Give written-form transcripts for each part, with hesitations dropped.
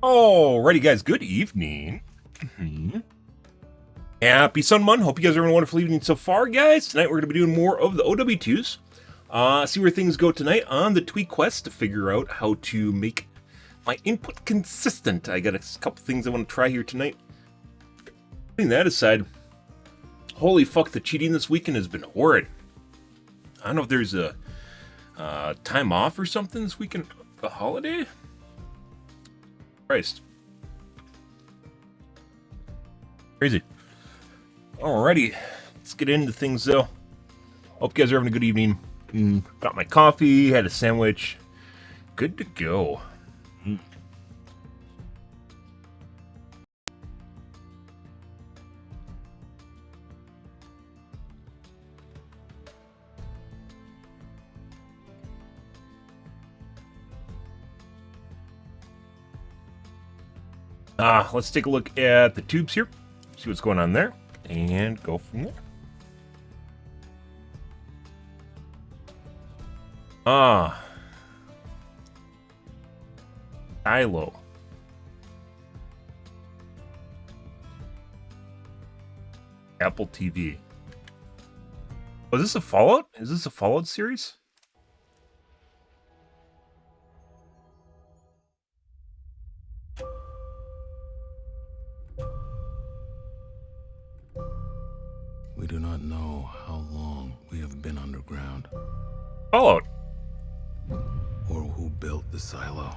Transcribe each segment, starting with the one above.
Alrighty, guys. Good evening. Happy Sunmun. Hope you guys are having a wonderful evening so far, guys. Tonight we're going to be doing more of the OW2s. See where things go tonight on the Tweak Quest to figure out how to make my input consistent. I got a couple things I want to try here tonight. Putting that aside, holy fuck, the cheating this weekend has been horrid. I don't know if there's a time off or something this weekend. A holiday? Christ. Crazy. Alrighty, let's get into things though. Hope you guys are having a good evening. Got my coffee, had a sandwich. Good to go. Let's take a look at the tubes here. See what's going on there. And go from there. Silo. Apple TV. Oh, is this a Fallout? Is this a Fallout series? We do not know how long we have been underground. Fallout. Or who built the silo.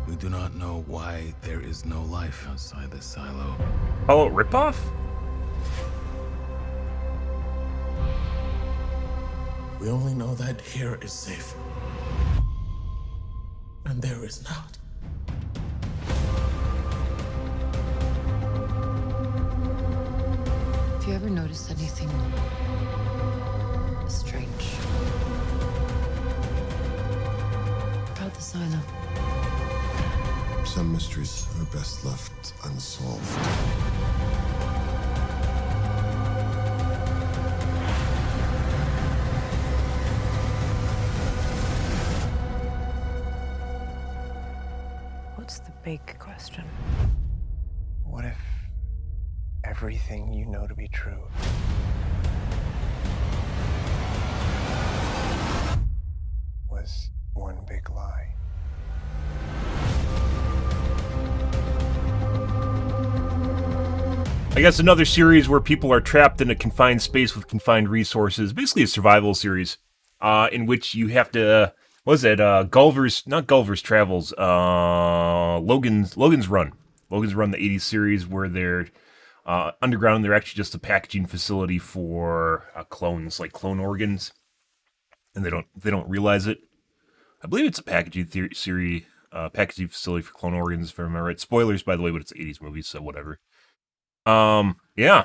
We do not know why there is no life outside the silo. Fallout ripoff? We only know that here is safe. And there is not. Have you ever noticed anything strange about the silo? Some mysteries are best left unsolved. What's the big question? What if everything you know to be true was one big lie? I guess another series where people are trapped in a confined space with confined resources. Basically a survival series, in which you have to, what is it, Gulliver's, not Gulliver's Travels, Logan's Run. Logan's Run, the 80s series where they're underground. They're actually just a packaging facility for clones, like clone organs. And they don't realize it. I believe it's a packaging packaging facility for clone organs, if I remember right. Spoilers, by the way, but it's an 80s movie, so whatever. Yeah.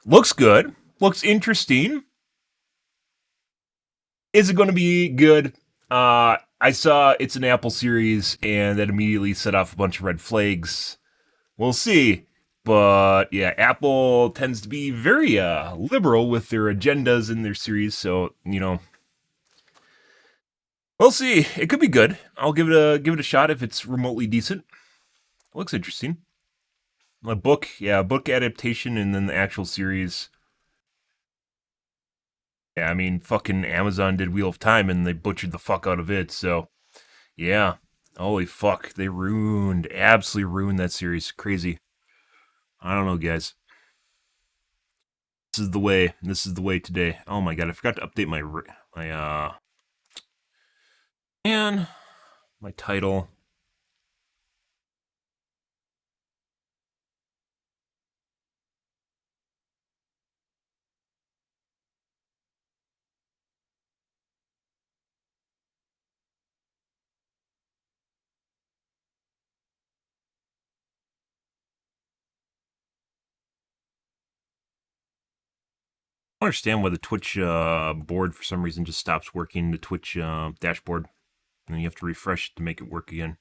Looks good. Looks interesting. Is it going to be good? I saw it's an Apple series, and that immediately set off a bunch of red flags. We'll see. But yeah, Apple tends to be very liberal with their agendas in their series, so we'll see. It could be good. I'll give it a shot if it's remotely decent. Looks interesting. A book adaptation, and then the actual series. Yeah, I mean, fucking Amazon did Wheel of Time, and they butchered the fuck out of it, so, yeah. Holy fuck, they absolutely ruined that series. Crazy. I don't know, guys. This is the way today. Oh my god, I forgot to update my title. I don't understand why the Twitch board for some reason just stops working, the Twitch dashboard. And then you have to refresh it to make it work again.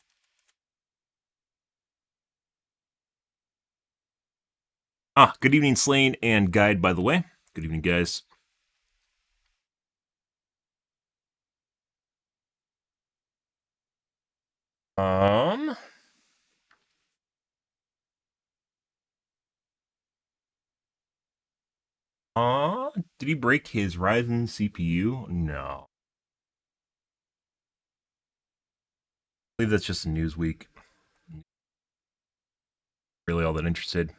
Good evening, Slane and Guide, by the way. Good evening, guys. Um. Did he break his Ryzen CPU? No. I believe that's just a news week. Really all that interested.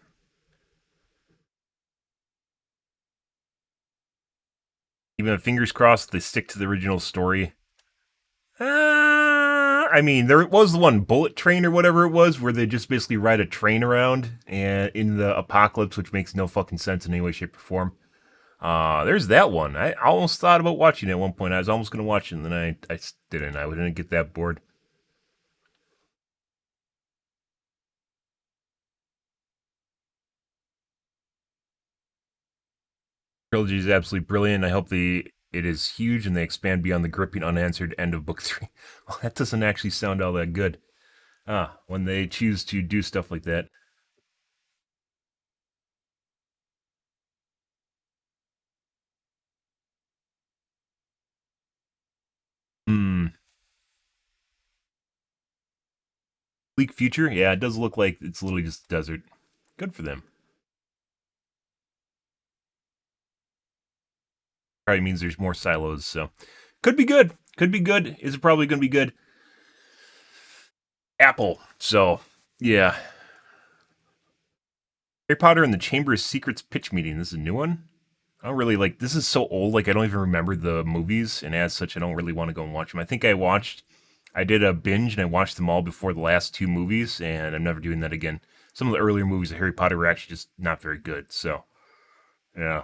Even fingers crossed they stick to the original story. I mean, there was the one Bullet Train or whatever it was, where they just basically ride a train around and in the apocalypse, which makes no fucking sense in any way, shape, or form. There's that one. I almost thought about watching it at one point. I was almost going to watch it, and then I didn't. I didn't get that bored. Trilogy is absolutely brilliant. I hope it is huge and they expand beyond the gripping unanswered end of book 3. Well, that doesn't actually sound all that good. When they choose to do stuff like that. Hmm. Bleak future? Yeah, it does look like it's literally just a desert. Good for them. Probably means there's more silos, so could be good. Could be good. Is it probably going to be good? Apple. So yeah, Harry Potter and the Chamber of Secrets pitch meeting. This is a new one. I don't really like. This is so old. Like I don't even remember the movies, and as such, I don't really want to go and watch them. I think I watched. I did a binge and I watched them all before the last two movies, and I'm never doing that again. Some of the earlier movies of Harry Potter were actually just not very good. So yeah.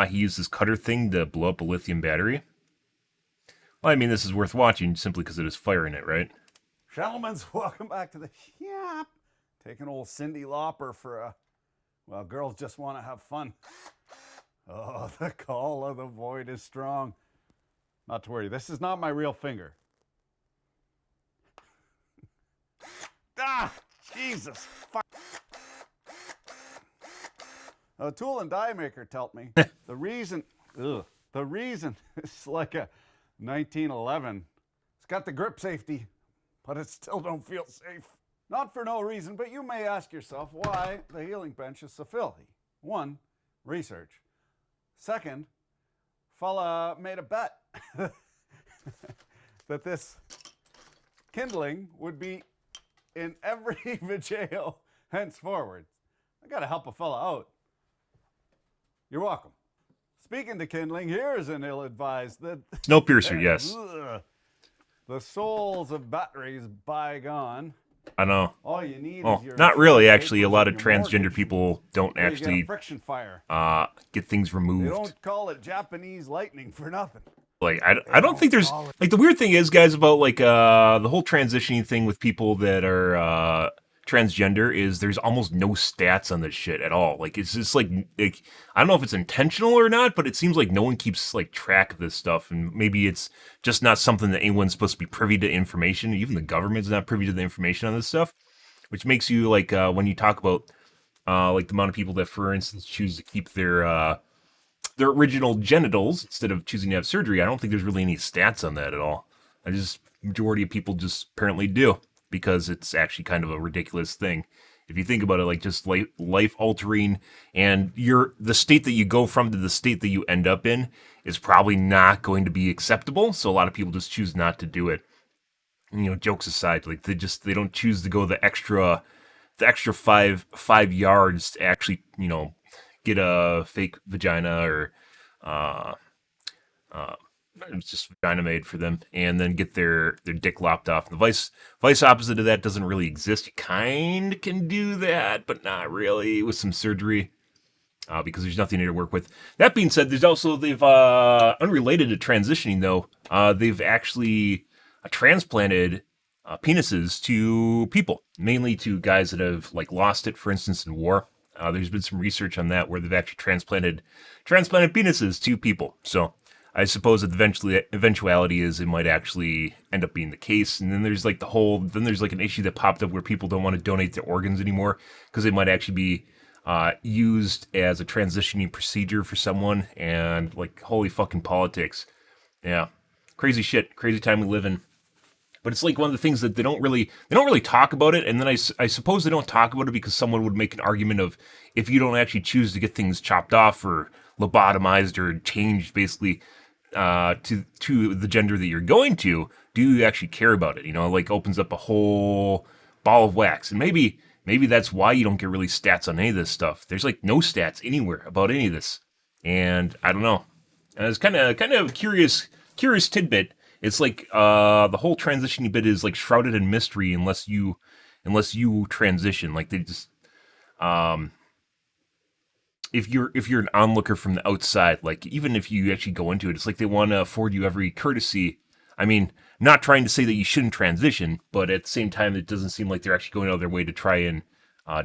He used this cutter thing to blow up a lithium battery. Well, I mean, this is worth watching simply because it has fire in it, right? Gentlemen's, welcome back to the Yap. Taking old Cindy Lauper for a, well, girls just want to have fun. Oh, the call of the void is strong. Not to worry, this is not my real finger. Jesus, fuck. A tool and die maker told me the reason it's like a 1911. It's got the grip safety, but it still don't feel safe. Not for no reason, but you may ask yourself why the healing bench is so filthy. One, research. Second, fella made a bet that this kindling would be in every video henceforward. I gotta help a fella out. You're welcome. Speaking to kindling, here is an ill-advised that Snowpiercer, yes. The souls of batteries bygone. I know. All you need Well, is your not really. Actually, a papers lot and of your transgender mortgage. people don't There you get a actually friction fire. get things They removed. don't call it Japanese lightning for nothing. Like I don't think there's like the weird thing is, guys, about like the whole transitioning thing with people that are transgender is there's almost no stats on this shit at all. Like it's just like I don't know if it's intentional or not, but it seems like no one keeps like track of this stuff, and maybe it's just not something that anyone's supposed to be privy to information. Even the government's not privy to the information on this stuff, which makes you like when you talk about like the amount of people that, for instance, choose to keep their original genitals instead of choosing to have surgery. I don't think there's really any stats on that at all. I just majority of people just apparently do because it's actually kind of a ridiculous thing. If you think about it, like just life altering, and the state that you go from to the state that you end up in is probably not going to be acceptable. So a lot of people just choose not to do it. You know, jokes aside, like they don't choose to go the extra five yards to actually, you know, get a fake vagina or it's just vagina made for them, and then get their dick lopped off. The vice opposite of that doesn't really exist. You kind of can do that, but not really with some surgery. Because there's nothing to work with. That being said, they've unrelated to transitioning though. They've actually transplanted penises to people, mainly to guys that have like lost it, for instance, in war. There's been some research on that where they've actually transplanted penises to people. So I suppose that the eventuality is it might actually end up being the case. And then there's like there's like an issue that popped up where people don't want to donate their organs anymore because they might actually be used as a transitioning procedure for someone. And like, holy fucking politics. Yeah. crazy shit, crazy time we live in. But it's like one of the things that they don't really talk about it, and then I suppose they don't talk about it because someone would make an argument of if you don't actually choose to get things chopped off or lobotomized or changed basically to the gender that you're going to, do you actually care about it? You know, like opens up a whole ball of wax, and maybe that's why you don't get really stats on any of this stuff. There's like no stats anywhere about any of this, and I don't know. And it's kind of curious tidbit. It's like the whole transitioning bit is like shrouded in mystery unless you transition. Like they just if you're an onlooker from the outside, like even if you actually go into it, it's like they want to afford you every courtesy. I mean, not trying to say that you shouldn't transition, but at the same time, it doesn't seem like they're actually going out of their way to try and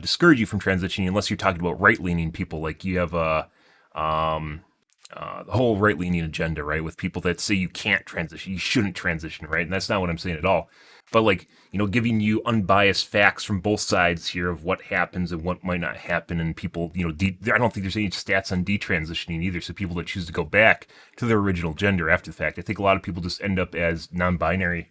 discourage you from transitioning, unless you're talking about right-leaning people. Like you have the whole right-leaning agenda, right? With people that say you can't transition, you shouldn't transition, right? And that's not what I'm saying at all. But like, you know, giving you unbiased facts from both sides here of what happens and what might not happen, and people, you know, I don't think there's any stats on detransitioning either. So people that choose to go back to their original gender after the fact, I think a lot of people just end up as non-binary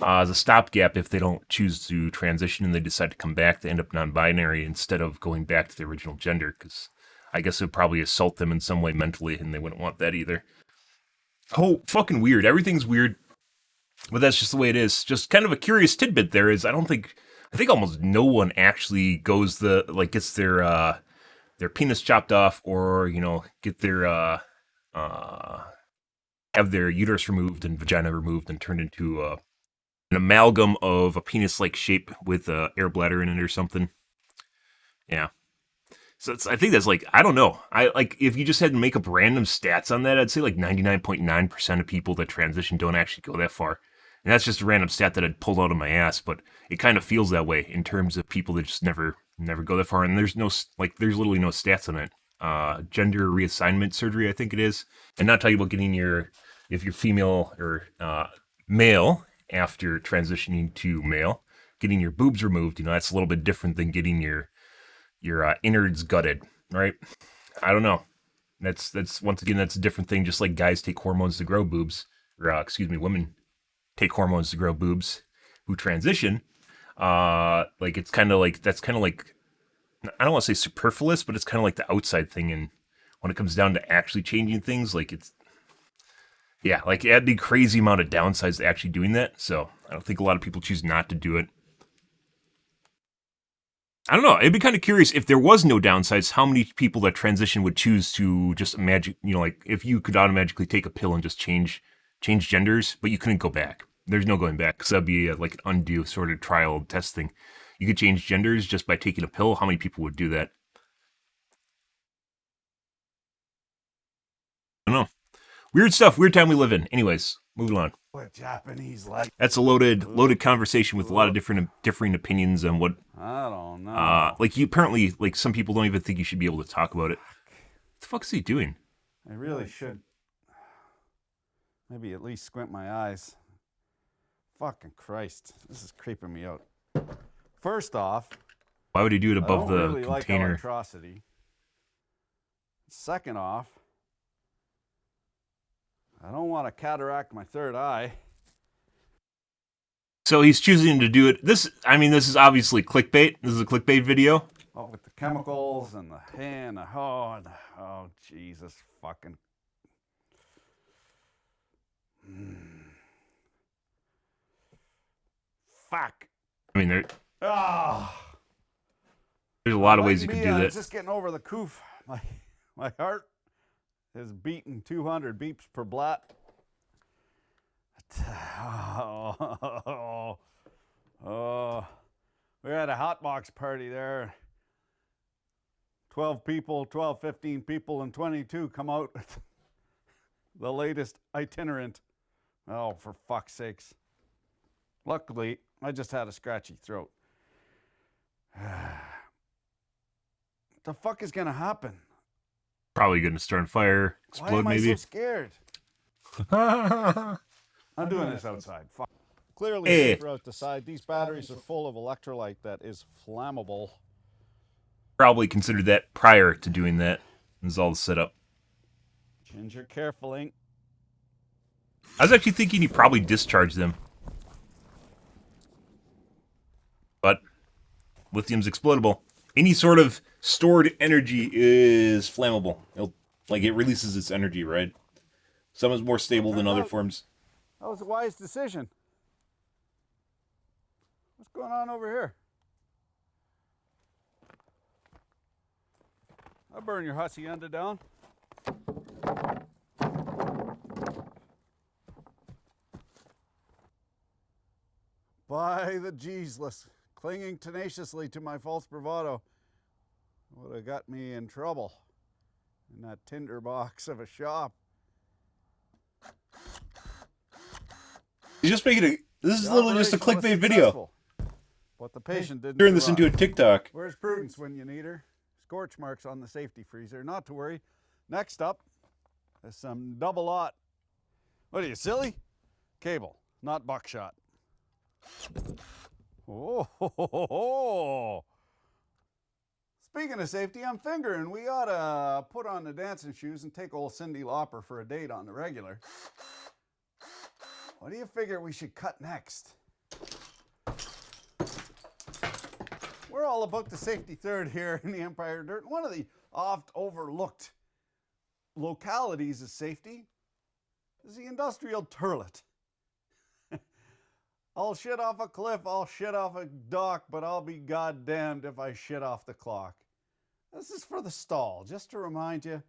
as a stopgap if they don't choose to transition and they decide to come back. They end up non-binary instead of going back to their original gender because I guess it would probably assault them in some way mentally, and they wouldn't want that either. Oh, fucking weird. Everything's weird, but that's just the way it is. Just kind of a curious tidbit there is I think almost no one actually gets their penis chopped off or, you know, get their have their uterus removed and vagina removed and turned into an amalgam of a penis-like shape with a air bladder in it or something. Yeah. So I think that's like, I don't know. If you just had to make up random stats on that, I'd say like 99.9% of people that transition don't actually go that far. And that's just a random stat that I'd pulled out of my ass, but it kind of feels that way in terms of people that just never go that far. And there's literally no stats on it. Gender reassignment surgery, I think it is. And not talking about getting if you're female or male after transitioning to male, getting your boobs removed, you know, that's a little bit different than getting your innards gutted, right? I don't know. That's once again, that's a different thing. Just like guys take hormones to grow boobs, or women take hormones to grow boobs who transition. Like it's kind of like that's kind of like, I don't want to say superfluous, but it's kind of like the outside thing. And when it comes down to actually changing things, like like it'd be crazy amount of downsides to actually doing that. So I don't think a lot of people choose not to do it. I don't know. It'd be kind of curious if there was no downsides, how many people that transition would choose to just imagine, you know, like if you could automatically take a pill and just change genders, but you couldn't go back. There's no going back because that'd be like an undue sort of trial test thing. You could change genders just by taking a pill. How many people would do that? I don't know. Weird stuff. Weird time we live in. Anyways, moving on. What Japanese like? That's a loaded conversation with a lot of differing opinions on what. I don't know. Like you apparently, like some people don't even think you should be able to talk about it. What the fuck is he doing? I really should. Maybe at least squint my eyes. Fucking Christ, this is creeping me out. First off, why would he do it above I don't the really container? like electricity. Second off, I don't want to cataract my third eye. So he's choosing to do it. This is obviously clickbait. This is a clickbait video. Oh, with the chemicals and the hand, oh, Jesus fucking. Fuck. I mean, there's Ah. a lot of ways you could do that. Just getting over the coof. My heart is beating 200 beeps per blat. Oh, we had a hot box party there. 12 people, 12, 15 people, and 22 come out with the latest itinerant. Oh, for fuck's sakes. Luckily, I just had a scratchy throat. What the fuck is gonna happen? Probably going to start on fire, explode. Why am maybe. I so scared? I'm doing this outside. Fuck. Clearly safer out the side. These batteries are full of electrolyte that is flammable. Probably considered that prior to doing that. This is all the setup. Ginger carefully. I was actually thinking he probably discharged them. But lithium's explodable. Any sort of stored energy is flammable. It releases its energy, right? Some is more stable than other forms. That was a wise decision. What's going on over here? I'll burn your hacienda down. By the Jeezeless, clinging tenaciously to my false bravado would have got me in trouble in that tinderbox of a shop. He's just making this is literally just a clickbait video. But the patient didn't Turn this into a TikTok. Where's Prudence when you need her? Scorch marks on the safety freezer. Not to worry. Next up is some double-aught. What are you, silly? Cable, not buckshot. Oh, speaking of safety, I'm fingering we ought to put on the dancing shoes and take old Cyndi Lauper for a date on the regular. What do you figure we should cut next? We're all about the safety third here in the Empire Dirt. One of the oft overlooked localities of safety is the industrial turlet. I'll shit off a cliff, I'll shit off a dock, but I'll be goddamned if I shit off the clock. This is for the stall, just to remind you,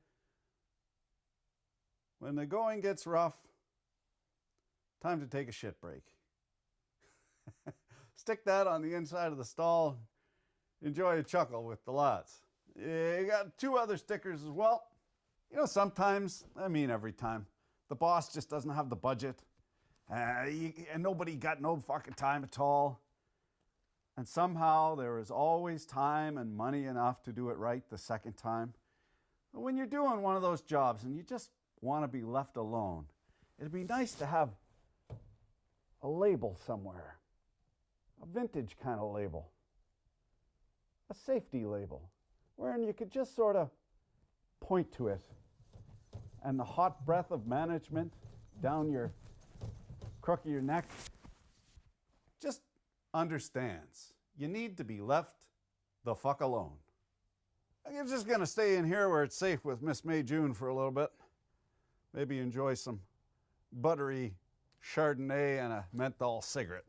when the going gets rough, time to take a shit break. Stick that on the inside of the stall. Enjoy a chuckle with the lads. You got 2 other stickers as well. You know, sometimes, I mean every time, the boss just doesn't have the budget. And nobody got no fucking time at all. And somehow there is always time and money enough to do it right the second time. But when you're doing one of those jobs and you just want to be left alone, it'd be nice to have a label somewhere. A vintage kind of label. A safety label. Wherein you could just sort of point to it. And the hot breath of management down your crook of your neck just understands you need to be left the fuck alone. I'm just gonna stay in here where it's safe with Miss May June for a little bit. Maybe enjoy some buttery Chardonnay and a menthol cigarette.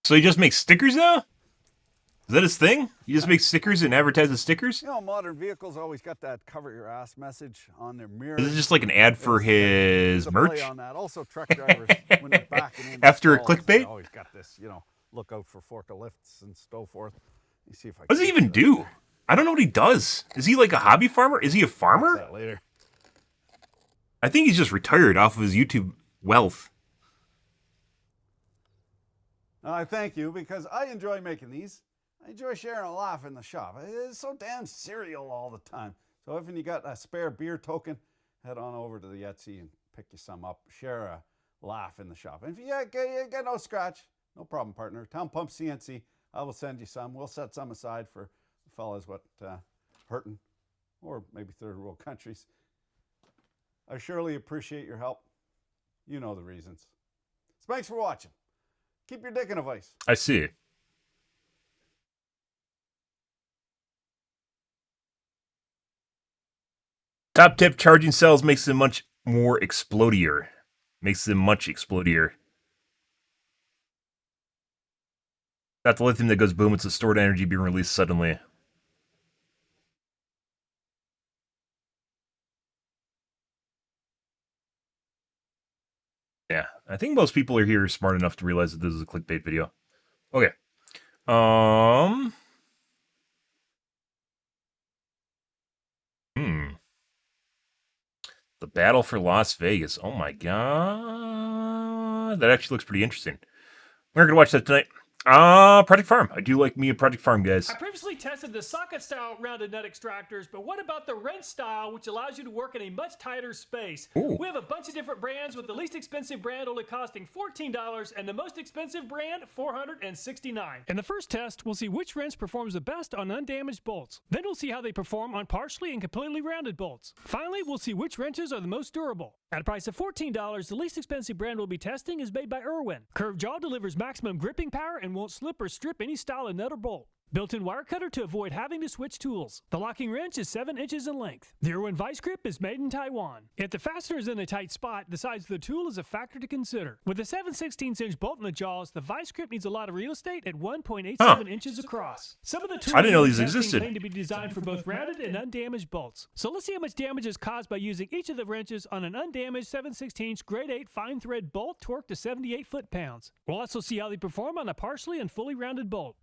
So he just makes stickers now? Is that his thing? You just make stickers and advertise the stickers? You know, modern vehicles always got that cover your ass message on their mirror. Is it just like an ad for his merch? On that. Also, truck drivers, when they're backing in After a stalls, clickbait? they always got this, you know, look out for forklifts and so forth. You see if I What does he even do? I don't know what he does. Is he like a hobby farmer? Is he a farmer? That later. I think he's just retired off of his YouTube wealth. I thank you because I enjoy making these. I enjoy sharing a laugh in the shop. It's so damn serial all the time. So if you got a spare beer token, head on over to the Etsy and pick you some up. Share a laugh in the shop. And if you get no scratch, no problem, partner. Town Pump CNC, I will send you some. We'll set some aside for fellas what hurting, or maybe third world countries. I surely appreciate your help. You know the reasons. So thanks for watching. Keep your dick in a vice. I see. Top tip, charging cells makes them much more explodier. Makes them much explodier. Not the lithium that goes boom, it's the stored energy being released suddenly. Yeah, I think most people are here smart enough to realize that this is a clickbait video. Okay. The Battle for Las Vegas. Oh my god. That actually looks pretty interesting. We're going to watch that tonight. Project Farm. I do like me a Project Farm, guys. I previously tested the socket-style rounded nut extractors, but what about the wrench style, which allows you to work in a much tighter space? Ooh. We have a bunch of different brands, with the least expensive brand only costing $14 and the most expensive brand $469. In the first test, we'll see which wrench performs the best on undamaged bolts. Then we'll see how they perform on partially and completely rounded bolts. Finally, we'll see which wrenches are the most durable. At a price of $14, the least expensive brand we'll be testing is made by Irwin. Curved jaw delivers maximum gripping power and won't slip or strip any style of nut or bolt. Built-in wire cutter to avoid having to switch tools. The locking wrench is 7 inches in length. The Irwin vice grip is made in Taiwan. If the fastener is in a tight spot, the size of the tool is a factor to consider. With a 7/16" bolt in the jaws, the vice grip needs a lot of real estate at 1.87 inches across. Some of the tools I didn't know these in testing existed. claim to be designed for both rounded and undamaged bolts. So let's see how much damage is caused by using each of the wrenches on an undamaged 7/16" grade 8 fine thread bolt torqued to 78 foot-pounds. We'll also see how they perform on a partially and fully rounded bolt.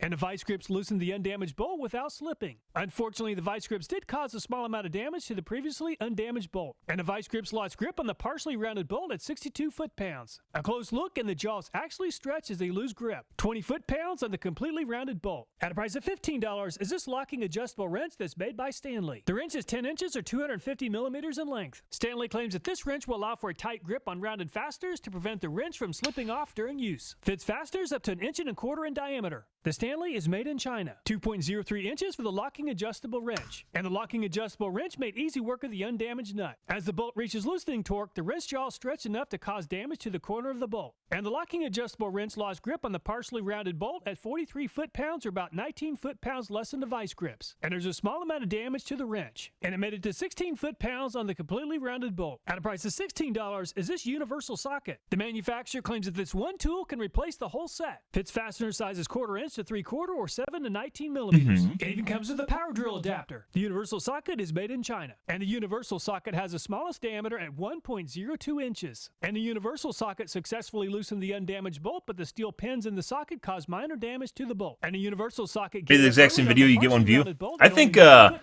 And the vice grips loosen the undamaged bolt without slipping. Unfortunately, the vice grips did cause a small amount of damage to the previously undamaged bolt. And the vice grips lost grip on the partially rounded bolt at 62 foot-pounds. A close look and the jaws actually stretch as they lose grip. 20 foot-pounds on the completely rounded bolt. At a price of $15 is this locking adjustable wrench that's made by Stanley. The wrench is 10 inches or 250 millimeters in length. Stanley claims that this wrench will allow for a tight grip on rounded fasteners to prevent the wrench from slipping off during use. Fits fasteners up to 1.25 inches in diameter. The Stanley is made in China. 2.03 inches for the locking adjustable wrench. And the locking adjustable wrench made easy work of the undamaged nut. As the bolt reaches loosening torque, the wrench jaw stretched enough to cause damage to the corner of the bolt. And the locking adjustable wrench lost grip on the partially rounded bolt at 43 foot-pounds or about 19 foot-pounds less than the vice grips. And there's a small amount of damage to the wrench. And it made it to 16 foot-pounds on the completely rounded bolt. At a price of $16 is this universal socket. The manufacturer claims that this one tool can replace the whole set. Fits fastener sizes 1/4 inch to 3/4 or 7 to 19 millimeters. It even comes with a power drill adapter. The universal socket is made in China. And the universal socket has the smallest diameter at 1.02 inches. And the universal socket successfully loosened the undamaged bolt, but the steel pins in the socket caused minor damage to the bolt. And the universal socket Hey, the exact same video, you get one view. I think a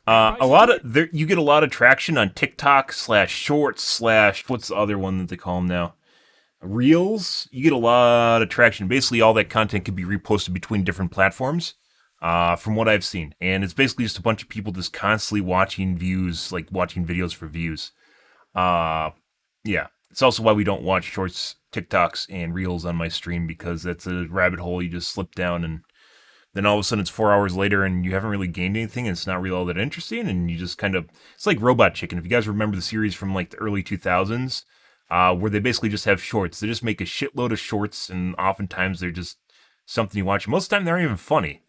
lot of you get a lot of traction on TikTok /shorts what's the other one that they call them now? Reels. You get a lot of traction. Basically, all that content can be reposted between different platforms, from what I've seen. And it's basically just a bunch of people just constantly watching views, like watching videos for views. Yeah. It's also why we don't watch shorts, TikToks, and Reels on my stream, because that's a rabbit hole you just slip down, and then all of a sudden it's 4 hours later and you haven't really gained anything, and it's not really all that interesting, and you just kind of... It's like Robot Chicken. If you guys remember the series from like the early 2000s, where they basically just have shorts. They just make a shitload of shorts, and oftentimes they're just something you watch. Most of the time, they aren't even funny.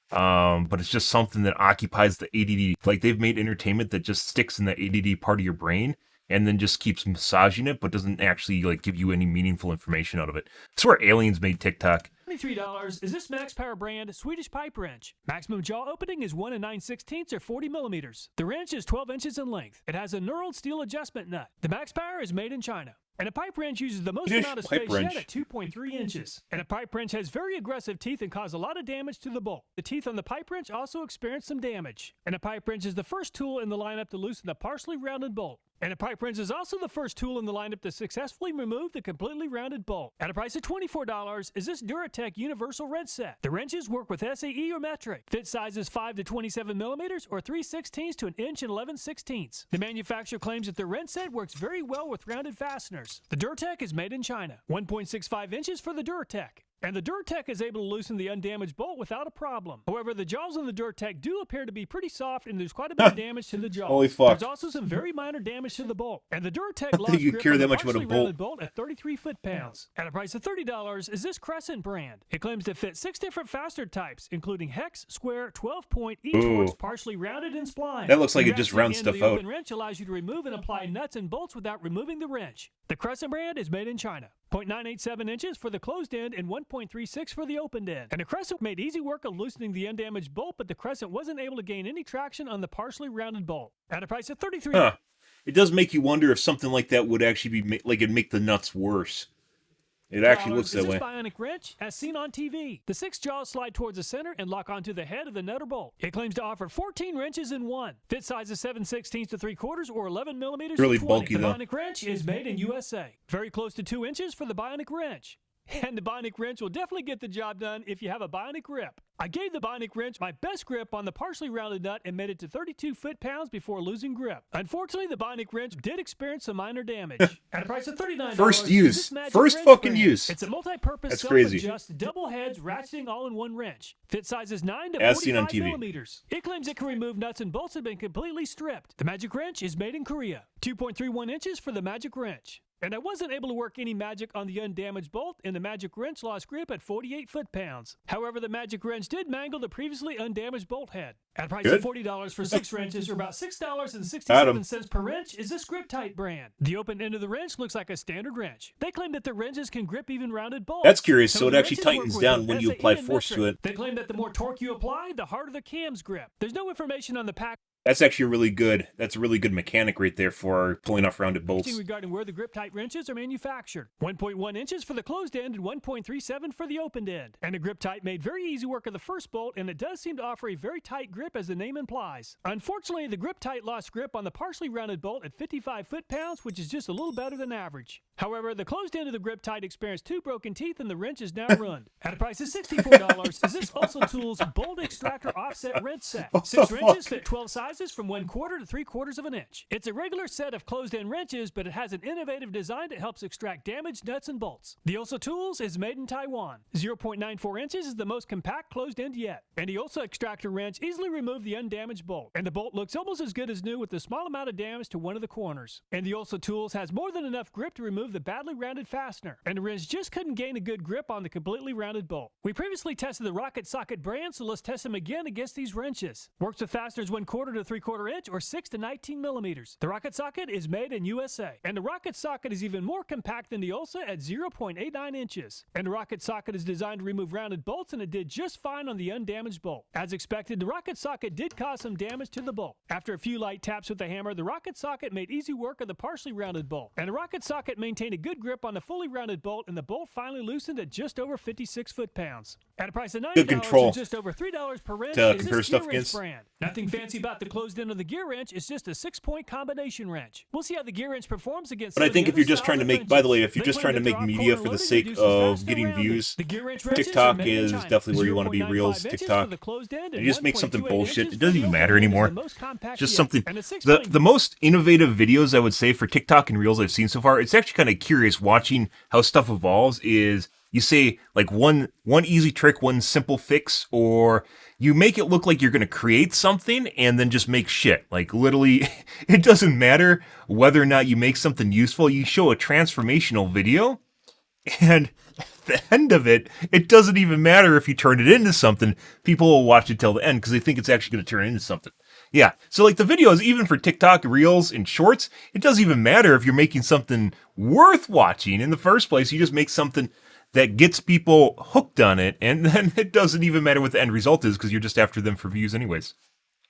But it's just something that occupies the ADD. Like, they've made entertainment that just sticks in the ADD part of your brain, and then just keeps massaging it, but doesn't actually like give you any meaningful information out of it. That's where Aliens made TikTok. $23 is this Max Power brand Swedish pipe wrench. Maximum jaw opening is 1 9/16 or 40 millimeters. The wrench is 12 inches in length. It has a knurled steel adjustment nut. The Max Power is made in China. And a pipe wrench uses the most amount of space yet at 2.3 inches. And a pipe wrench has very aggressive teeth and cause a lot of damage to the bolt. The teeth on the pipe wrench also experience some damage. And a pipe wrench is the first tool in the lineup to loosen the partially rounded bolt. And a pipe wrench is also the first tool in the lineup to successfully remove the completely rounded bolt. At a price of $24 is this Duratec Universal Wrench Set. The wrenches work with SAE or metric. Fit sizes 5 to 27 millimeters or 3/16 to 1 inch and 11/16. The manufacturer claims that the wrench set works very well with rounded fasteners. The Duratec is made in China. 1.65 inches for the Duratec. And the Duratec is able to loosen the undamaged bolt without a problem. However, the jaws on the Duratec do appear to be pretty soft, and there's quite a bit of damage to the jaw. Holy fuck. There's also some very minor damage to the bolt. And the Duratec lost you grip care on that the much about a partially rounded bolt at 33 foot-pounds. At a price of $30 is this Crescent brand. It claims to fit 6 different fastener types, including hex, square, 12-point, each horse, partially rounded and splined. That looks like The it just resting rounds end of stuff the out. open wrench allows you to remove and apply nuts and bolts without removing the wrench. The Crescent brand is made in China. 0.987 inches for the closed end and 1.36 for the opened end. And the Crescent made easy work of loosening the undamaged bolt, but the Crescent wasn't able to gain any traction on the partially rounded bolt. At a price of $33. It does make you wonder if something like that would actually be like it'd make the nuts worse. It actually looks that is way. this bionic wrench, as seen on TV. The 6 jaws slide towards the center and lock onto the head of the nut or bolt. It claims to offer 14 wrenches in one. Fit size is 7/16 to 3/4 or 11 millimeters Really to 20. bulky, the though. bionic wrench is made in USA. Very close to 2 inches for the bionic wrench. And the Bionic wrench will definitely get the job done if you have a Bionic grip. I gave the Bionic wrench my best grip on the partially rounded nut and made it to 32 foot-pounds before losing grip. Unfortunately, the Bionic wrench did experience some minor damage. At a price of $39, First use. this Magic First wrench fucking brand. use. It's a multi-purpose That's crazy. self-adjust double heads ratcheting all-in-one wrench. Fit sizes 9 to As seen on 45 TV. millimeters. It claims it can remove nuts and bolts that have been completely stripped. The Magic wrench is made in Korea. 2.31 inches for the Magic wrench. And I wasn't able to work any magic on the undamaged bolt, and the Magic wrench lost grip at 48 foot-pounds. However, the Magic wrench did mangle the previously undamaged bolt head. At a price Good. of $40 for 6 wrenches, or about $6.67 Adam. per wrench, is this Grip Tight brand. The open end of the wrench looks like a standard wrench. They claim that the wrenches can grip even rounded bolts. That's curious, so Some it of the actually wrenches work tightens with down an when you SAE apply and force to metric. it. They claim that the more torque you apply, the harder the cams grip. There's no information on the pack That's actually really good. That's a really good mechanic right there for pulling off rounded bolts. regarding where the grip tight wrenches are manufactured. 1.1 inches for the closed end and 1.37 for the opened end. And the grip tight made very easy work of the first bolt, and it does seem to offer a very tight grip as the name implies. Unfortunately, the grip tight lost grip on the partially rounded bolt at 55 foot-pounds, which is just a little better than average. However, the closed end of the grip tight experienced 2 broken teeth, and the wrench is now ruined. At a price of $64, is this Also Tools Bolt Extractor Offset Wrench Set. 6 wrenches fit 12 sizes from 1/4 to 3/4 of an inch. It's a regular set of closed-end wrenches, but it has an innovative design that helps extract damaged nuts and bolts. The Also Tools is made in Taiwan. 0.94 inches is the most compact closed end yet. And the Also Extractor wrench easily removed the undamaged bolt. And the bolt looks almost as good as new with a small amount of damage to one of the corners. And the Also Tools has more than enough grip to remove the badly rounded fastener. And the wrench just couldn't gain a good grip on the completely rounded bolt. We previously tested the Rocket Socket brand, so let's test them again against these wrenches. Works with fasteners 1/4 to 3/4 inch or 6 to 19 millimeters. The Rocket Socket is made in USA. And the Rocket Socket is even more compact than the Ulsa at 0.89 inches. And the Rocket Socket is designed to remove rounded bolts, and it did just fine on the undamaged bolt. As expected, the Rocket Socket did cause some damage to the bolt. After a few light taps with the hammer, the Rocket Socket made easy work of the partially rounded bolt. And the Rocket Socket maintained a good grip on the fully rounded bolt, and the bolt finally loosened at just over 56 foot-pounds. At a price of $90 control and just over $3 per wrench, to is compare this stuff gear wrench against. brand. Nothing fancy about the closed end of the gear wrench. It's just a 6-point combination wrench. We'll see how the gear wrench performs against But some I of think the if you're other just trying to styles of make, by the way, wrenches. if you're They just claim trying to that make their media off-corner for the loading sake reduces of faster getting rounding. views, The gear wrench wrenches TikTok are made in is China. definitely where you want to be 0.95 reels. inches TikTok. for the closed end You and just make something 1.28 bullshit. inches It for doesn't the even open matter end is anymore. the most compact Just yet. something. And a 6 The point the most innovative videos I would say for TikTok and reels I've seen so far. It's actually kind of curious watching how stuff evolves. Is you say like one easy trick, one simple fix, or you make it look like you're going to create something and then just make shit. Like literally, it doesn't matter whether or not you make something useful. You show a transformational video, and at the end of it, it doesn't even matter if you turn it into something. People will watch it till the end because they think it's actually going to turn into something. Yeah, so like the videos, even for TikTok, Reels, and Shorts, it doesn't even matter if you're making something worth watching in the first place. You just make something that gets people hooked on it, and then it doesn't even matter what the end result is because you're just after them for views anyways.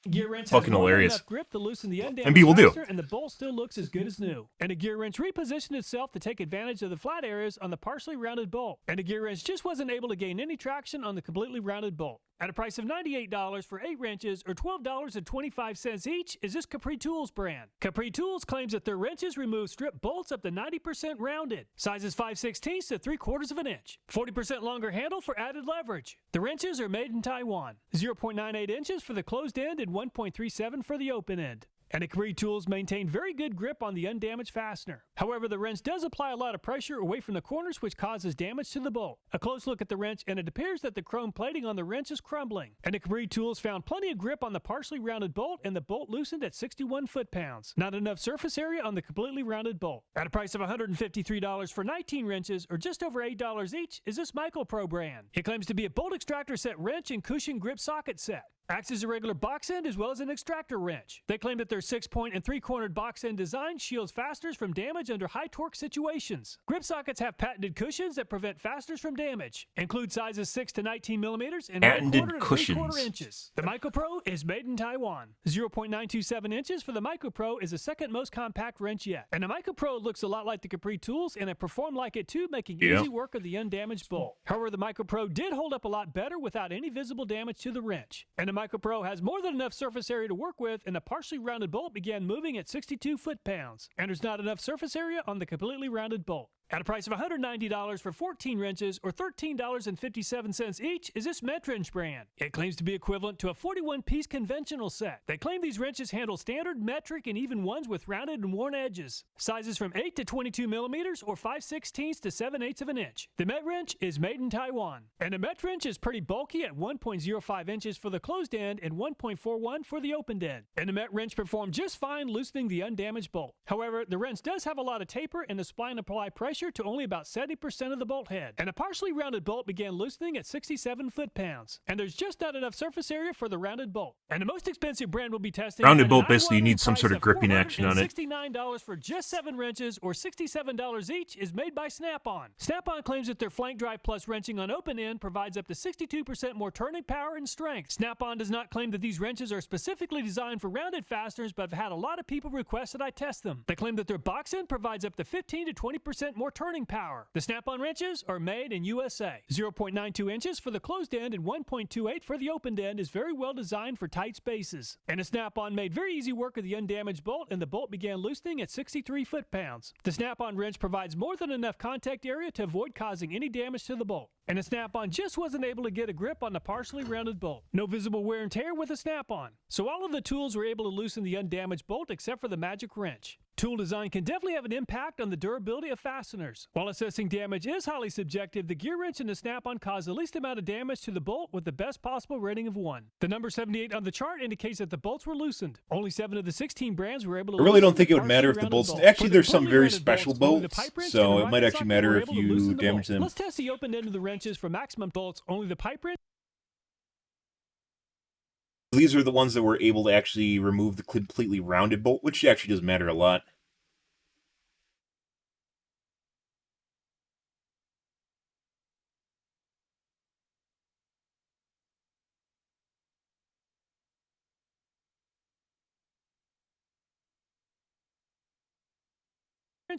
Gear wrench Fucking has more than hilarious. enough grip to loosen the undamaged And people do. fastener, and the bolt still looks as good as new. And the gear wrench repositioned itself to take advantage of the flat areas on the partially rounded bolt. And the gear wrench just wasn't able to gain any traction on the completely rounded bolt. At a price of $98 for 8 wrenches, or $12.25 each, is this Capri Tools brand. Capri Tools claims that their wrenches remove strip bolts up to 90% rounded. Sizes 5/16 to 3/4 of an inch. 40% longer handle for added leverage. The wrenches are made in Taiwan. 0.98 inches for the closed end and 1.37 for the open end. And the Capri Tools maintain very good grip on the undamaged fastener. However, the wrench does apply a lot of pressure away from the corners, which causes damage to the bolt. A close look at the wrench, and it appears that the chrome plating on the wrench is crumbling. And the Capri Tools found plenty of grip on the partially rounded bolt, and the bolt loosened at 61 foot-pounds. Not enough surface area on the completely rounded bolt. At a price of $153 for 19 wrenches, or just over $8 each, is this MicroPro brand. It claims to be a bolt extractor set wrench and cushion grip socket set. Acts as a regular box end as well as an extractor wrench. They claim that their 6-point and 3-cornered box end design shields fasteners from damage under high torque situations. Grip sockets have patented cushions that prevent fasteners from damage. Include sizes 6 to 19 millimeters and Patented 1/4 to cushions. 3/4 inches. The MicroPro is made in Taiwan. 0.927 inches for the MicroPro is the second most compact wrench yet. And the MicroPro looks a lot like the Capri Tools, and it performed like it too, making Yeah. easy work of the undamaged bolt. However, the MicroPro did hold up a lot better without any visible damage to the wrench. And the MicroPro has more than enough surface area to work with, and the partially rounded bolt began moving at 62 foot-pounds. And there's not enough surface area on the completely rounded bolt. At a price of $190 for 14 wrenches or $13.57 each is this Metwrench brand. It claims to be equivalent to a 41-piece conventional set. They claim these wrenches handle standard, metric, and even ones with rounded and worn edges. Sizes from 8 to 22 millimeters or 5/16 to 7/8 of an inch. The Metwrench is made in Taiwan. And the Metwrench is pretty bulky at 1.05 inches for the closed end and 1.41 for the opened end. And the Metwrench performed just fine loosening the undamaged bolt. However, the wrench does have a lot of taper and the spline apply pressure to only about 70% of the bolt head, and a partially rounded bolt began loosening at 67 foot-pounds. And there's just not enough surface area for the rounded bolt. And the most expensive brand will be testing Rounded bolt, basically, you need some sort of gripping action on it. $69 for just 7 wrenches or $67 each is made by Snap-on. Snap-on claims that their Flank Drive Plus wrenching on open end provides up to 62% more turning power and strength. Snap-on does not claim that these wrenches are specifically designed for rounded fasteners, but have had a lot of people request that I test them. They claim that their box end provides up to 15 to 20% more turning power. The Snap-on wrenches are made in USA. 0.92 inches for the closed end and 1.28 for the opened end is very well designed for tight spaces. And a Snap-on made very easy work of the undamaged bolt, and the bolt began loosening at 63 foot-pounds. The Snap-on wrench provides more than enough contact area to avoid causing any damage to the bolt. And a Snap-on just wasn't able to get a grip on the partially rounded bolt. No visible wear and tear with a Snap-on. So all of the tools were able to loosen the undamaged bolt except for the magic wrench. Tool design can definitely have an impact on the durability of fasteners. While assessing damage is highly subjective, the gear wrench and the Snap-on cause the least amount of damage to the bolt with the best possible rating of 1. The number 78 on the chart indicates that the bolts were loosened. Only 7 of the 16 brands were able to I really don't loosen think the it would matter if the partially bolts... rounded bolt. Actually, For the there's some fully very rounded special only the bolts, pipe wrench so and the it might rocket actually socket matter were if able to you loosen the damage bolt. them. Let's test the open end of the wrenches for maximum bolts. Only the pipe wrench. These are the ones that were able to actually remove the completely rounded bolt, which actually does matter a lot.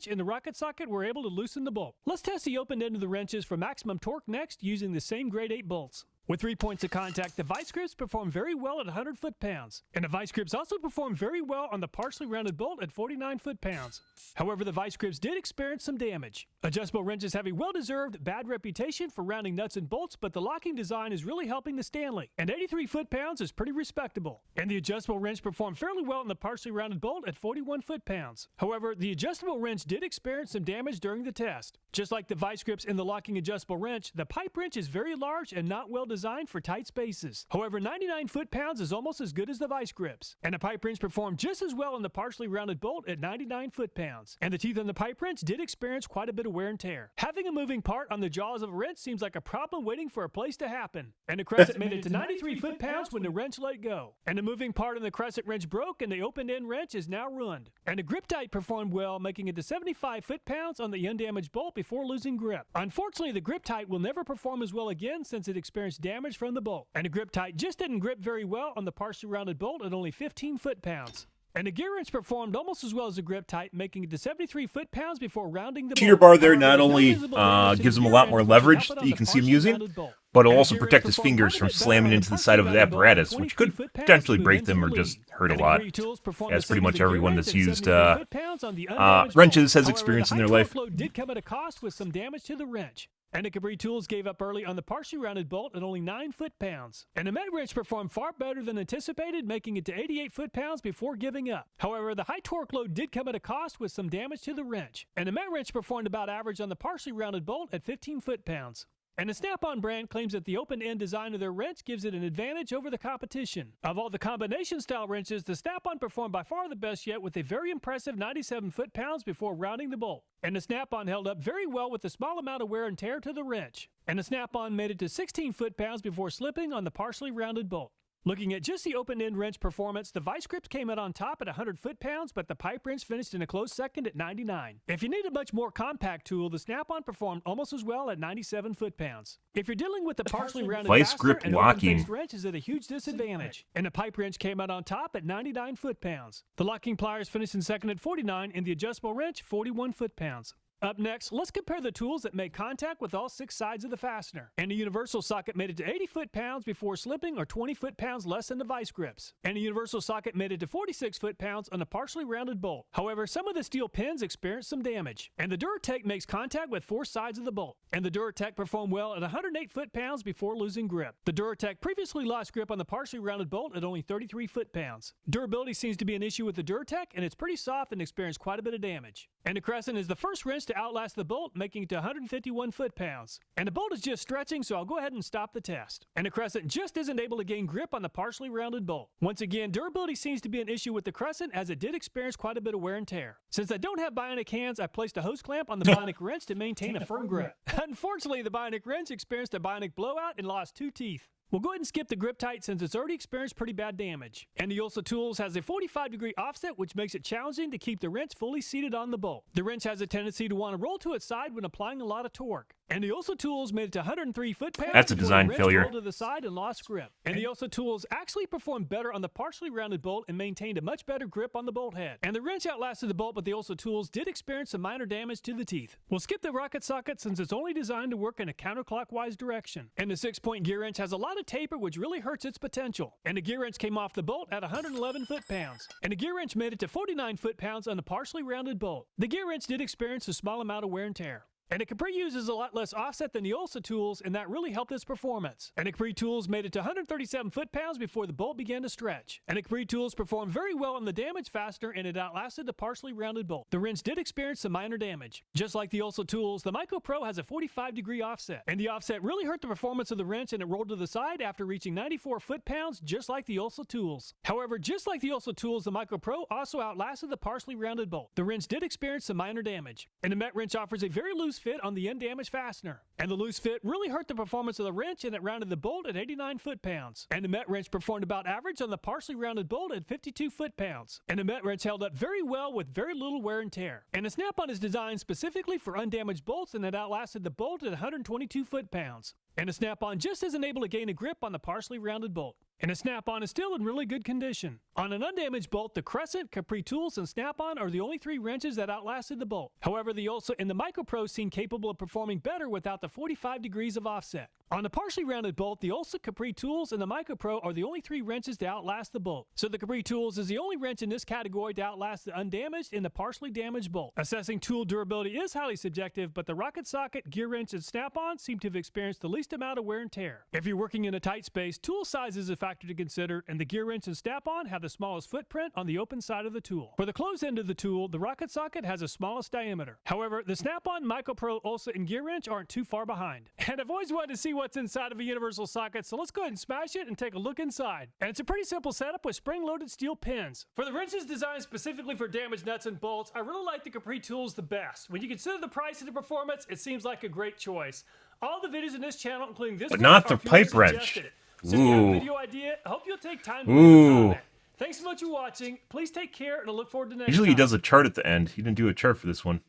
And the rocket socket were able to loosen the bolt. Let's test the open end of the wrenches for maximum torque next using the same grade 8 bolts. With 3 points of contact, the vice grips perform very well at 100 foot-pounds. And the vice grips also perform very well on the partially rounded bolt at 49 foot-pounds. However, the vice grips did experience some damage. Adjustable wrenches have a well-deserved bad reputation for rounding nuts and bolts, but the locking design is really helping the Stanley. And 83 foot-pounds is pretty respectable. And the adjustable wrench performed fairly well on the partially rounded bolt at 41 foot-pounds. However, the adjustable wrench did experience some damage during the test. Just like the vice grips and the locking adjustable wrench, the pipe wrench is very large and not well designed for tight spaces. However, 99 foot-pounds is almost as good as the vice grips. And the pipe wrench performed just as well on the partially rounded bolt at 99 foot-pounds. And the teeth on the pipe wrench did experience quite a bit of wear and tear. Having a moving part on the jaws of a wrench seems like a problem waiting for a place to happen. And the crescent made it to 93 foot-pounds when the wrench let go. And the moving part on the crescent wrench broke, and the open end wrench is now ruined. And the grip tight performed well, making it to 75 foot-pounds on the undamaged bolt before losing grip. Unfortunately, the grip tight will never perform as well again since it experienced damage from the bolt. And the grip tight just didn't grip very well on the partially rounded bolt at only 15 foot-pounds. And the gear wrench performed almost as well as the grip tight, making it to 73 foot-pounds before rounding the Cheater bolt. bar there not However, only there's no visible damage to gives the him a gear lot wrench, more which leverage happened that on you the can see him partially using, rounded bolt. but it'll And the also gear wrench protect his performed fingers quite a from bit better slamming on the into the partially side of the rounded bolt at apparatus, which 23 could foot-pounds potentially to break move them or into the just lead. hurt a And the lot, Gree tools performed as the pretty same as much the gear everyone wrench that's at used 73 foot-pounds on the undamaged wrenches bolt. has experienced in However, their the high life. torque load did come at a cost with some damage to the wrench. And the Cabri tools gave up early on the partially rounded bolt at only 9 foot-pounds. And the Met wrench performed far better than anticipated, making it to 88 foot-pounds before giving up. However, the high torque load did come at a cost with some damage to the wrench. And the Met wrench performed about average on the partially rounded bolt at 15 foot-pounds. And the Snap-on brand claims that the open-end design of their wrench gives it an advantage over the competition. Of all the combination-style wrenches, the Snap-on performed by far the best yet with a very impressive 97 foot-pounds before rounding the bolt. And the Snap-on held up very well with a small amount of wear and tear to the wrench. And the Snap-on made it to 16 foot-pounds before slipping on the partially rounded bolt. Looking at just the open-end wrench performance, the vice grips came out on top at 100 foot-pounds, but the pipe wrench finished in a close second at 99. If you need a much more compact tool, the Snap-on performed almost as well at 97 foot-pounds. If you're dealing with the partially rounded Vice fastener, grip an locking. open-faced wrench is at a huge disadvantage. And the pipe wrench came out on top at 99 foot-pounds. The locking pliers finished in second at 49, and the adjustable wrench 41 foot-pounds. Up next, let's compare the tools that made contact with all 6 sides of the fastener. And a universal socket made it to 80 foot-pounds before slipping, or 20 foot-pounds less than the vice grips. And a universal socket made it to 46 foot-pounds on a partially rounded bolt. However, some of the steel pins experienced some damage. And the Duratec makes contact with 4 sides of the bolt. And the Duratec performed well at 108 foot-pounds before losing grip. The Duratec previously lost grip on the partially rounded bolt at only 33 foot-pounds. Durability seems to be an issue with the Duratec, and it's pretty soft and experienced quite a bit of damage. And the Crescent is the first wrench to outlast the bolt, making it to 151 foot-pounds. And the bolt is just stretching, so I'll go ahead and stop the test. And the Crescent just isn't able to gain grip on the partially rounded bolt. Once again, durability seems to be an issue with the Crescent, as it did experience quite a bit of wear and tear. Since I don't have bionic hands, I placed a hose clamp on the bionic wrench to maintain a firm grip. Unfortunately, the bionic wrench experienced a bionic blowout and lost 2 teeth. We'll go ahead and skip the grip tight since it's already experienced pretty bad damage. And the Ulsa Tools has a 45-degree offset, which makes it challenging to keep the wrench fully seated on the bolt. The wrench has a tendency to want to roll to its side when applying a lot of torque. And the Ulsa Tools made it to 103 foot-pounds. That's a design failure. Rolled to the side and lost grip. And the Ulsa Tools actually performed better on the partially rounded bolt and maintained a much better grip on the bolt head. And the wrench outlasted the bolt, but the Ulsa Tools did experience some minor damage to the teeth. We'll skip the rocket socket since it's only designed to work in a counterclockwise direction. And the 6-point gear wrench has a lot of taper, which really hurts its potential. And the gear wrench came off the bolt at 111 foot-pounds. And the gear wrench made it to 49 foot-pounds on the partially rounded bolt. The gear wrench did experience a small amount of wear and tear. And the Capri uses a lot less offset than the Ulsa Tools, and that really helped its performance. And the Capri Tools made it to 137 foot-pounds before the bolt began to stretch. And the Capri Tools performed very well on the damage fastener, and it outlasted the partially rounded bolt. The wrench did experience some minor damage. Just like the Ulsa Tools, the Micro Pro has a 45-degree offset. And the offset really hurt the performance of the wrench, and it rolled to the side after reaching 94 foot-pounds, just like the Ulsa Tools. However, just like the Ulsa Tools, the Micro Pro also outlasted the partially rounded bolt. The wrench did experience some minor damage. And the Met wrench offers a very loose fit on the undamaged fastener. And the loose fit really hurt the performance of the wrench, and it rounded the bolt at 89 foot-pounds. And the Met wrench performed about average on the partially rounded bolt at 52 foot-pounds. And the Met wrench held up very well with very little wear and tear. And the snap-on is designed specifically for undamaged bolts, and it outlasted the bolt at 122 foot-pounds. And the snap-on just isn't able to gain a grip on the partially rounded bolt. And the snap-on is still in really good condition. On an undamaged bolt, the Crescent, Capri Tools, and snap-on are the only 3 wrenches that outlasted the bolt. However, the Ulsa and the Micro Pro seem capable of performing better without the 45 degrees of offset. On the partially rounded bolt, the Ulsa, Capri Tools, and the Micro Pro are the only 3 wrenches to outlast the bolt. So the Capri Tools is the only wrench in this category to outlast the undamaged and the partially damaged bolt. Assessing tool durability is highly subjective, but the rocket socket, gear wrench, and snap-on seem to have experienced the least amount of wear and tear. If you're working in a tight space, tool size is a factor to consider, and the gear wrench and snap-on have the smallest footprint on the open side of the tool. For the closed end of the tool, the rocket socket has the smallest diameter. However, the snap-on, Micro Pro, Ulsa, and gear wrench aren't too far behind. And I've always wanted to see what's inside of a universal socket, so let's go ahead and smash it and take a look inside. And it's a pretty simple setup with spring-loaded steel pins. For the wrenches designed specifically for damaged nuts and bolts, I really like the Capri Tools the best. When you consider the price and the performance, it seems like a great choice. All the videos in this channel, including this But one, not are the pipe viewer wrench. suggested. So if you have a Ooh. video idea, I hope you'll take time to leave a Ooh. comment. Thanks so much for watching. Please take care, and I look forward to next Usually he time. does a chart at the end. He didn't do a chart for this one.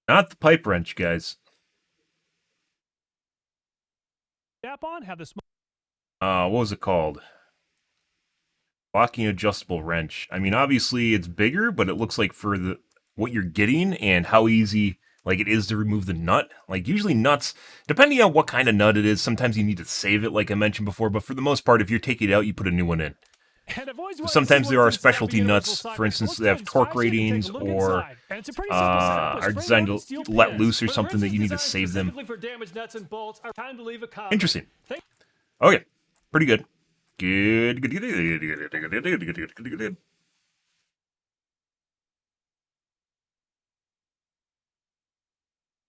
Not the pipe wrench, guys. Snap-on have the small. What was it called? Locking adjustable wrench. I mean, obviously it's bigger, but it looks like for the what you're getting and how easy like it is to remove the nut. Like usually nuts, depending on what kind of nut it is, sometimes you need to save it, like I mentioned before. But for the most part, if you're taking it out, you put a new one in. And I've always wanted to Sometimes see there are what's inside of a specialty universal nuts, socket, for instance, so that let's have go ahead torque and smash it and ratings take a look or inside. And it's a pretty simple setup with are designed to spring-loaded steel let pins. loose or For the something that you need to wrenches save them. specifically for damaged nuts and bolts, our time to leave a comment. Interesting. Thank Okay, pretty good. Good.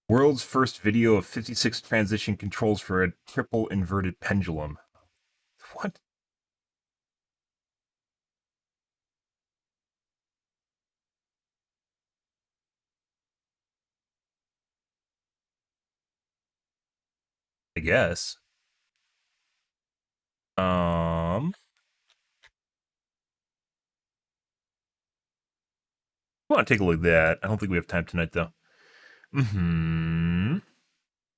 World's first video of 56 transition controls for a triple inverted pendulum. What? I guess. I want to take a look at that. I don't think we have time tonight, though.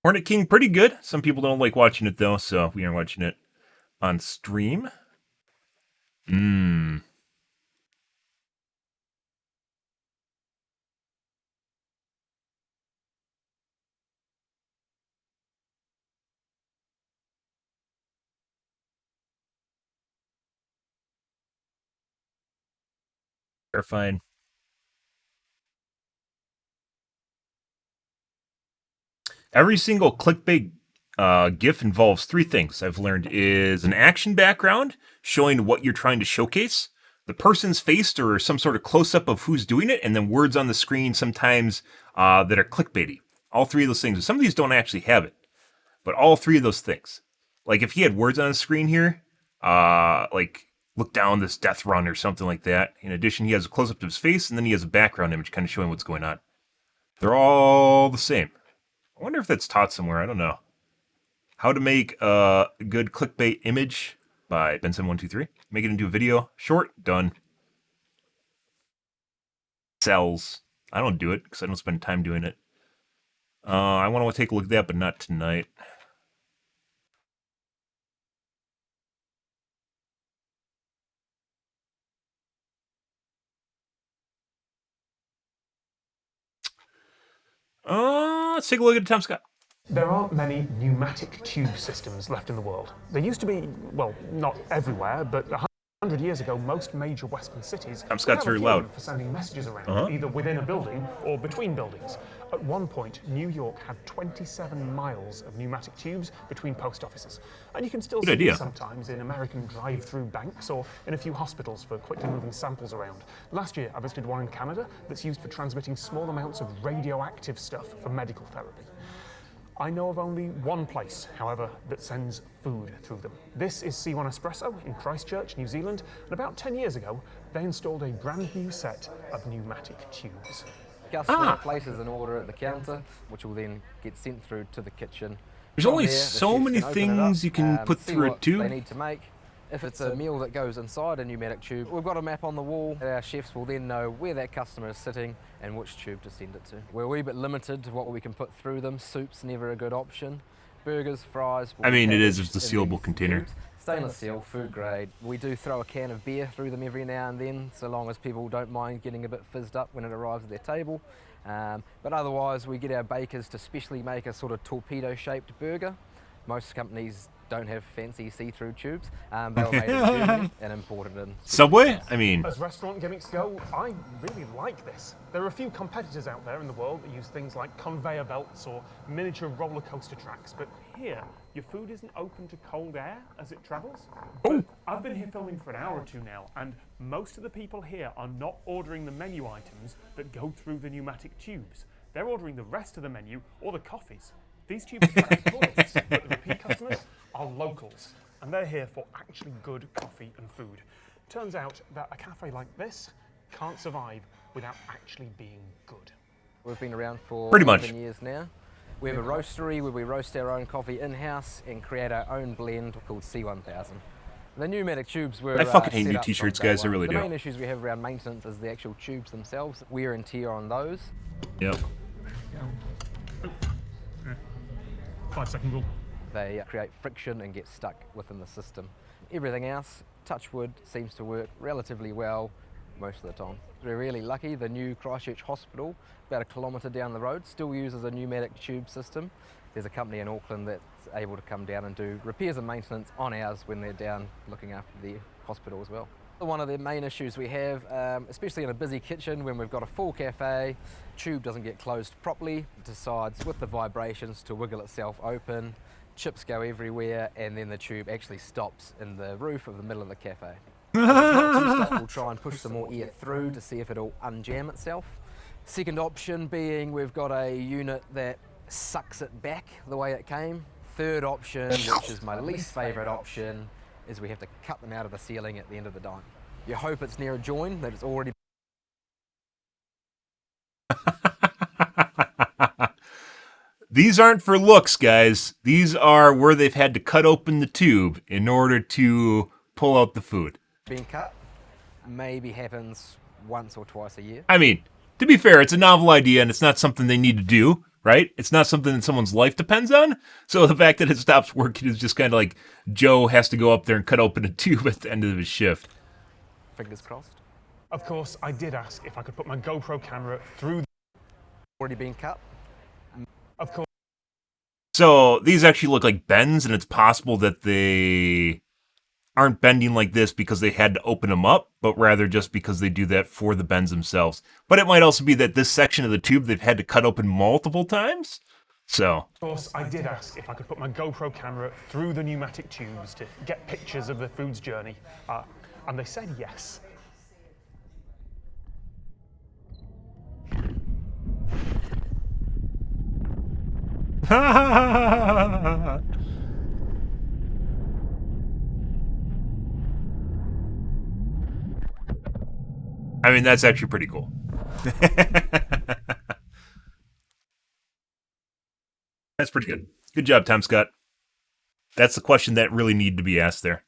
Hornet King, pretty good. Some people don't like watching it, though, so we are watching it on stream. Terrifying. Every single clickbait GIF involves three things I've learned is an action background showing what you're trying to showcase, the person's face or some sort of close-up of who's doing it, and then words on the screen sometimes that are clickbaity. All three of those things. Some of these don't actually have it, but all three of those things. Like if he had words on the screen here, like look down this death run or something like that. In addition, he has a close-up of his face, and then he has a background image kind of showing what's going on. They're all the same. I wonder if that's taught somewhere. I don't know. How to make a good clickbait image by Ben7123. Make it into a video. Short. Done. Sells. I don't do it because I don't spend time doing it. I want to take a look at that, but not tonight. Let's take a look at Tom Scott. There aren't many pneumatic tube systems left in the world. There used to be, well, not everywhere, but 100 years ago, most major Western cities Tom Scott's would have very a few loud. of them for sending messages around, either within a building or between buildings. At one point, New York had 27 miles of pneumatic tubes between post offices. And you can still Good see idea. these sometimes in American drive-through banks or in a few hospitals for quickly moving samples around. Last year, I visited one in Canada that's used for transmitting small amounts of radioactive stuff for medical therapy. I know of only one place, however, that sends food through them. This is C1 Espresso in Christchurch, New Zealand, and about 10 years ago, they installed a brand new set of pneumatic tubes. Customer places an order at the counter, which will then get sent through to the kitchen. There's From only there, the so chefs many can open it things up, you can put see through a what tube. they need to make. If it's a meal that goes inside a pneumatic tube, we've got a map on the wall. Our chefs will then know where that customer is sitting and which tube to send it to. We're a wee bit limited to what we can put through them. Soup's never a good option. Burgers, fries. will I be mean, it is packaged just a in sealable these container. tubes. Stainless steel, food grade. We do throw a can of beer through them every now and then, so long as people don't mind getting a bit fizzed up when it arrives at their table. But otherwise, we get our bakers to specially make a sort of torpedo-shaped burger. Most companies don't have fancy see-through tubes. They were made in Germany and imported in. Subway? I mean, As restaurant gimmicks go, I really like this. There are a few competitors out there in the world that use things like conveyor belts or miniature roller coaster tracks, but here, your food isn't open to cold air as it travels. But I've been here filming for an hour or two now, and most of the people here are not ordering the menu items that go through the pneumatic tubes. They're ordering the rest of the menu or the coffees. These tubes attract tourists, but the repeat customers are locals, and they're here for actually good coffee and food. Turns out that a cafe like this can't survive without actually being good. We've been around for Pretty much. 11 years now. We have a roastery where we roast our own coffee in-house and create our own blend called C1000. The pneumatic tubes were I fucking hate set new up t-shirts, from day guys, I one. really the do. main issues we have around maintenance is the actual tubes themselves, wear and tear on those. yep. 5-second rule. They create friction and get stuck within the system. Everything else, touch wood, seems to work relatively well most of the time. We're really lucky. The new Christchurch Hospital, about a kilometre down the road, still uses a pneumatic tube system. There's a company in Auckland that's able to come down and do repairs and maintenance on ours when they're down looking after the hospital as well. One of the main issues we have, especially in a busy kitchen when we've got a full cafe, tube doesn't get closed properly, it decides with the vibrations to wiggle itself open, chips go everywhere, and then the tube actually stops in the roof of the middle of the cafe. If it's not too stuck, we'll try and push some more air through to see if it'll unjam itself. Second option being we've got a unit that sucks it back the way it came. Third option, which is my least favourite option, is we have to cut them out of the ceiling at the end of the dime. You hope it's near a join, that it's already... These aren't for looks, guys. These are where they've had to cut open the tube in order to pull out the food. been cut. Maybe happens once or twice a year. I mean, to be fair, it's a novel idea and it's not something they need to do, right? It's not something that someone's life depends on. So the fact that it stops working is just kind of like Joe has to go up there and cut open a tube at the end of his shift. Fingers crossed. Of course, I did ask if I could put my GoPro camera through. Already been cut. Of course. So these actually look like bends, and it's possible that they aren't bending like this because they had to open them up, but rather just because they do that for the bends themselves. But it might also be that this section of the tube they've had to cut open multiple times. So. Of course, I did ask if I could put my GoPro camera through the pneumatic tubes to get pictures of the food's journey, and they said yes. I mean, that's actually pretty cool. That's pretty good. Good job, Tom Scott. That's the question that really needed to be asked there.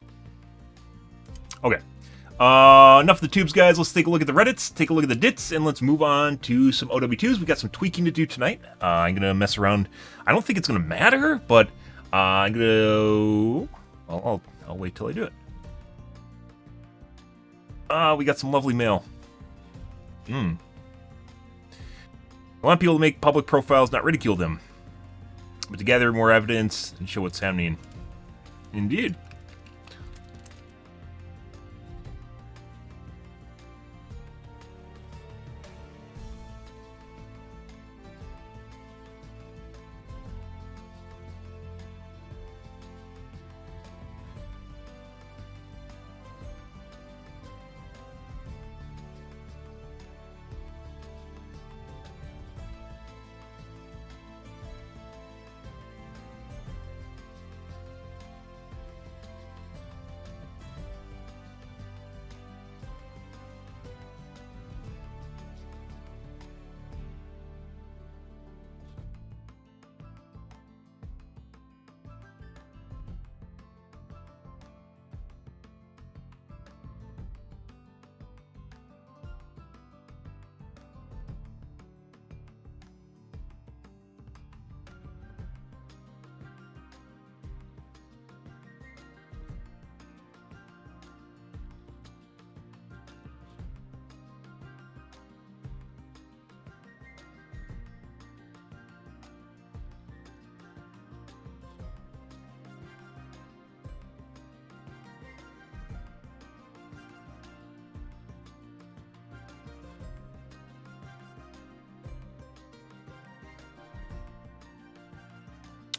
Okay. Enough of the tubes, guys. Let's take a look at the Reddits, take a look at the dits, and let's move on to some OW2s. We got some tweaking to do tonight. I'm going to mess around. I don't think it's going to matter, but I'm going to... Well, I'll wait till I do it. We got some lovely mail. I want people to make public profiles, not ridicule them, but to gather more evidence and show what's happening. Indeed.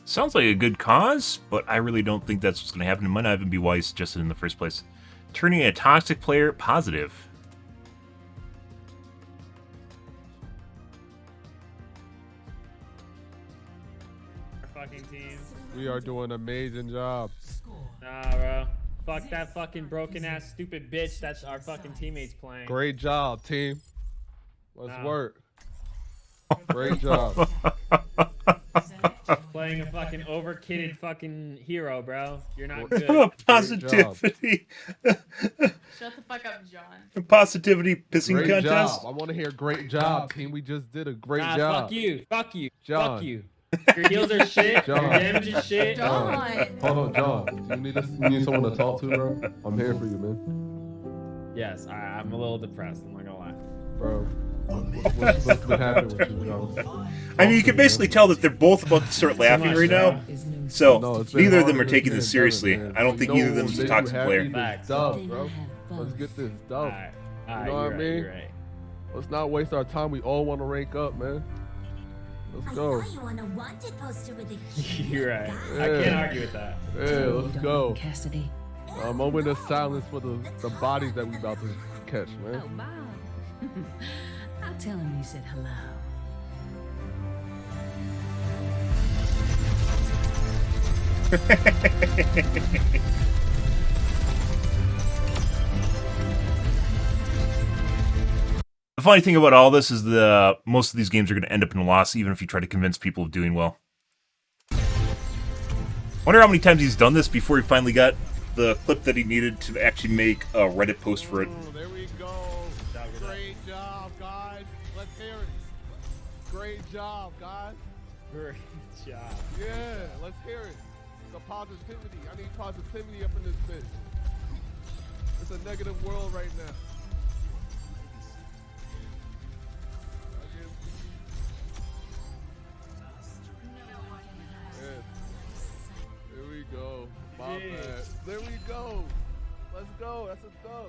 Sounds like a good cause, but I really don't think that's what's going to happen. It might not even be why he suggested in the first place. Turning a toxic player positive. Our fucking team. We are doing an amazing job. Nah, bro. Fuck that fucking broken ass stupid bitch that's our fucking teammates playing. Great job, team. Let's Nah. work. Great job. Playing a fucking overkitted fucking hero, bro. You're not good. Positivity. Shut the fuck up, John. Positivity pissing Great contest. job. I want to hear great job, team. We just did a great Nah, job. fuck you. Fuck you. John. Fuck you. Your heals are shit. John. Your damage is shit. John. Hold on, John. You need someone to talk to, bro? I'm here for you, man. Yes, I'm a little depressed. I'm not gonna lie. Bro. What's been happening with you, John? I mean, you can basically tell that they're both about to start laughing right now. So, No, it's been neither of hard them are with taking this this seriously. pandemic, I don't think man. either of them is a Make toxic you happy, player. Facts. Dub, bro. Let's get this dub. Alright. You know You're what I right, mean? You're right. Let's not waste our time. We all want to rank up, man. Let's go. you on a wanted poster with a You're right. I Yeah. can't argue with that. Yeah, let's go. Cassidy. A moment of silence for the bodies that we about to catch, man. Oh, wow. I'll tell him you said hello. The funny thing about all this is most of these games are going to end up in a loss, even if you try to convince people of doing well. Wonder how many times he's done this before he finally got the clip that he needed to actually make a Reddit post for it. There we go. Great job, guys. Let's hear it. Great job, guys. Great job. Yeah, let's hear it. The positivity. I need positivity up in this bitch. It's a negative world right now. Yeah. There we go. My bad. There we go. go. That's a dub.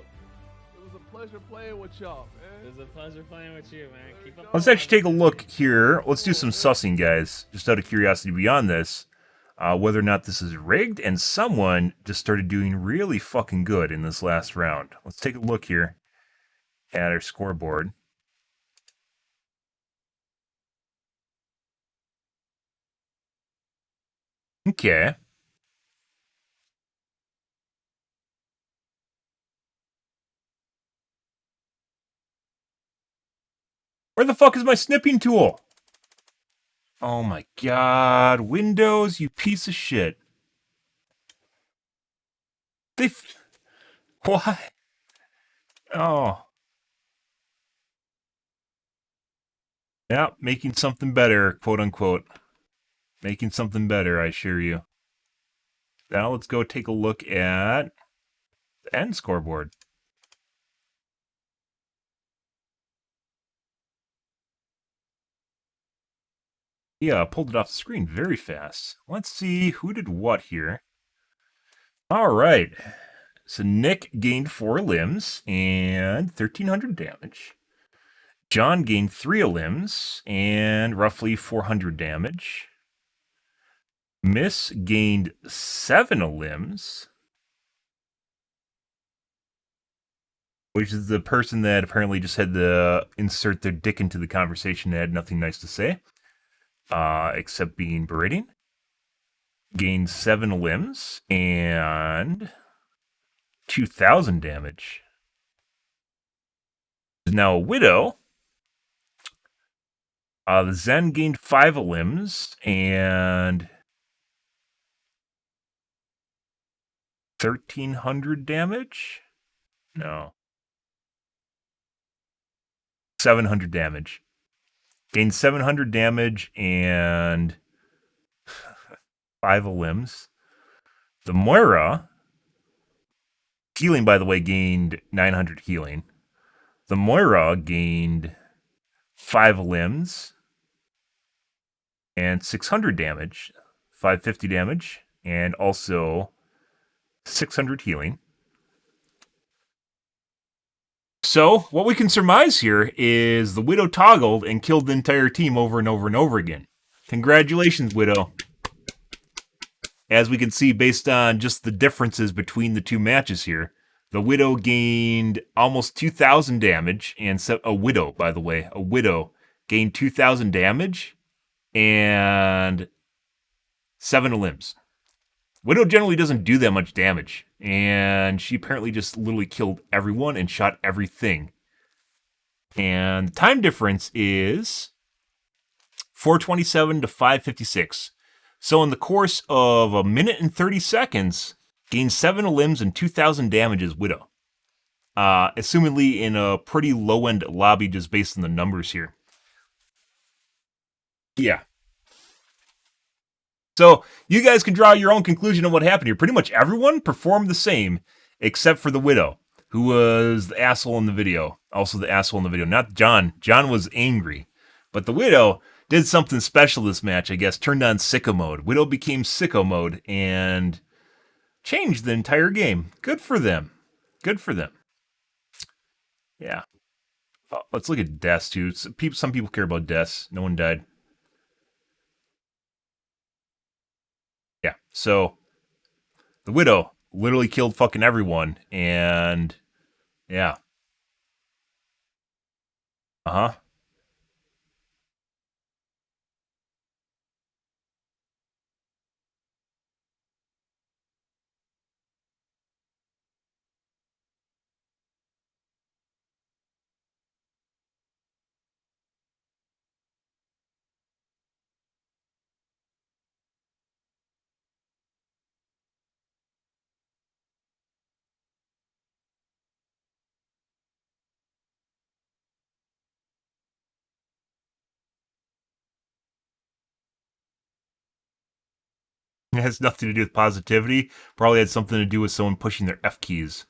It was a pleasure playing with y'all, man. It was a pleasure playing with you, man. Keep up. Let's actually take a look here. Let's do some sussing, guys. Just out of curiosity beyond this, whether or not this is rigged, and someone just started doing really fucking good in this last round. Let's take a look here at our scoreboard. Okay. Where the fuck is my snipping tool? Oh my god. Windows, you piece of shit. Why? Oh. Yeah, making something better, quote unquote. Making something better, I assure you. Now let's go take a look at the end scoreboard. Yeah, I pulled it off the screen very fast. Let's see who did what here. All right. So Nick gained 4 limbs and 1,300 damage. John gained 3 limbs and roughly 400 damage. Miss gained 7 limbs, which is the person that apparently just had to insert their dick into the conversation and had nothing nice to say, except being berating. Gained 7 limbs and 2,000 damage. Is now a widow. The Zen gained 5 limbs and 1,300 damage? No. 700 damage. Gained 700 damage and 5 limbs. The Moira, healing, by the way, gained 900 healing. The Moira gained 5 limbs and 600 damage. 550 damage and also 600 healing. So, what we can surmise here is the Widow toggled and killed the entire team over and over and over again. Congratulations, Widow. As we can see, based on just the differences between the two matches here, the Widow gained almost 2,000 damage, and a Widow, by the way, a Widow gained 2,000 damage and 7 limbs. Widow generally doesn't do that much damage, and she apparently just literally killed everyone and shot everything. And the time difference is 427 to 556. So in the course of a minute and 30 seconds, gained 7 limbs and 2,000 damage as Widow. Assumedly in a pretty low-end lobby just based on the numbers here. Yeah. So you guys can draw your own conclusion of what happened here. Pretty much everyone performed the same, except for the Widow, who was the asshole in the video. Also the asshole in the video, not John. John was angry. But the Widow did something special this match, I guess. Turned on sicko mode. Widow became sicko mode and changed the entire game. Good for them. Good for them. Yeah. Let's look at deaths, too. Some people care about deaths. No one died. Yeah, so the Widow literally killed fucking everyone, and yeah. Uh-huh. It has nothing to do with positivity. Probably had something to do with someone pushing their F keys.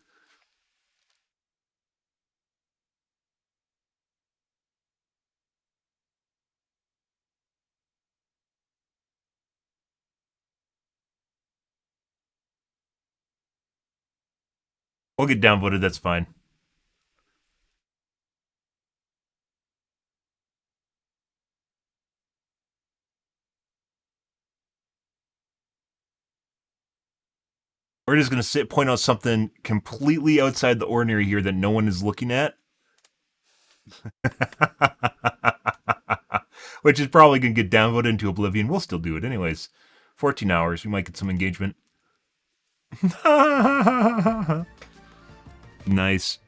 We'll get downvoted, that's fine. We're just going to point out something completely outside the ordinary here that no one is looking at. Which is probably going to get downvoted into oblivion. We'll still do it anyways. 14 hours. We might get some engagement. Nice.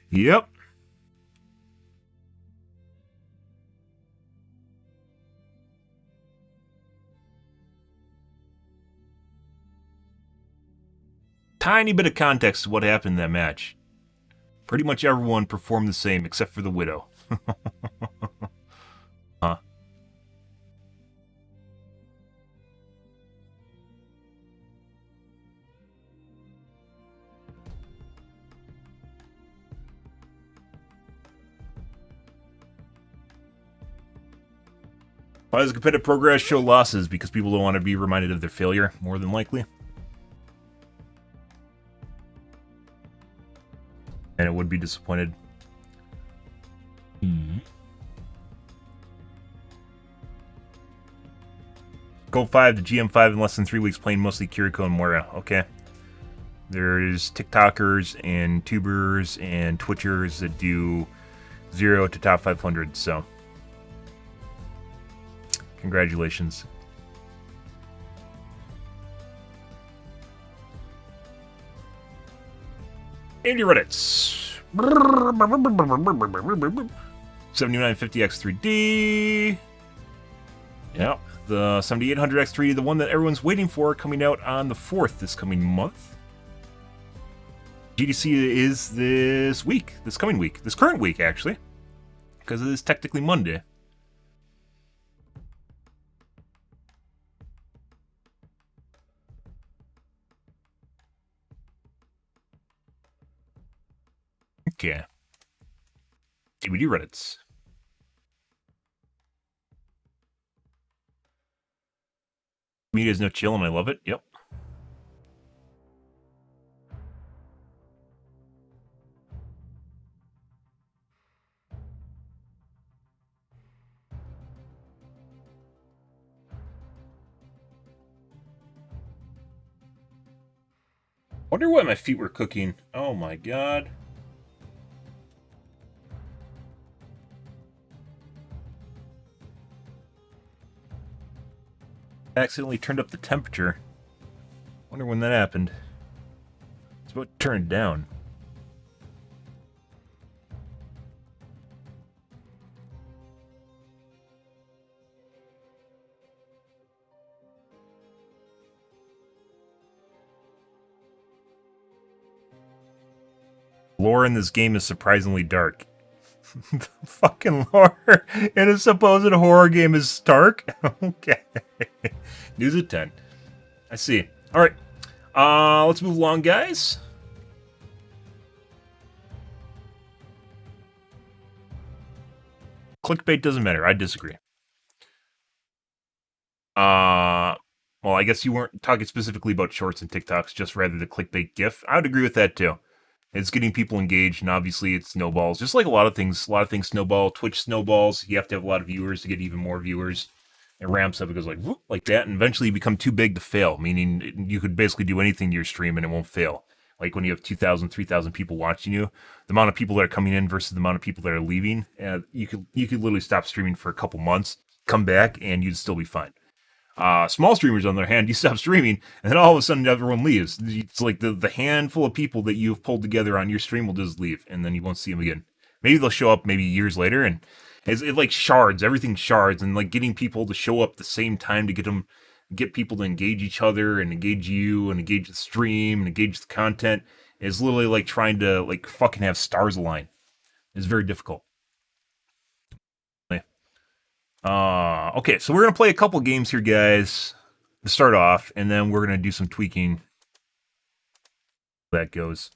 Yep. Tiny bit of context to what happened in that match. Pretty much everyone performed the same except for the Widow. Huh. Why does competitive progress show losses? Because people don't want to be reminded of their failure, more than likely. And it would be disappointed. Gold 5 to GM5 in less than 3 weeks playing mostly Kiriko and Moira. Okay. There's TikTokers and tubers and Twitchers that do 0 to top 500, so congratulations. Indie Reddits. 7950X3D. Yep. The 7800X3D, the one that everyone's waiting for, coming out on the 4th this coming month. GDC is this week. This coming week. This current week, actually. Because it is technically Monday. Okay. DVD Reddits. Media is no chill and I love it. Yep. Wonder why my feet were cooking. Oh my god. I accidentally turned up the temperature. Wonder when that happened. It's about to turn down. Lore in this game is surprisingly dark. The fucking lore in a supposed horror game is stark? Okay. News at 10. I see. Alright. Let's move along, guys. Clickbait doesn't matter. I disagree. Well, I guess you weren't talking specifically about shorts and TikToks, just rather the clickbait GIF. I would agree with that too. It's getting people engaged, and obviously it snowballs. Just like a lot of things snowball. Twitch snowballs. You have to have a lot of viewers to get even more viewers. It ramps up. It goes like whoop, like that, and eventually you become too big to fail. Meaning you could basically do anything to your stream and it won't fail. Like when you have 2,000, 3,000 people watching you, the amount of people that are coming in versus the amount of people that are leaving, you could literally stop streaming for a couple months, come back, and you'd still be fine. Small streamers, on the other hand, you stop streaming, and then all of a sudden everyone leaves. It's like the handful of people that you've pulled together on your stream will just leave, and then you won't see them again. Maybe they'll show up maybe years later, and it's like shards. Everything shards, and like getting people to show up at the same time to get people to engage each other and engage you and engage the stream and engage the content is literally like trying to like fucking have stars align. It's very difficult. Okay, so we're going to play a couple games here, guys, to start off, and then we're going to do some tweaking. That goes.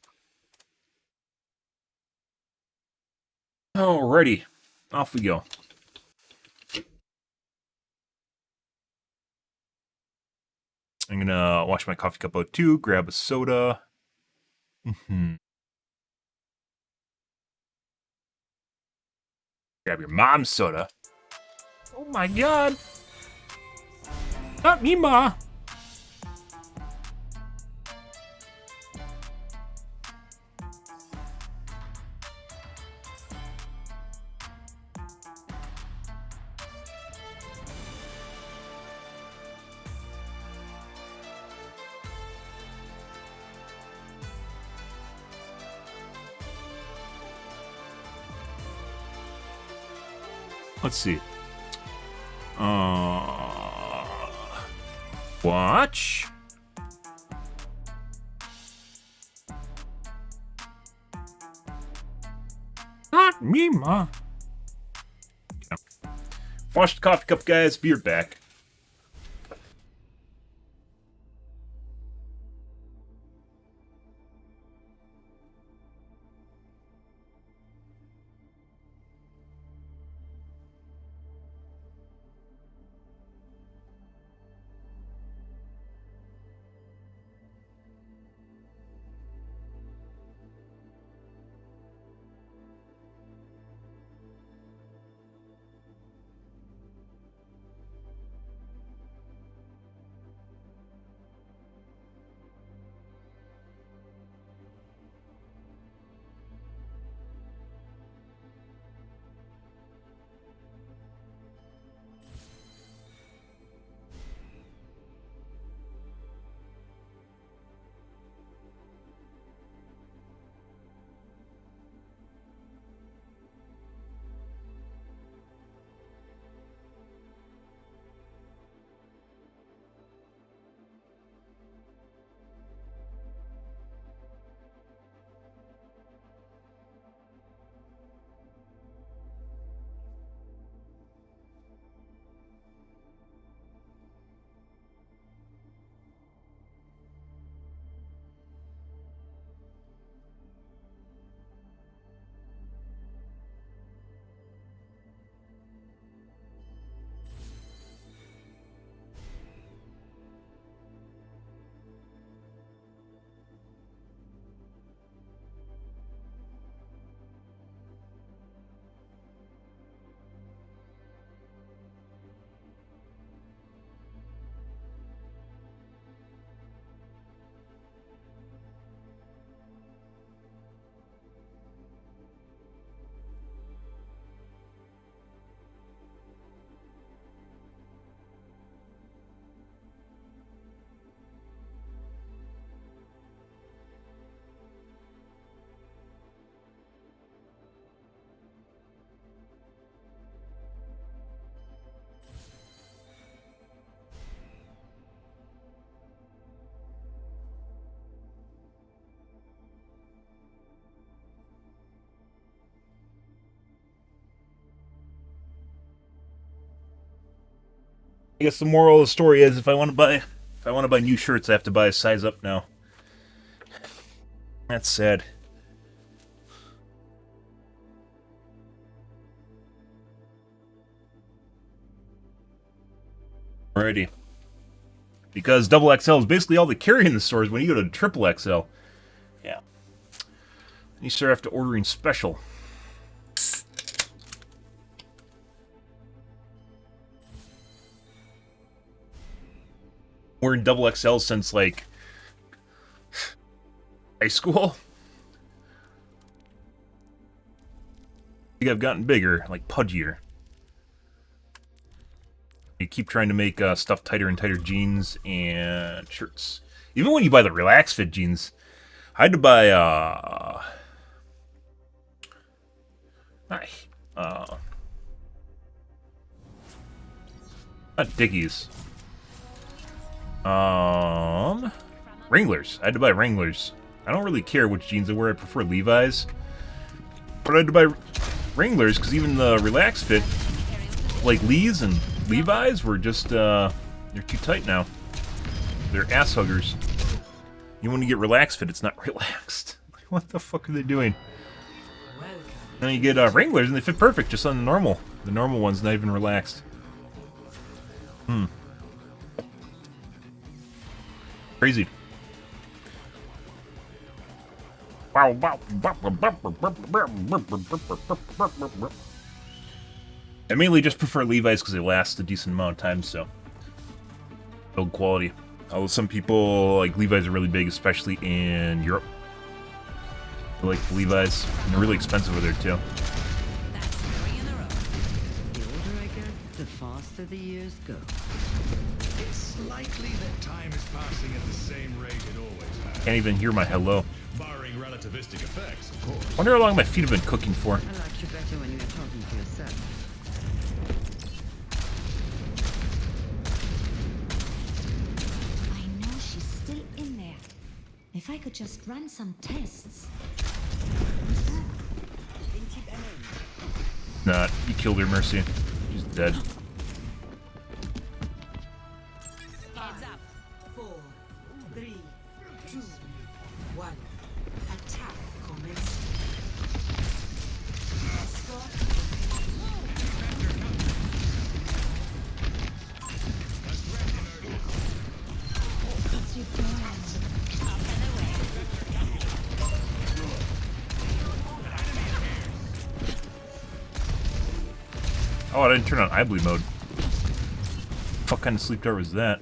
Alrighty, off we go. I'm gonna wash my coffee cup out too, grab a soda. Grab your mom's soda. Oh my god! Not me, Ma! Let's see. Watch. Not me, Ma. Okay. Wash the coffee cup, guys. Be right back. I guess the moral of the story is if I want to buy new shirts, I have to buy a size up now. That's sad. Alrighty. Because double XL is basically all they carry in the stores when you go to triple XL. Yeah. And you start after ordering special. We're in double XL since, like, high school. I think I've gotten bigger, like pudgier. You keep trying to make stuff tighter and tighter jeans and shirts. Even when you buy the relax fit jeans, I had to buy not Dickies. Wranglers. I had to buy Wranglers. I don't really care which jeans I wear. I prefer Levi's. But I had to buy Wranglers because even the relax fit, like Lee's and Levi's, were just, they're too tight now. They're ass huggers. You want to get relax fit, it's not relaxed. What the fuck are they doing? Then you get Wranglers and they fit perfect just on the normal. The normal one's not even relaxed. Crazy. Wow, wow. I mainly just prefer Levi's because they last a decent amount of time, so. Build quality. Although some people, like, Levi's are really big, especially in Europe. They like Levi's, and they're really expensive over there, too. That's 3 in a row. The older I get, the faster the years go. It's likely that time is passing at the same rate it always has. Can't even hear my hello. Barring relativistic effects, of course. Wonder how long my feet have been cooking for. I like you better when you're talking to yourself. I know she's still in there. If I could just run some tests. Nah, you killed her, Mercy. She's dead. Heads up. 4, 3, 2, 1. Attack commence. Oh, I didn't turn on eye bleed mode. What kind of sleep dart was that?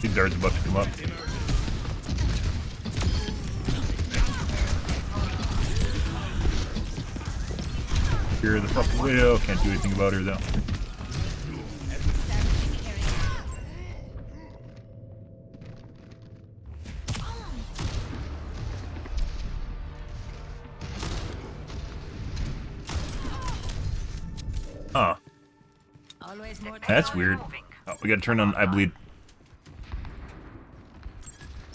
These darts are about to come up. Here, the fucking widow. Can't do anything about her though. Huh. That's weird. Oh, we gotta turn on eye bleed.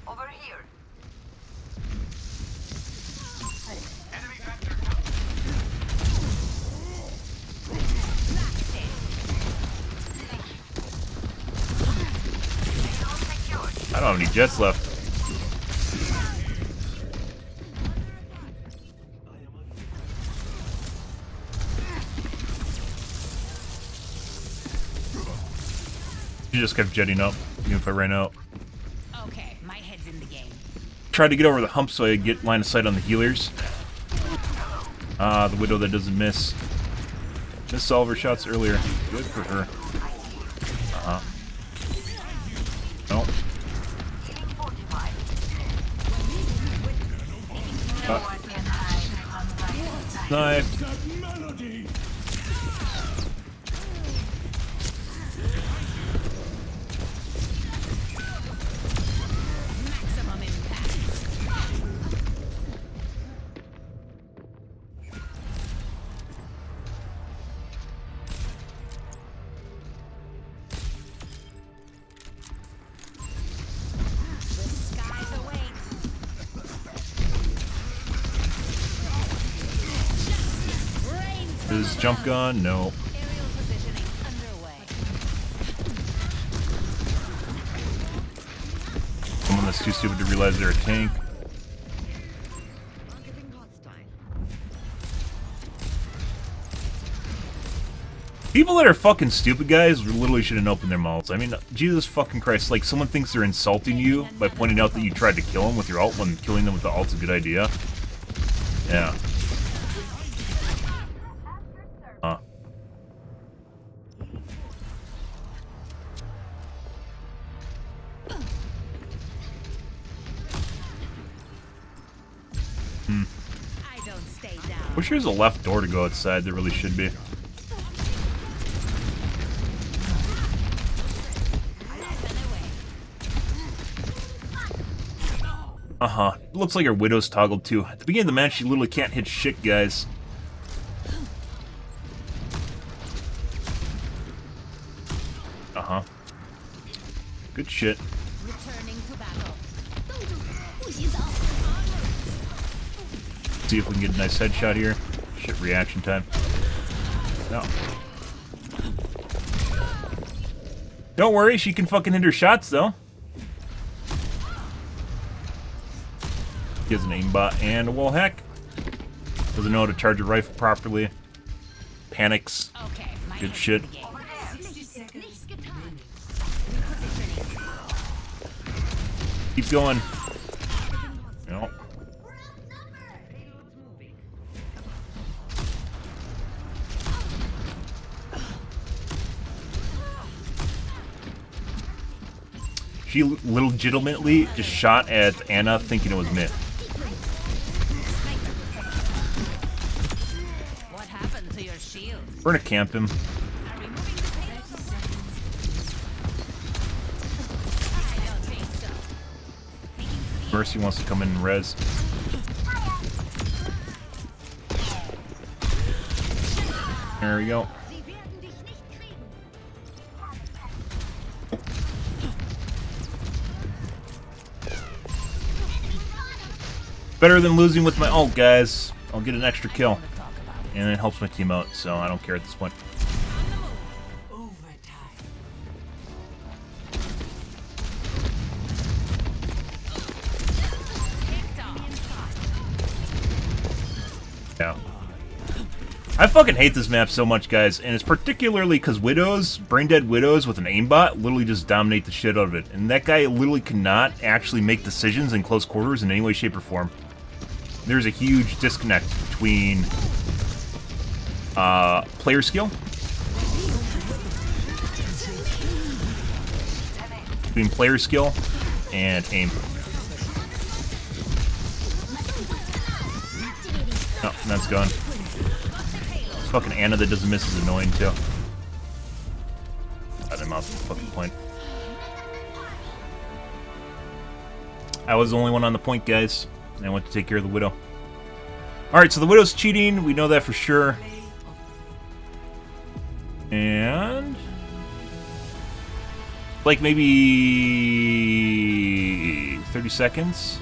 Over here. I don't have any jets left. She just kept jetting up, even if I ran out. Okay, my head's in the game. Tried to get over the hump so I get line of sight on the healers. The widow that doesn't miss. Missed all of her shots earlier. Good for her. No. Knife. Maximum impact. The skies await. Is jump gun? No. Aerial positioning underway. Someone that's too stupid to realize they're a tank. People that are fucking stupid, guys, literally shouldn't open their mouths. I mean, Jesus fucking Christ, like, someone thinks they're insulting you by pointing out that you tried to kill them with your ult when killing them with the ult's a good idea. Yeah. Huh. I don't stay down. Wish there was a left door to go outside. There really should be. Uh-huh. Looks like her widow's toggled too. At the beginning of the match, she literally can't hit shit, guys. Uh-huh. Good shit. Returning to battle. See if we can get a nice headshot here. Shit, reaction time. No. Don't worry, she can fucking hit her shots, though. He has an aimbot and a wall hack. Doesn't know how to charge a rifle properly. Panics. Good shit. Keep going. No. She legitimately just shot at Anna thinking it was me. What happened to your shield? We're gonna camp him. Mercy wants to come in and res. There we go. Better than losing with my ult, guys. I'll get an extra kill. And it helps my team out, so I don't care at this point. Yeah. I fucking hate this map so much, guys, and it's particularly because Widows, brain-dead Widows with an aimbot, literally just dominate the shit out of it. And that guy literally cannot actually make decisions in close quarters in any way, shape, or form. There's a huge disconnect between player skill, and aim. Oh, that's gone. This fucking Anna that doesn't miss is annoying too. Got him off the fucking point. I was the only one on the point, guys. I went to take care of the Widow. Alright, so the Widow's cheating. We know that for sure. And... like maybe... 30 seconds?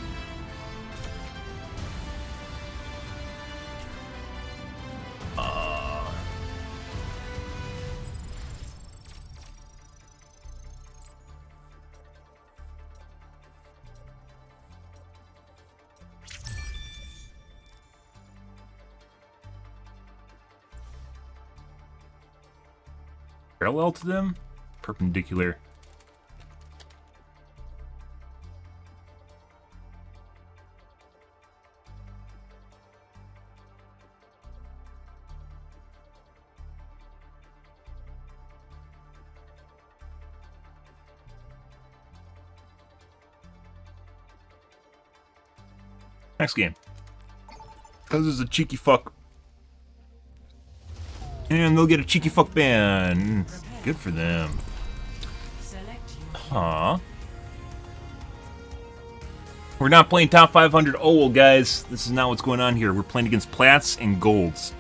Parallel to them? Perpendicular. Next game. This is a cheeky fuck. And they'll get a cheeky fuck ban. Good for them. Huh. We're not playing top 500 OWL, guys. This is not what's going on here. We're playing against plats and golds.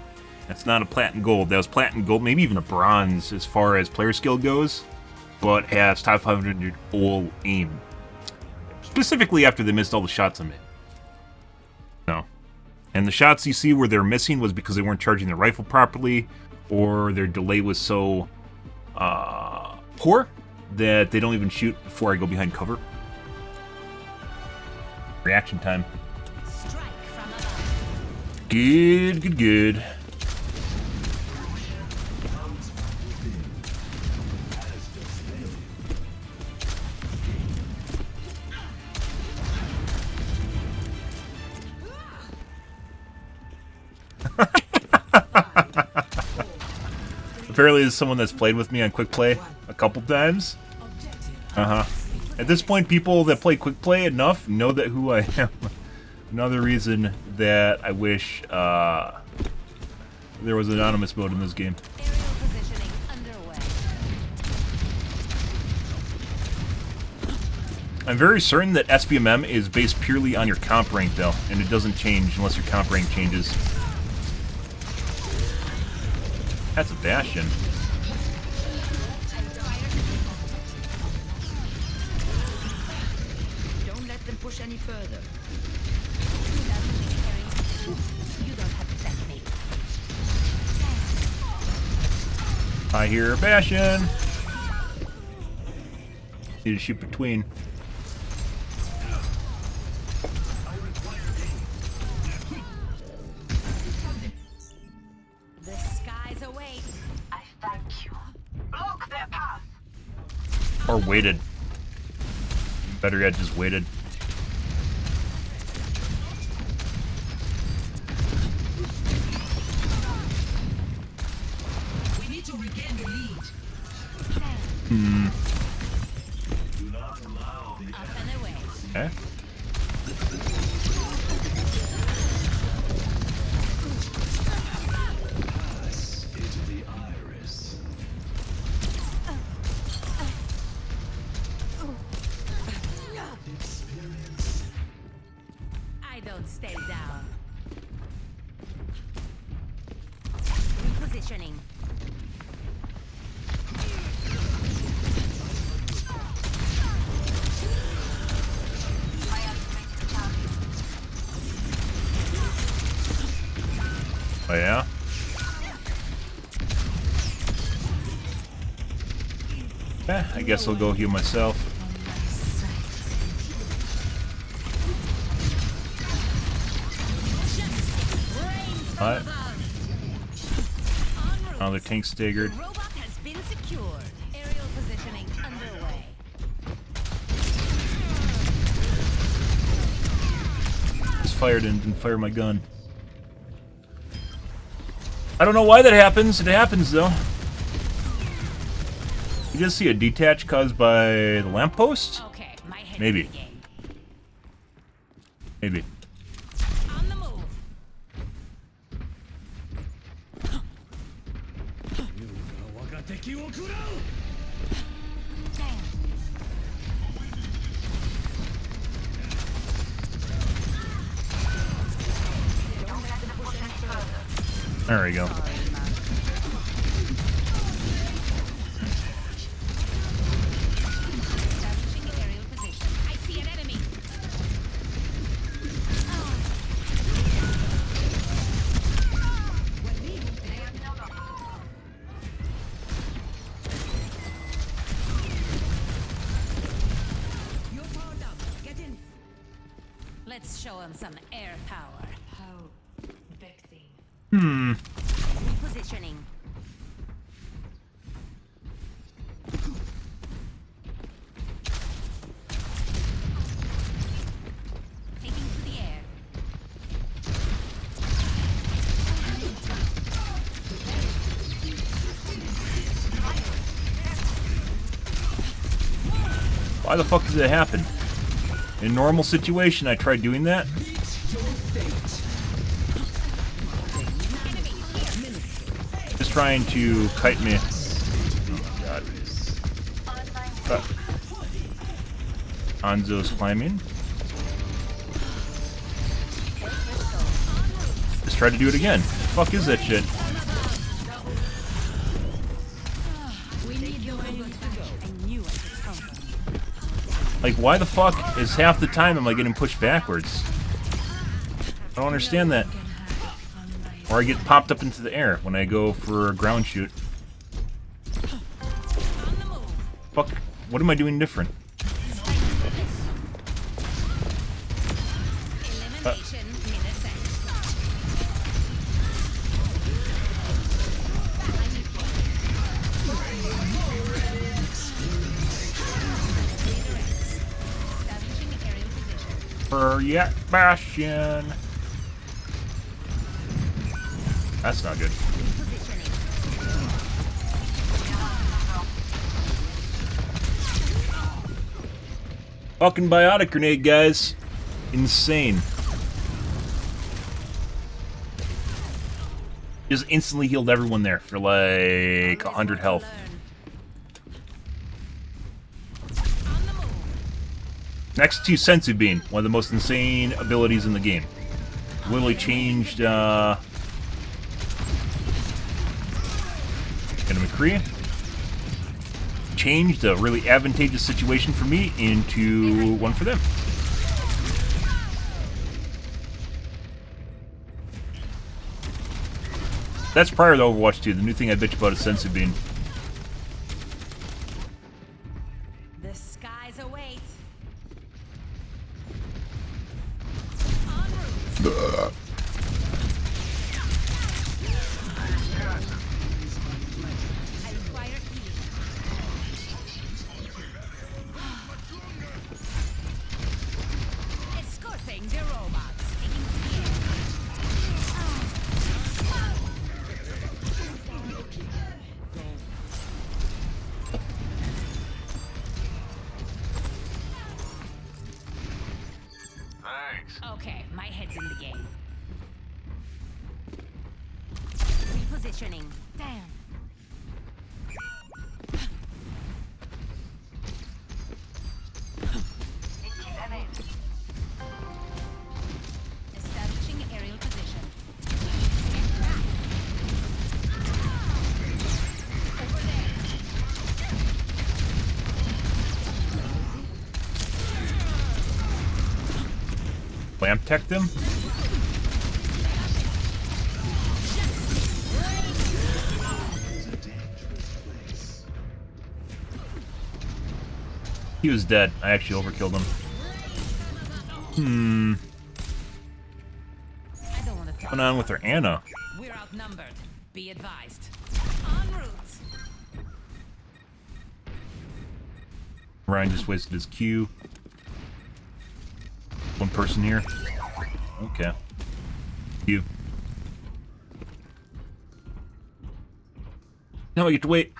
That's not a plat and gold. That was plat and gold, maybe even a bronze as far as player skill goes, but has top 500 OWL aim. Specifically after they missed all the shots on me. No. And the shots you see where they're missing was because they weren't charging their rifle properly, or their delay was so poor that they don't even shoot before I go behind cover. Reaction time. Good, good, good. Apparently there's someone that's played with me on Quick Play a couple times. At this point, people that play Quick Play enough know that who I am. Another reason that I wish there was anonymous mode in this game. I'm very certain that SBMM is based purely on your comp rank, though, and it doesn't change unless your comp rank changes. That's a Bastion. Don't let them push any further. You don't have to thank me. I hear a Bastion. Need to shoot between. Or waited. Better yet, just waited. We need to regain the lead. Up and away. Okay. I don't stay down. Repositioning. Oh yeah? I guess I'll go heal myself. What? Another tank staggered. Robot has been secured. Aerial positioning underway. Just fired and didn't fire my gun. I don't know why that happens. It happens though. You just see a detach caused by the lamppost? Okay, my head's Maybe. in the game. Maybe. On the move. There we go. Establishing aerial position. I see an enemy. You're powered up. Get in. Let's show him some air power. How vexing. Repositioning. Taking to the air. Why the fuck does it happen? In normal situation, I tried doing that. Just trying to kite me. Oh god. Anzo's climbing. Just try to do it again. Fuck is that shit? We need your robot back. I knew I could count on you. Like, why the fuck is half the time am I getting pushed backwards? I don't understand that. Or I get popped up into the air when I go for a ground shoot. Fuck, what am I doing different? Elimination in a sense. Establishing aerial position. Yeah, Bastion. That's not good. Fucking biotic grenade, guys. Insane. Just instantly healed everyone there for like 100 health. Next to Sensu Bean, one of the most insane abilities in the game. Literally changed Enemy McCree. Changed a really advantageous situation for me into one for them. That's prior to Overwatch 2. The new thing I bitch about is Sensu Bean. The skies await. Find the robots. Taking to the air. Thanks. Okay, my head's in the game. Repositioning. Damn. Establishing aerial position. Get back. Over there. Lamp tech them? He was dead. I actually overkilled him. I don't want to What's going on with her Anna? We're outnumbered. Be advised. En route. Ryan just wasted his Q. One person here. Okay. You. Now I get to wait.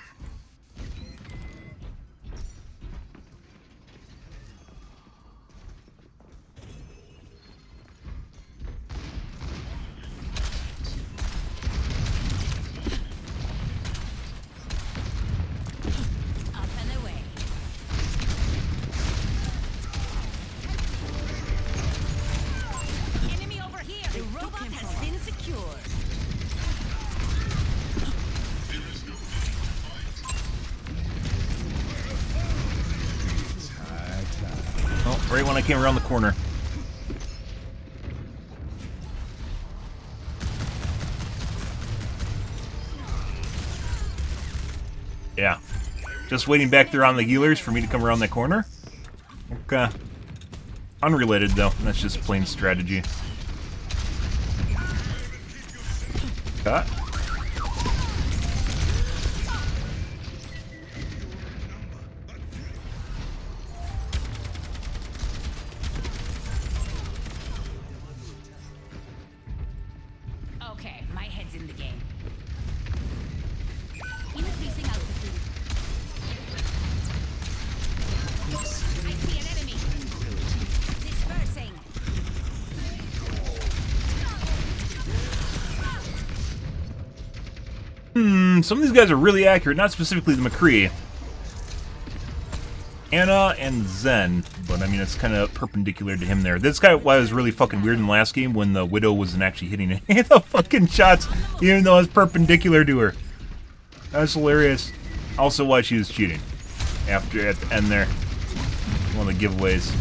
Up and away. Enemy over here. The robot has been secured. Oh, right when I came around the corner. Yeah. Just waiting back there on the healers for me to come around that corner? Okay. Unrelated, though. That's just plain strategy. Cut. Okay, my head's in the game. Increasing altitude. I see an enemy. Dispersing. Some of these guys are really accurate, not specifically the McCree. Anna and Zen, but I mean, it's kind of perpendicular to him there. This guy was really fucking weird in the last game when the Widow wasn't actually hitting any of the fucking shots, even though it's perpendicular to her. That's hilarious. Also, why she was cheating after at the end there. One of the giveaways.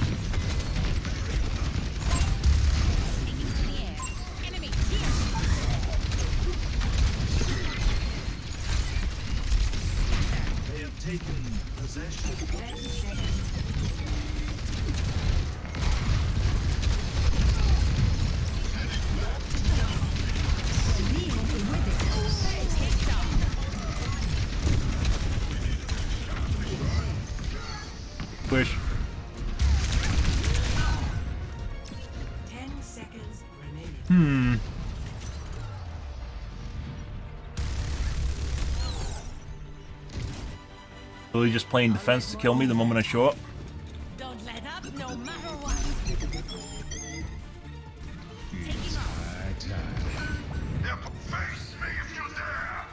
Enemy here. They have taken possession. 30 seconds. Push. 10 seconds remaining. Really just playing defense to kill me the moment I show up? Don't let up no matter what. Taking off. Face me if you dare!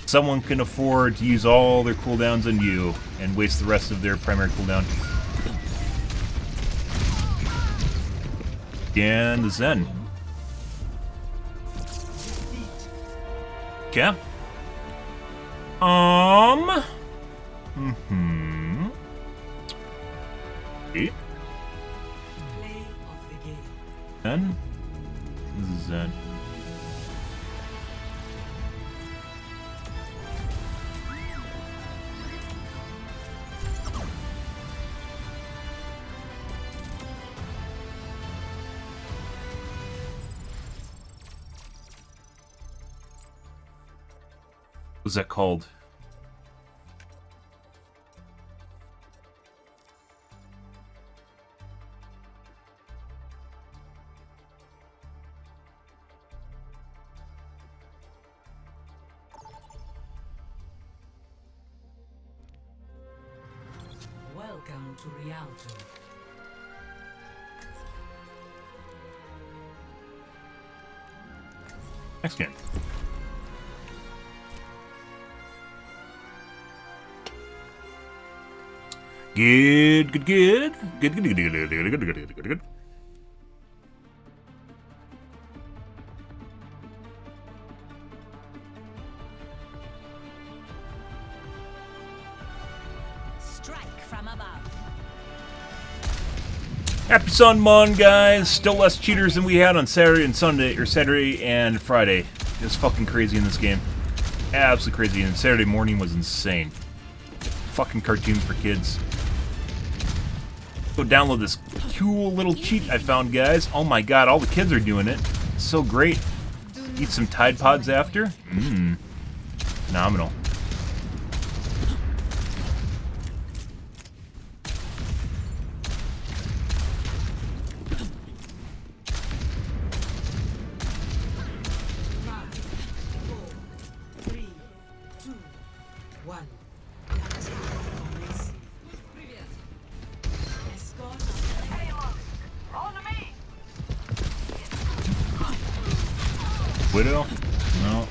Someone can afford to use all their cooldowns on you and waste the rest of their primary cooldown. And the Zen. Okay. Eight. Play of the game. Zen. This is Zen. What's that called? Welcome to Rialto. Next game. Good. Strike from above. Happy Sunmon, guys. Still less cheaters than we had on Saturday and Sunday, or Saturday and Friday. It's fucking crazy in this game. Absolutely crazy. And Saturday morning was insane. Fucking cartoons for kids. Go download this cool little cheat I found, guys. Oh my god, all the kids are doing it. It's so great. Eat some Tide Pods after. Phenomenal. Widow? No.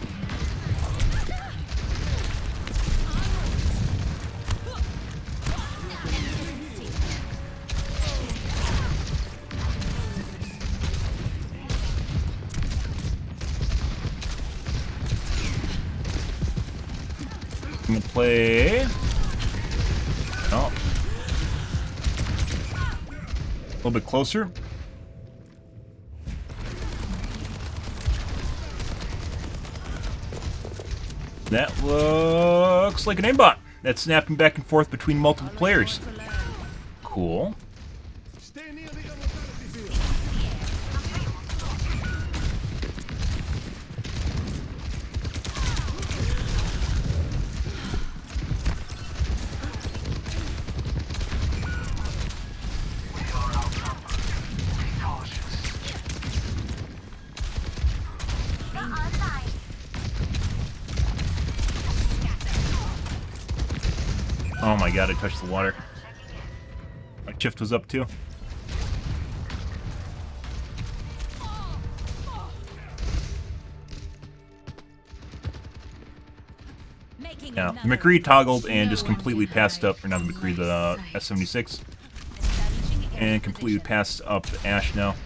I'm gonna play. Oh. A little bit closer. That looks like an aimbot. That's snapping back and forth between multiple players. Cool. Oh my god, I touched the water. My shift was up too. Yeah, the McCree toggled and just completely passed up, or not the McCree, the S76. And completely passed up Ash now.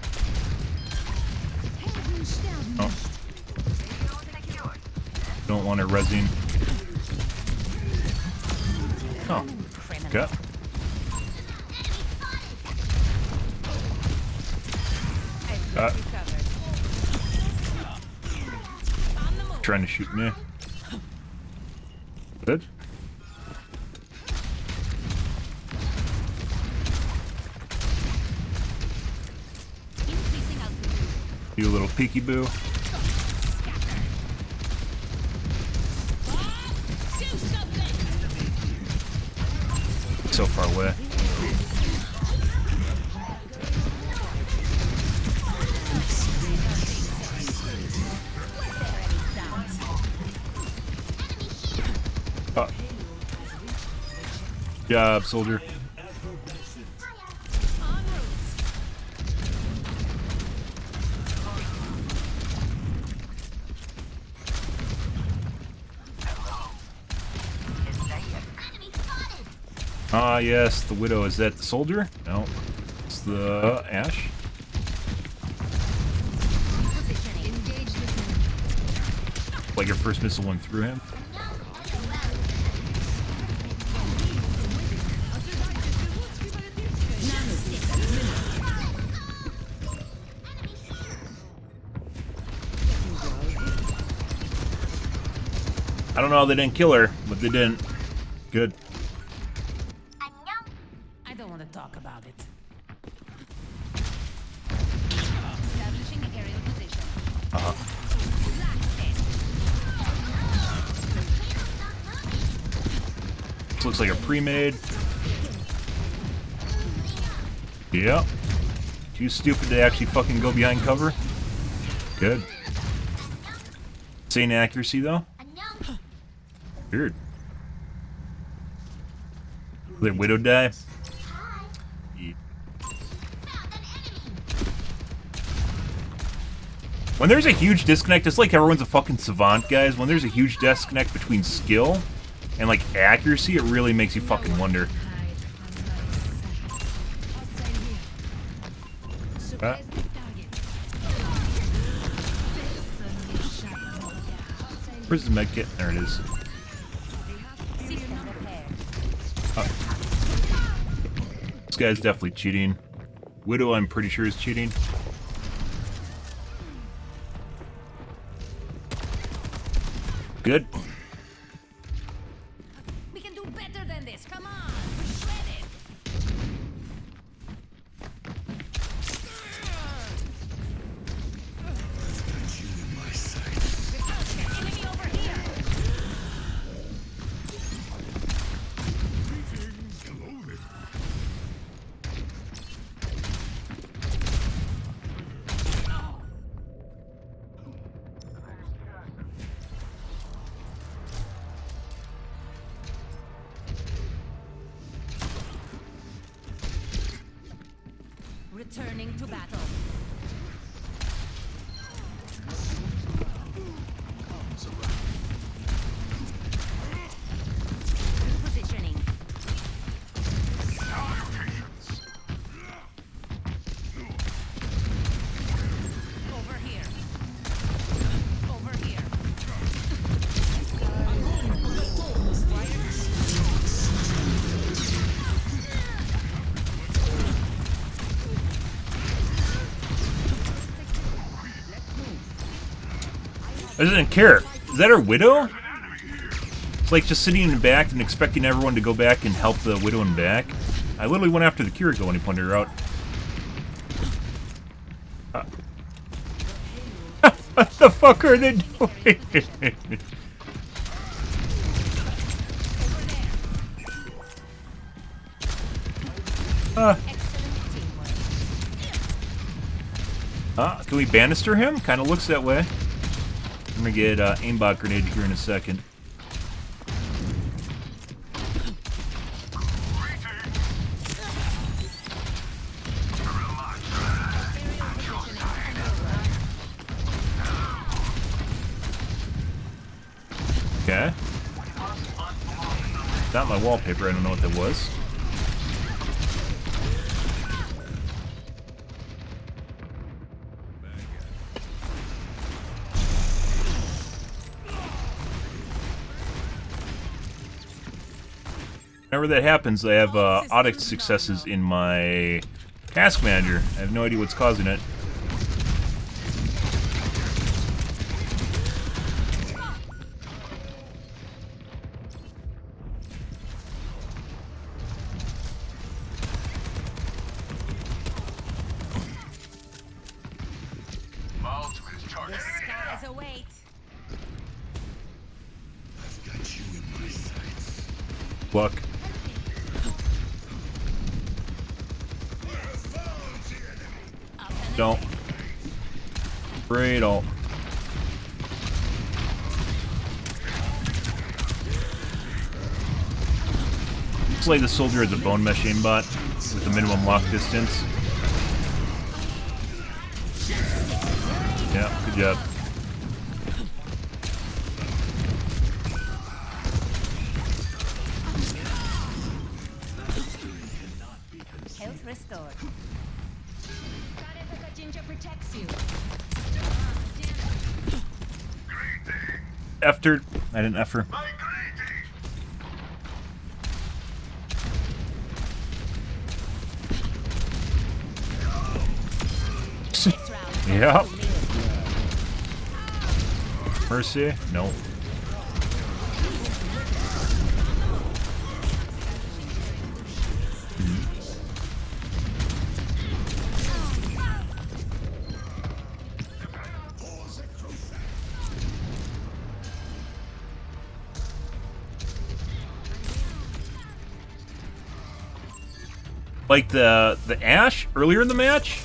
Oh. Don't want her resing. Oh, okay. Trying to shoot me. Good. Do a little peekaboo. So far away. Oh. Good job, soldier. Ah, yes, the Widow. Is that the soldier? No. It's the Ash. Like your first missile went through him. I don't know how they didn't kill her, but they didn't. Good. I don't want to talk about it. This looks like a pre-made. Yep. Too stupid to actually fucking go behind cover. Good. Insane accuracy though. Weird. Did Widow die? When there's a huge disconnect, it's like everyone's a fucking savant, guys. When there's a huge disconnect between skill and, like, accuracy, it really makes you fucking wonder. Where's the medkit? There it is. This guy's definitely cheating. Widow, I'm pretty sure, is cheating. Good. We can do better than this. Come on. We're shredded. Enemy over here. Returning to battle. Positioning. Over here. Over here. I didn't care. Is that our Widow? It's like just sitting in the back and expecting everyone to go back and help the Widow in back. I literally went after the Kiriko when he pointed her out. What the fuck are they doing? Can we banister him? Kind of looks that way. I'm gonna get aimbot grenade here in a second. Okay. Not my wallpaper, I don't know what that was. Whenever that happens, I have audit successes in my task manager. I have no idea what's causing it. The skies await. I've got you in my sights. Luck. Don't. Great ult. Looks like the soldier has a bone mesh aimbot with the minimum lock distance. Yeah, good job. Health restored. Ginger protects you. Effed her. I didn't F her. Yep. Mercy? No. Like the Ashe earlier in the match?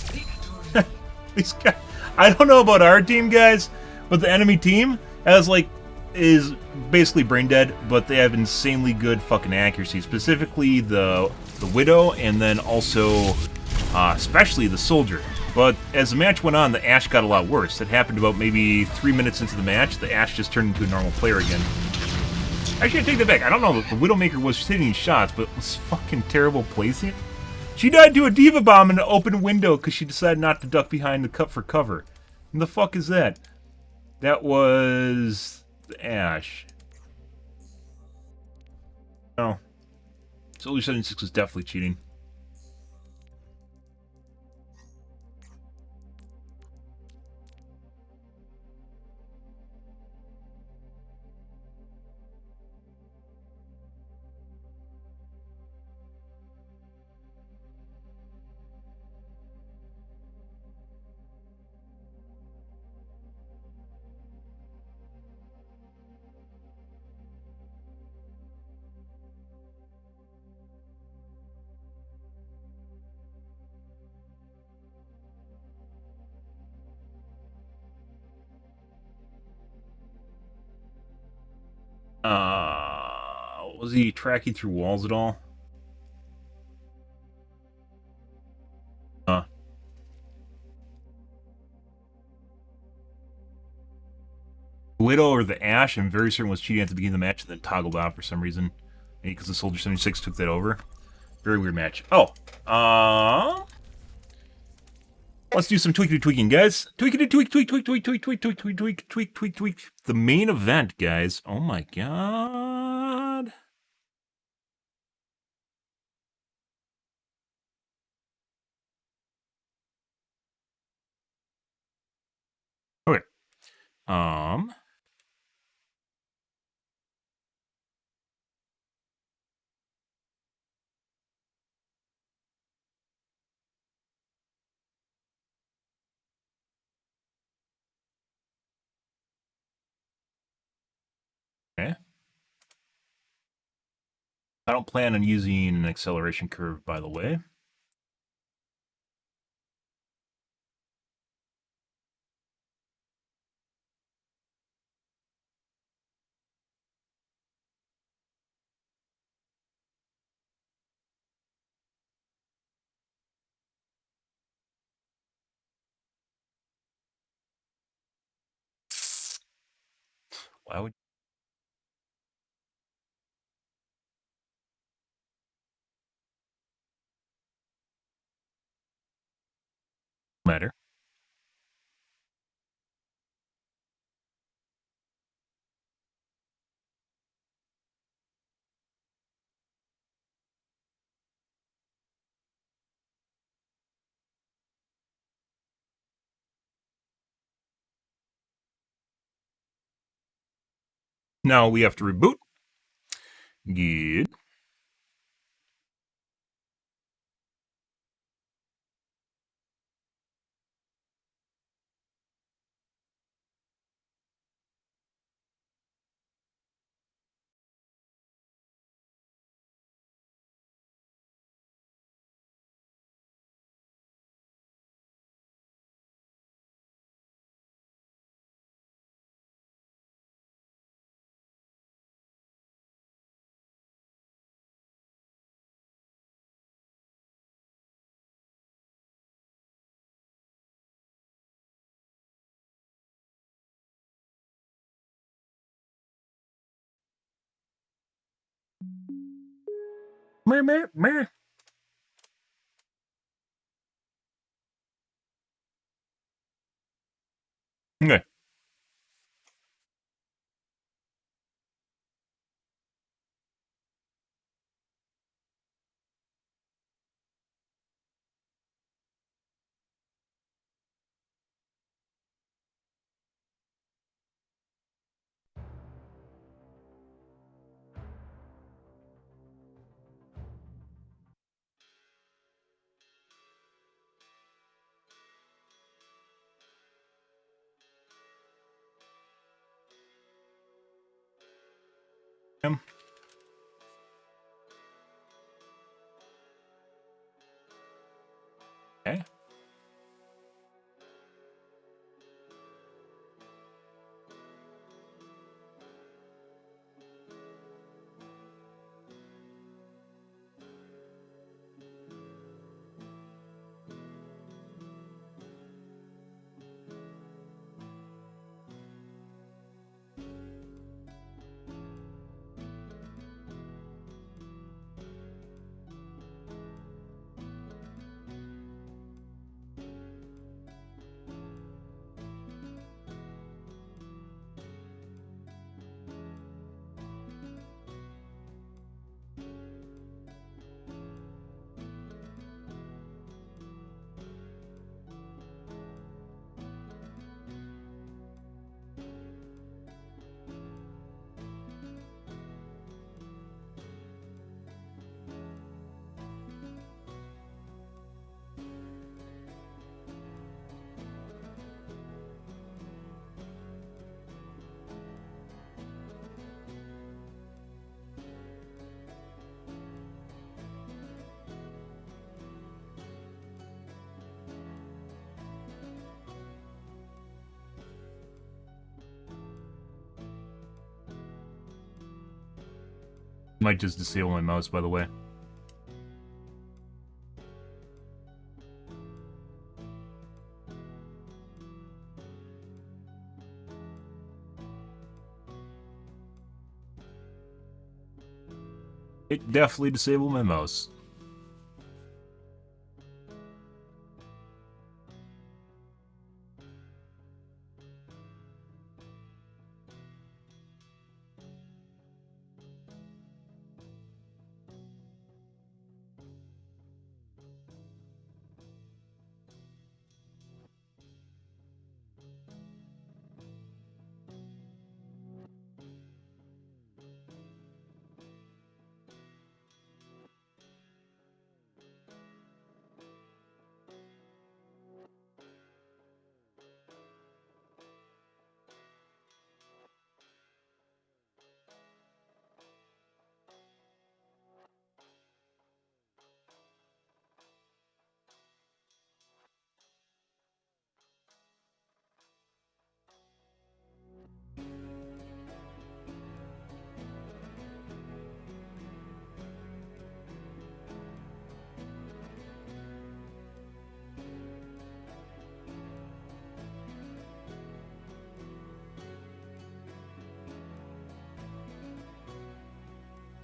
These guys, I don't know about our team, guys, but the enemy team is basically brain dead, but they have insanely good fucking accuracy. Specifically the Widow, and then also especially the soldier. But as the match went on, the Ashe got a lot worse. It happened about maybe 3 minutes into the match. The Ashe just turned into a normal player again. Actually, I take that back. I don't know. The Widowmaker was hitting shots, but it was fucking terrible placing. She died to a Diva Bomb in an open window because she decided not to duck behind the cup for cover. And the fuck is that? That was the Ashe. No. Soldier 76 was definitely cheating. Was he tracking through walls at all? Widow or the Ashe, I'm very certain was cheating at the beginning of the match and then toggled out for some reason. Maybe because the Soldier 76 took that over. Very weird match. Oh, let's do some tweaking, guys. Tweak. The main event, guys. Oh my god. Okay. Okay. I don't plan on using an acceleration curve, by the way. Why would matter? Now we have to reboot. Good. Meh. Okay. Might just disable my mouse, by the way. It definitely disabled my mouse.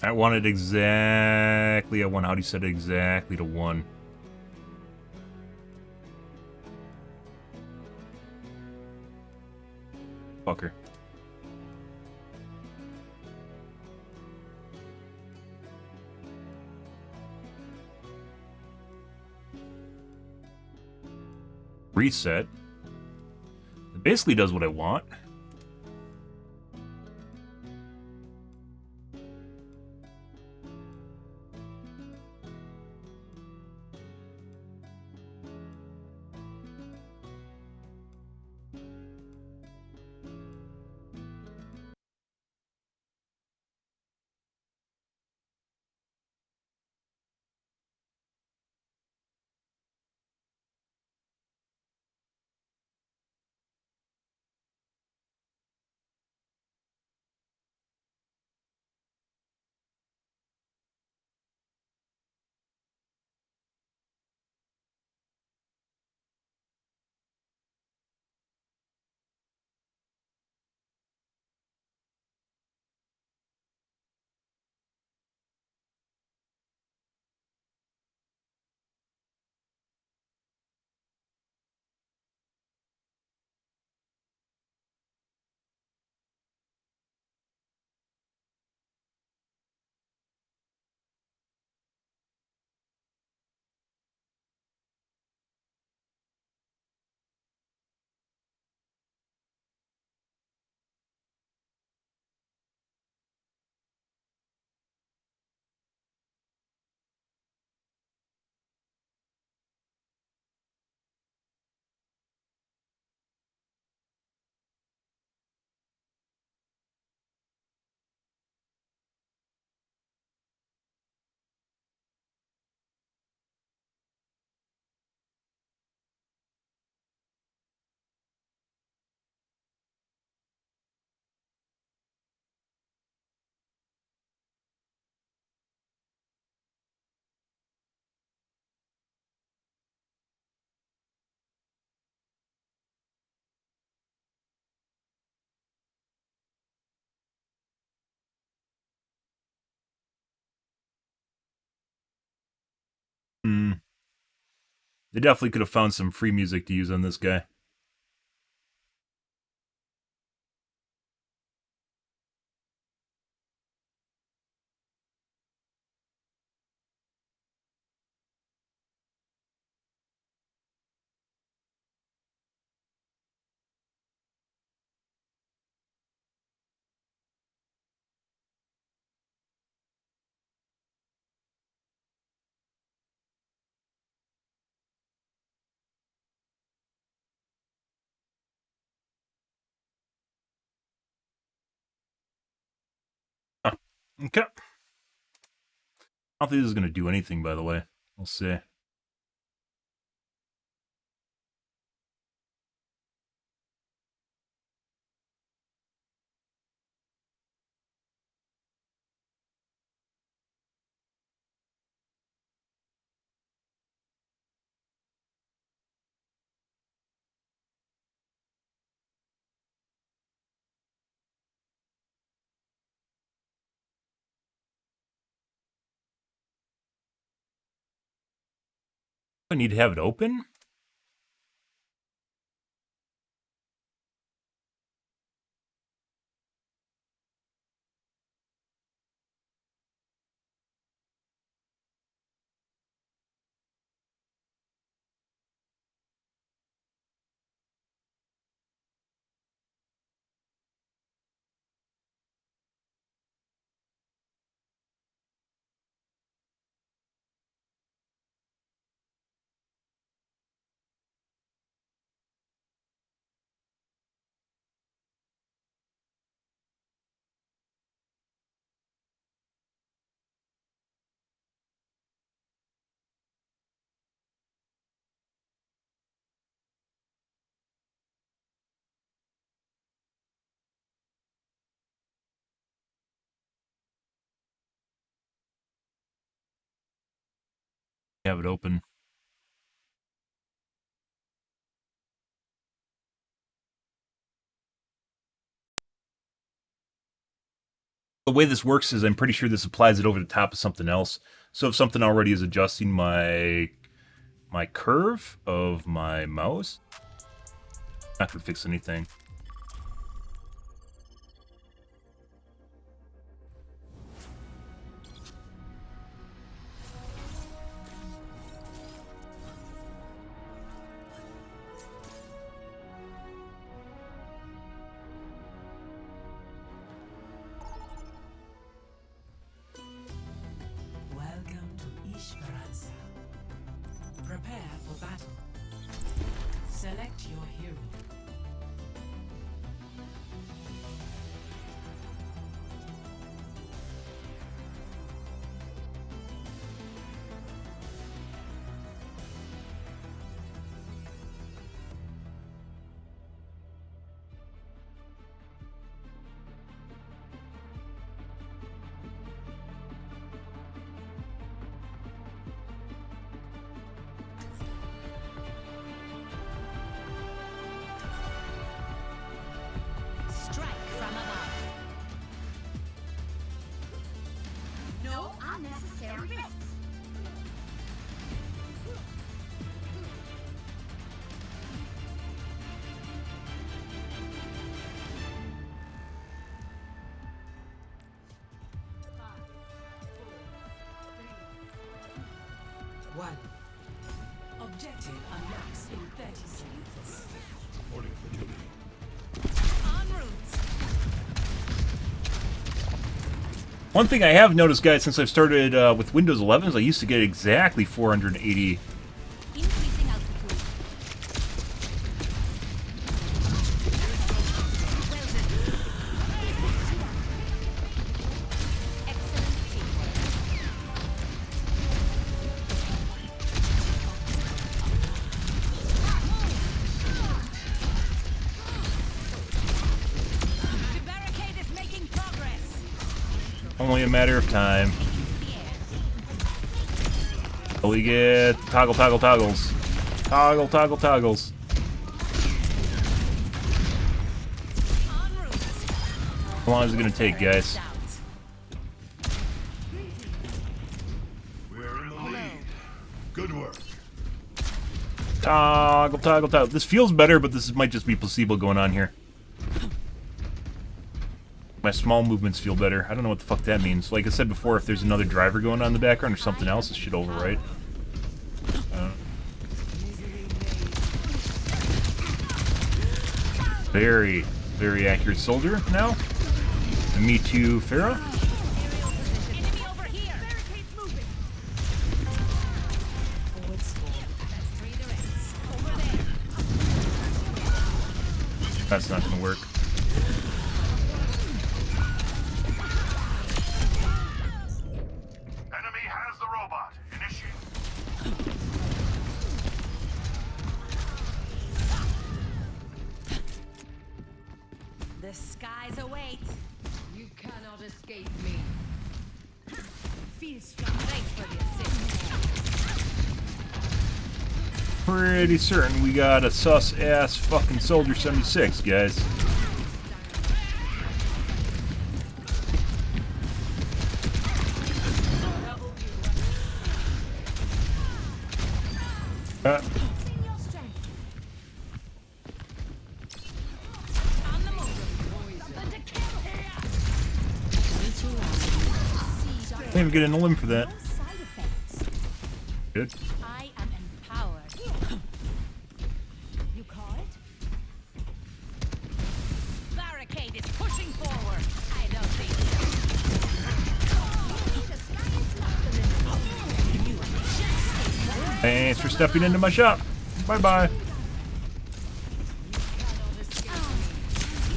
I wanted exactly at 1. How do you set it exactly to 1? Fucker. Reset. It basically does what I want. Hmm. They definitely could have found some free music to use on this guy. Huh. Okay. I don't think this is going to do anything, by the way. We'll see. I need to have it open? Have it open. The way this works is I'm pretty sure this applies it over the top of something else. So if something already is adjusting my curve of my mouse, not gonna fix anything. Welcome to Ishvaransa. Prepare for battle. Select your hero. Strike from above. No unnecessary risks. One. Objective unlocks in 30 seconds. Reporting for duty. En route. One thing I have noticed, guys, since I've started with Windows 11 is I used to get exactly 480. Increasing altitude. Well done. Excellent teamwork. The barricade is making progress. Only a matter of time. We get toggles. Toggles. How long is it gonna take, guys? We're in the lead. Good work. Toggle. This feels better, but this might just be placebo going on here. My small movements feel better. I don't know what the fuck that means. Like I said before, if there's another driver going on in the background or something else, it should overwrite. Very, very accurate soldier now. And me too, Farah. Enemy over here. Barricade's moving. Forward score. That's 3 directs. Over there. That's not gonna work. Enemy has the robot. Initiate. The skies await. You cannot escape me. Feel strong. Thanks for the assist. Pretty certain we got a sus-ass fucking Soldier 76, guys. Can't even get in the limb for that. Good. I am empowered. You call it? Barricade is pushing forward. I don't think so. Thanks for stepping into my shop. Bye-bye.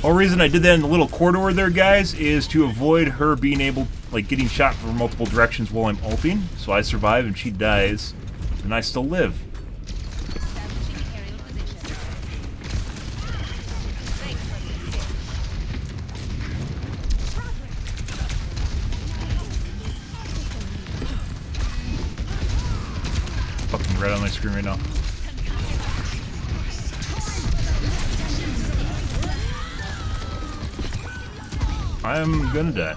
Whole reason I did that in the little corridor there, guys, is to avoid her being able, like, getting shot from multiple directions while I'm ulting. So I survive and she dies, and I still live. Fucking red on my screen right now. I'm gonna die.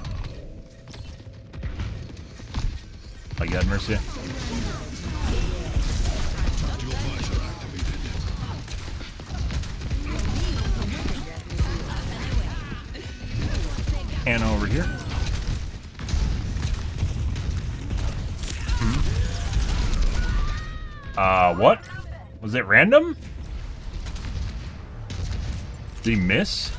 My God, mercy. Hannah over here. What? Was it random? Did he miss?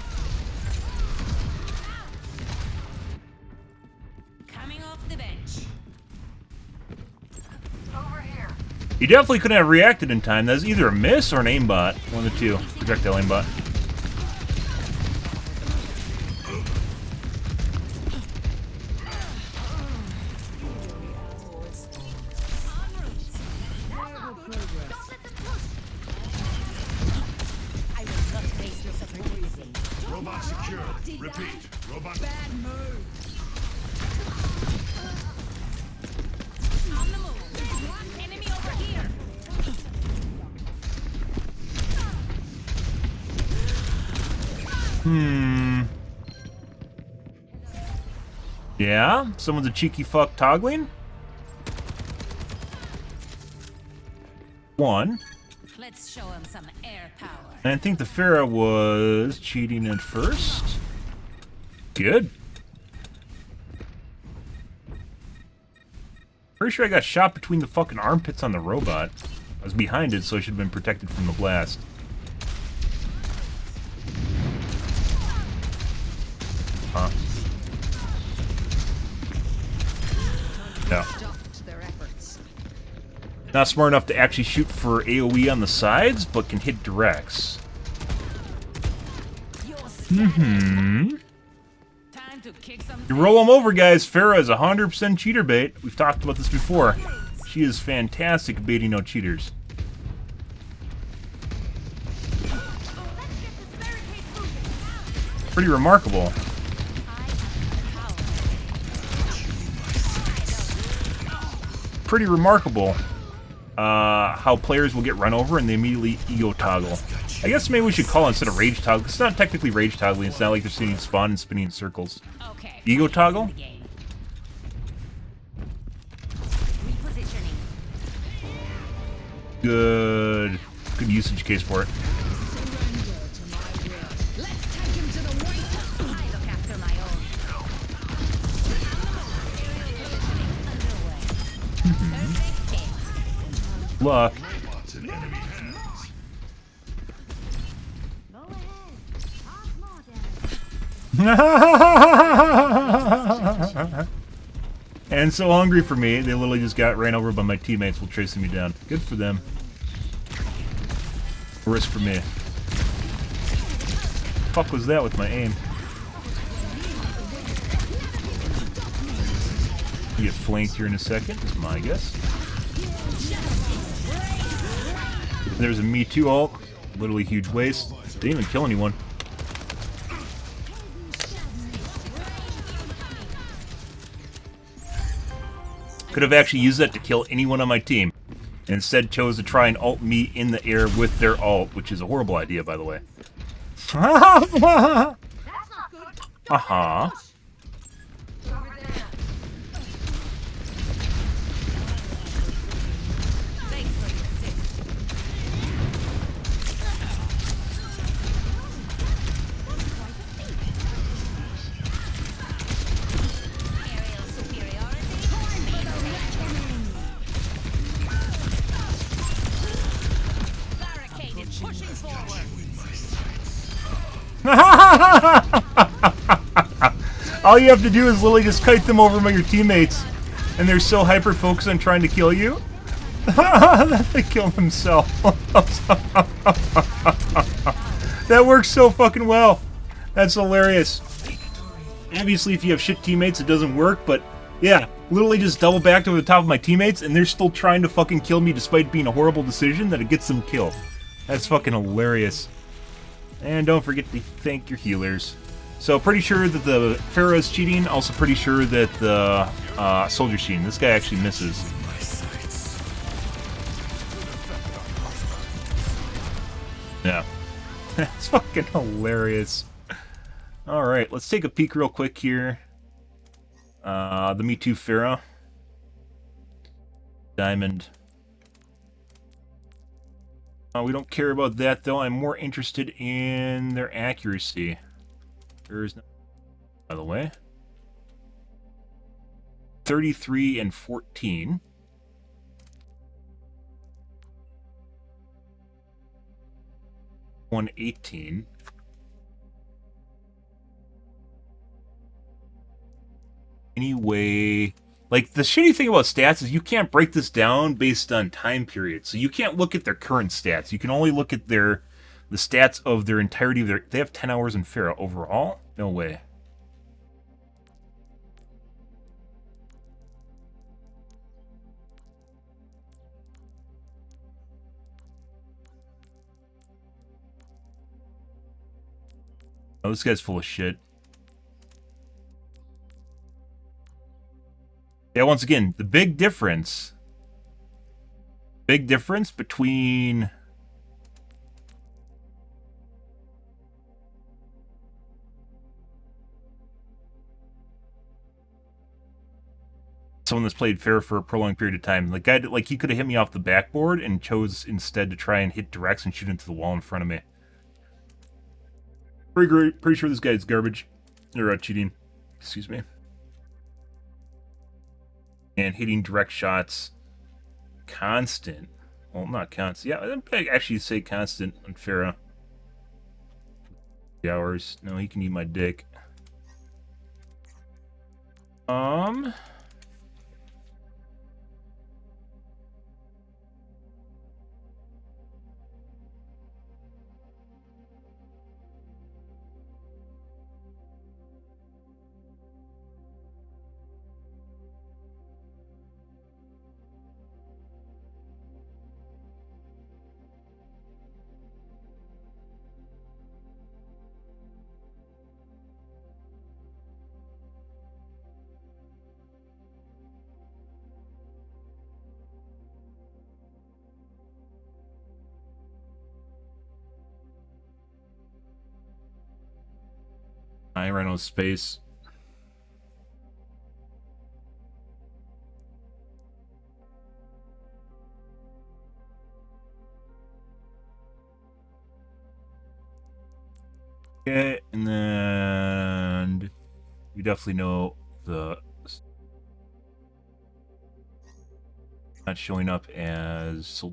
He definitely couldn't have reacted in time. That's either a miss or an aimbot. One of the two. Projectile aimbot. Robot secure. Repeat. Robot. Bad move. On the move. Enemy over here. Yeah? Someone's a cheeky fuck toggling? One. Let's show him some air power. And I think the Pharah was cheating at first. Good. Pretty sure I got shot between the fucking armpits on the robot. I was behind it, so I should have been protected from the blast. Huh. Yeah. Not smart enough to actually shoot for AoE on the sides, but can hit directs. You roll them over, guys. Pharah is 100% cheater bait. We've talked about this before. She is fantastic at baiting out cheaters. Pretty remarkable. Pretty remarkable how players will get run over and they immediately ego toggle. I guess maybe we should call it instead of rage toggle. It's not technically rage toggling. It's not like they're sitting spawn and spinning in circles. Ego toggle? Good usage case for it. Luck. And so hungry for me, they literally just got ran over by my teammates while chasing me down. Good for them. Risk for me. Fuck was that with my aim? You get flanked here in a second, is my guess. There's a Me Too ult. Literally huge waste. Didn't even kill anyone. Could have actually used that to kill anyone on my team. And instead chose to try and ult me in the air with their ult, which is a horrible idea, by the way. Uh-huh. All you have to do is literally just kite them over by your teammates, and they're so hyper focused on trying to kill you that they kill themselves. That works so fucking well. That's hilarious. Obviously, if you have shit teammates, it doesn't work, but yeah, literally just double backed over the top of my teammates, and they're still trying to fucking kill me despite being a horrible decision that it gets them killed. That's fucking hilarious. And don't forget to thank your healers. So pretty sure that the Pharah is cheating, also pretty sure that the Soldier's cheating. This guy actually misses. Yeah. That's fucking hilarious. Alright, let's take a peek real quick here. The Me Too Pharah. Diamond. We don't care about that, though. I'm more interested in their accuracy. There is no... By the way. 33 and 14. $118. Anyway, like, the shitty thing about stats is you can't break this down based on time period. So you can't look at their current stats. You can only look at the stats of their entirety of their... They have 10 hours in Pharah overall? No way. Oh, this guy's full of shit. Yeah, once again, the big difference between someone that's played Pharah for a prolonged period of time. Like, he could have hit me off the backboard and chose instead to try and hit directs and shoot into the wall in front of me. Pretty sure this guy's garbage. Or cheating. Excuse me. And hitting direct shots. Constant. Well, not constant. Yeah, I'd actually say constant on Pharah. 3 hours. No, he can eat my dick. I ran out of space. Okay, and then we definitely know the not showing up as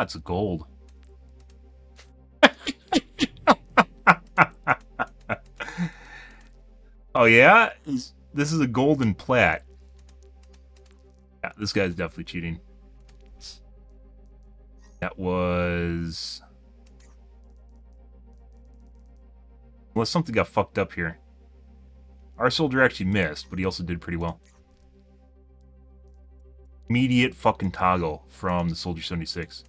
it's a gold. Oh yeah? This is a golden plat. Yeah, this guy's definitely cheating. That was... Unless something got fucked up here. Our soldier actually missed, but he also did pretty well. Immediate fucking toggle from the Soldier 76.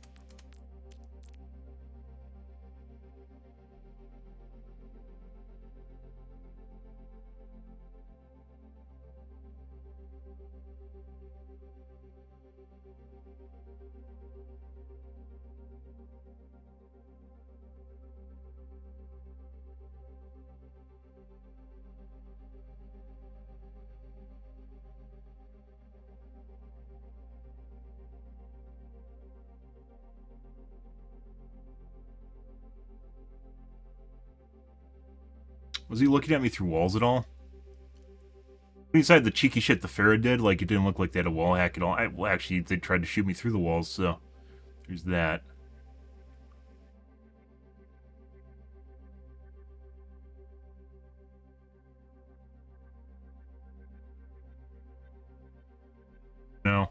Was he looking at me through walls at all? Besides the cheeky shit the Farah did, like it didn't look like they had a wall hack at all. Well, actually, they tried to shoot me through the walls, so there's that. No.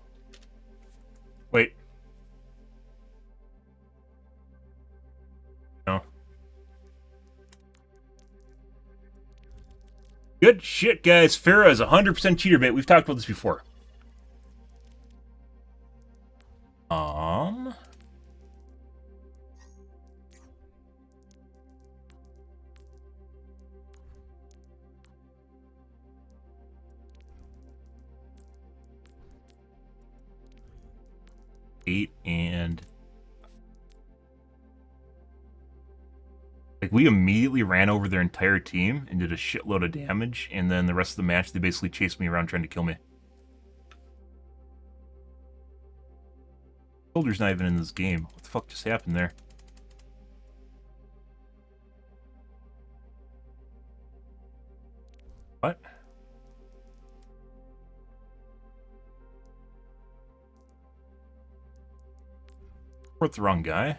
Wait. No. Good shit, guys. Farah is 100% cheater bait. We've talked about this before. And like we immediately ran over their entire team and did a shitload of damage, and then the rest of the match they basically chased me around trying to kill me. Soldier's not even in this game. What the fuck just happened there? What? Report the wrong guy.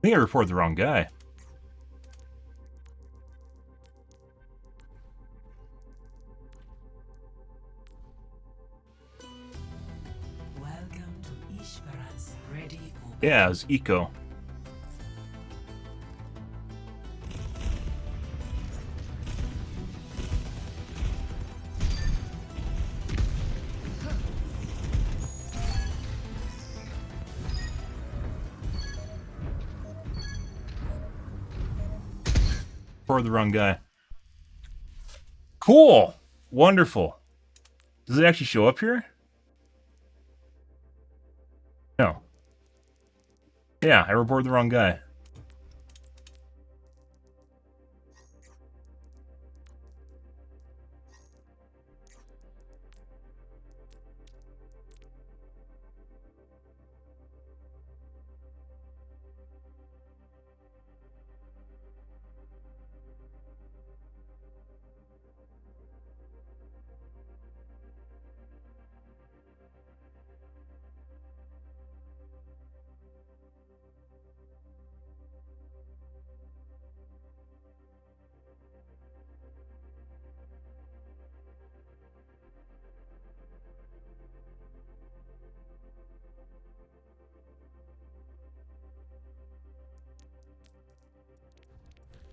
I think I reported the wrong guy. Welcome to Ishvaransa. Ready for Yeah, it was Eco. Or the wrong guy. Cool. Wonderful. Does it actually show up here? No. Yeah, I reported the wrong guy.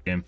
Game.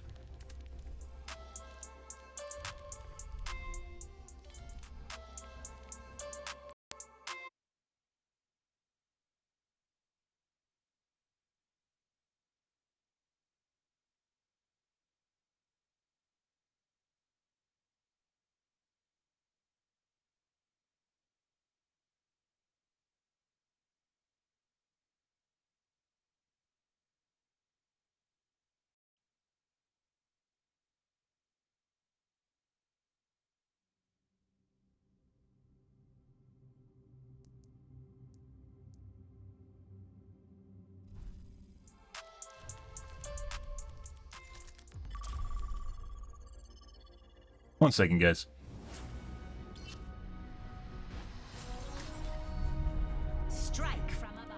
One second, guys. Strike from above.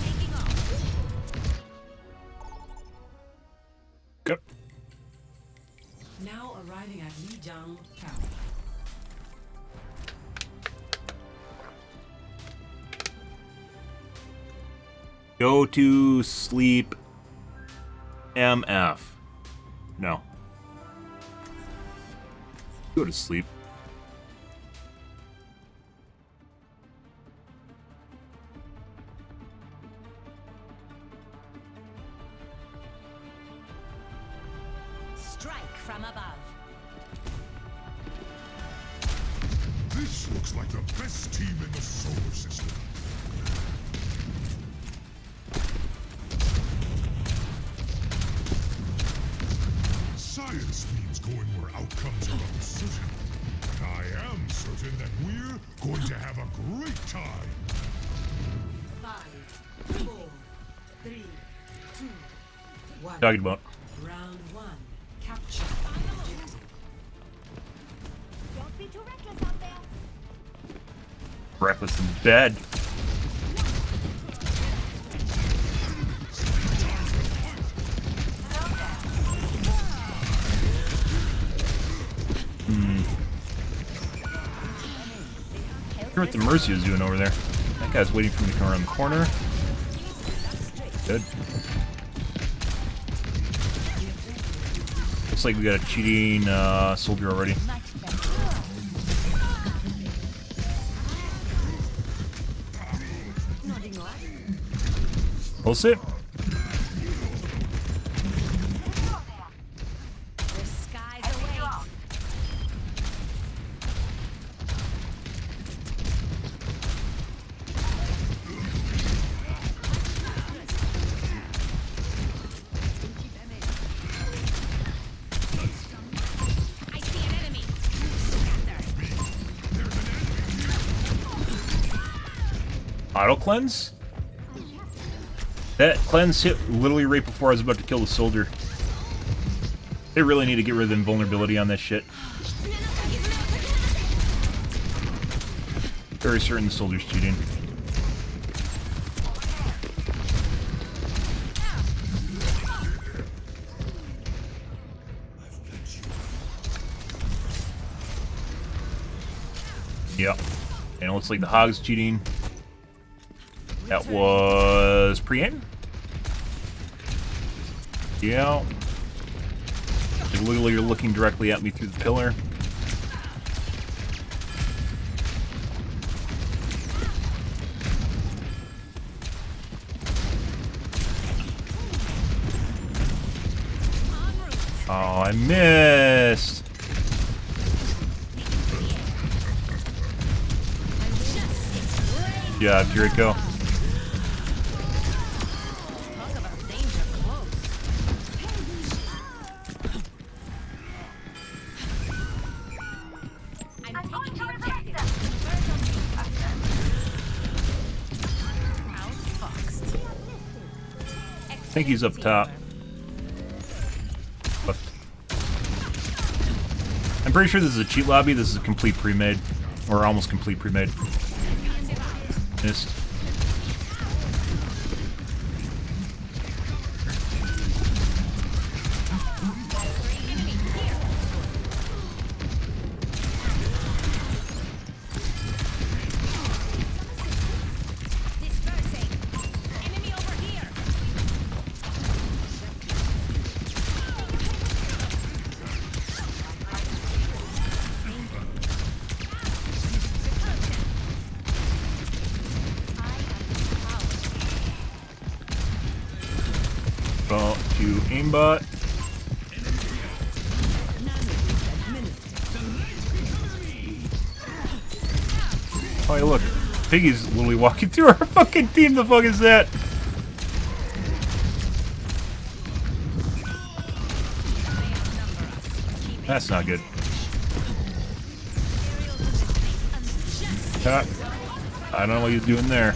Taking off. Go. now arriving at Lijiang Tower. Go to sleep. MF. No. Go to sleep. Strike from above. This looks like the best team in the solar system. Alliance means going where outcomes are uncertain. But I am certain that we're going to have a great time. 5, 4, 3, 2, 1. Talking about. Round 1. Capture. Objective. Don't be too reckless out there. Reckless in bed. I wonder what the Mercy is doing over there. That guy's waiting for me to come around the corner. Good. Looks like we got a cheating soldier already. Pulse it. The skies await. I see an enemy. Auto cleanse? That cleanse hit literally right before I was about to kill the soldier. They really need to get rid of invulnerability on this shit. Very certain the soldier's cheating. Yep. And it looks like the Hog's cheating. That was pre-aim? Yeah. They're literally looking directly at me through the pillar. Oh, I missed. Yeah, here it go. I think he's up top. Left. I'm pretty sure this is a cheat lobby. This is a complete pre-made. Or almost complete pre-made. Missed. Ball to aimbot. Oh, hey, look. Piggy's literally walking through our fucking team. The fuck is that? That's not good. I don't know what he's doing there.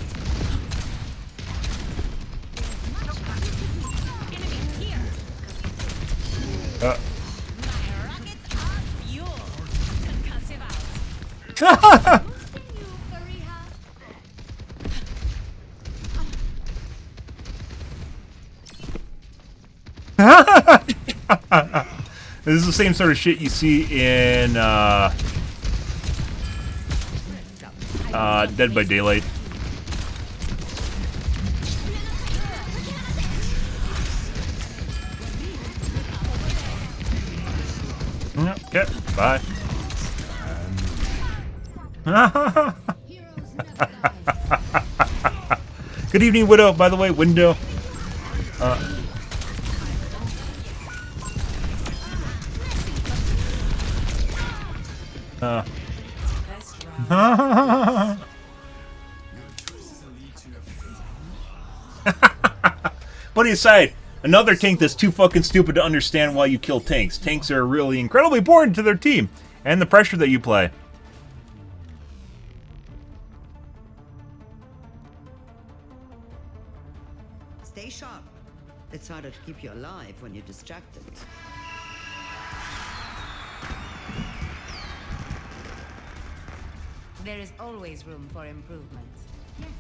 This is the same sort of shit you see in Dead by Daylight. Okay, bye. Good evening, Widow, by the way, window. What do you say? Another tank that's too fucking stupid to understand why you kill tanks. Tanks are really incredibly important to their team and the pressure that you play. Stay sharp. It's harder to keep you alive when you're distracted. There is always room for improvement. Yes.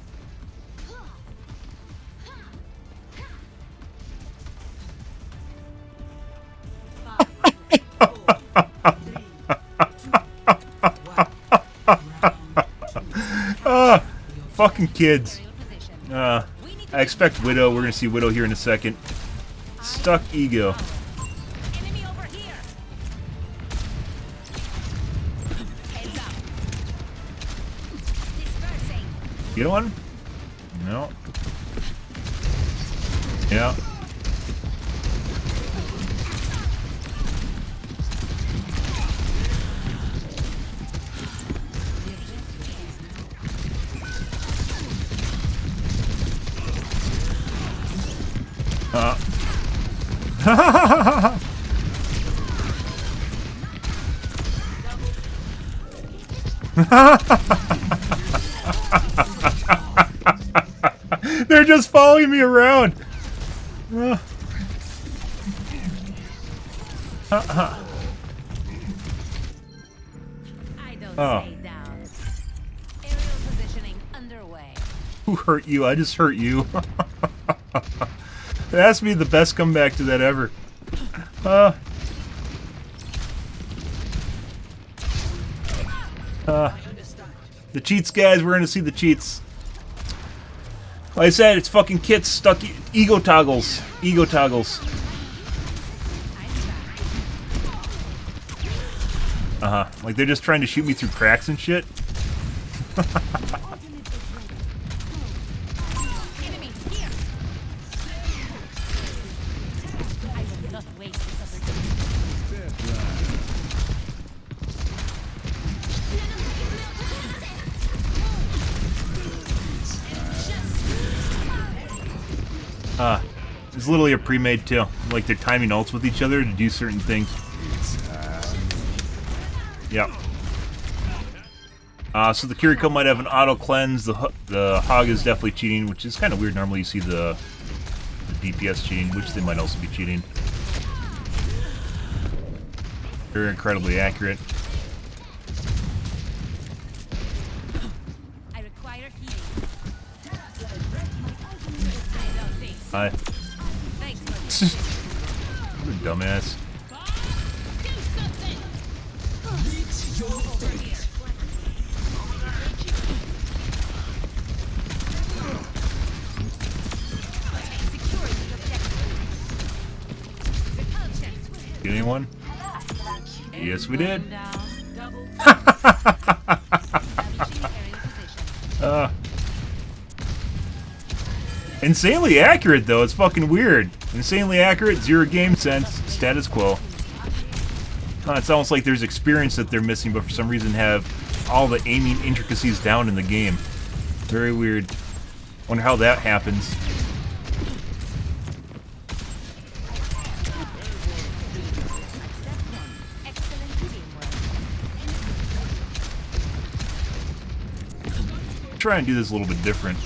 Fucking kids. I expect Widow. We're gonna see Widow here in a second. Stuck ego. Enemy over here. Heads up. Dispersing. Get one? No. Yeah. They're just following me around. I don't stay down. Aerial positioning underway. Who hurt you? I just hurt you. That has to be the best comeback to that ever. The cheats, guys. We're gonna see the cheats. Like I said, it's fucking kits stuck. Ego toggles. Ego toggles. Like they're just trying to shoot me through cracks and shit. Enemy here. I will not waste this It's literally a pre-made too. Like they're timing ults with each other to do certain things. Yep. So the Kiriko might have an auto cleanse. The Hog is definitely cheating, which is kind of weird. Normally you see the DPS cheating, which they might also be cheating. They're incredibly accurate. I require healing. Hi. What a dumbass. Get anyone? Yes, we did. Insanely accurate, though. It's fucking weird. Insanely accurate, 0 game sense, status quo. It's almost like there's experience that they're missing, but for some reason have all the aiming intricacies down in the game. Very weird. Wonder how that happens. Try and do this a little bit different.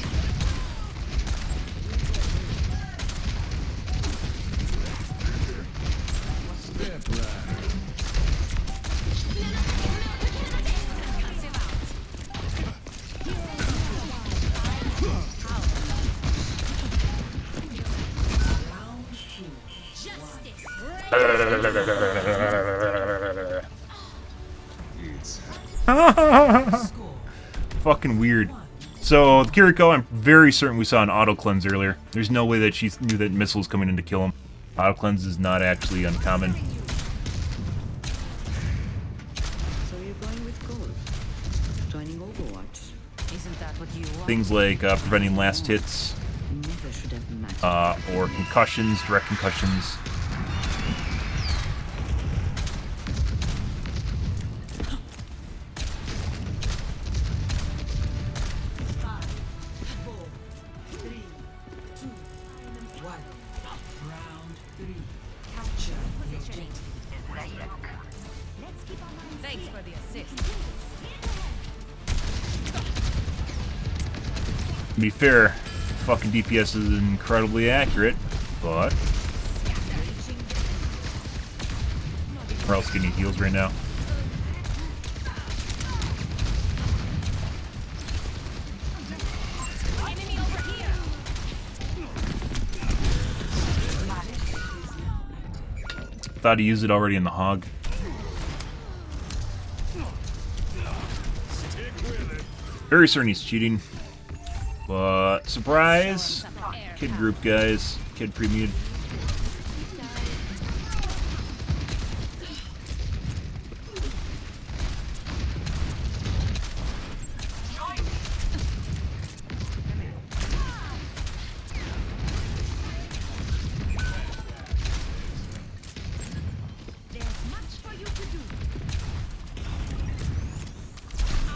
Fucking weird. So, the Kiriko, I'm very certain we saw an auto cleanse earlier. There's no way that she knew that missile was coming in to kill him. Auto cleanse is not actually uncommon. So you're going with gold. Joining Overwatch. Isn't that what you want? Things like preventing last hits, Never should have matched. or concussions, direct concussions. Thanks for the assist. To be fair, fucking DPS is incredibly accurate, but where else getting heals right now? Enemy over here. Thought he used it already in the hog. Very certain he's cheating. But surprise! Kid group, guys. Kid premium.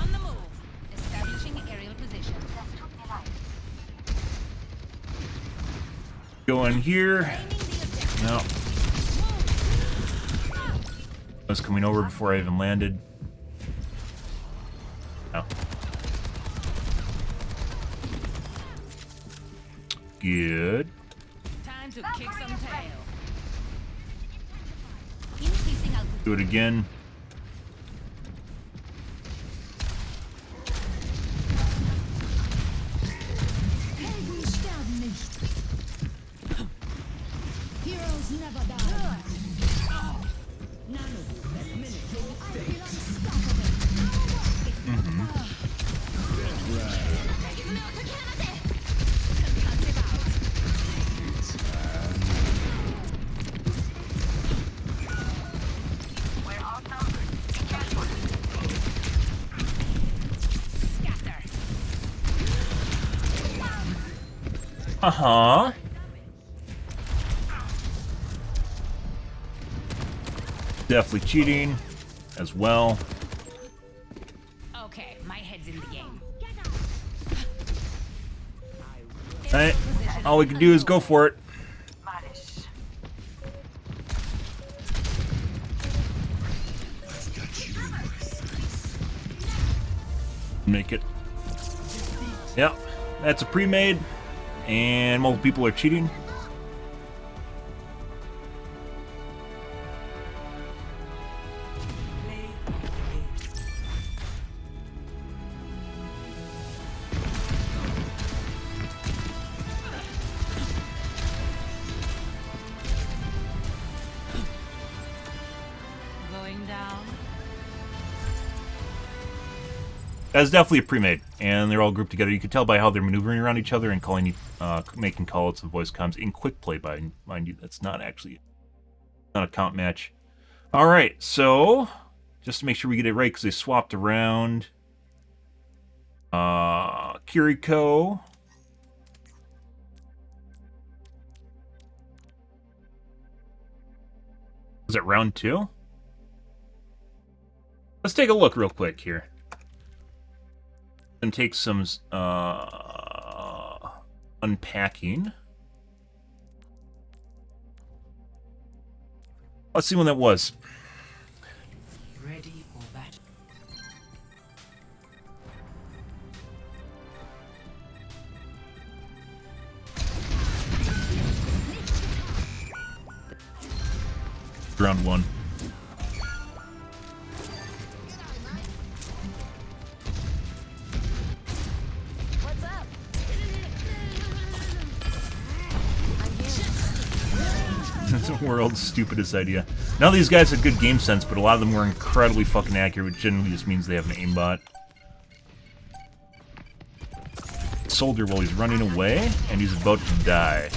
On the move. Establishing aerial position. Go in here. No. I was coming over before I even landed. No. Good. Time to kick some tail. Increasing altitude. Do it again. Helden sterben nicht. Heroes never die. Uh-huh. Definitely cheating as well. Okay, my head's in the game. Alright, all we can do is go for it. Make it. Yep, that's a pre-made, and multiple people are cheating. Going down. That's definitely a pre-made, and they're all grouped together. You can tell by how they're maneuvering around each other and calling, making callouts of voice comms in quick play. By mind you, that's not actually not a count match. All right, so just to make sure we get it right, because they swapped around. Kiriko. Was it round 2? Let's take a look real quick here. And take some unpacking. Let's see when that was. Ready for battle. Round 1. What's up? It's the world's stupidest idea. Now these guys have good game sense, but a lot of them were incredibly fucking accurate, which generally just means they have an aimbot. Soldier while he's running away, and he's about to die.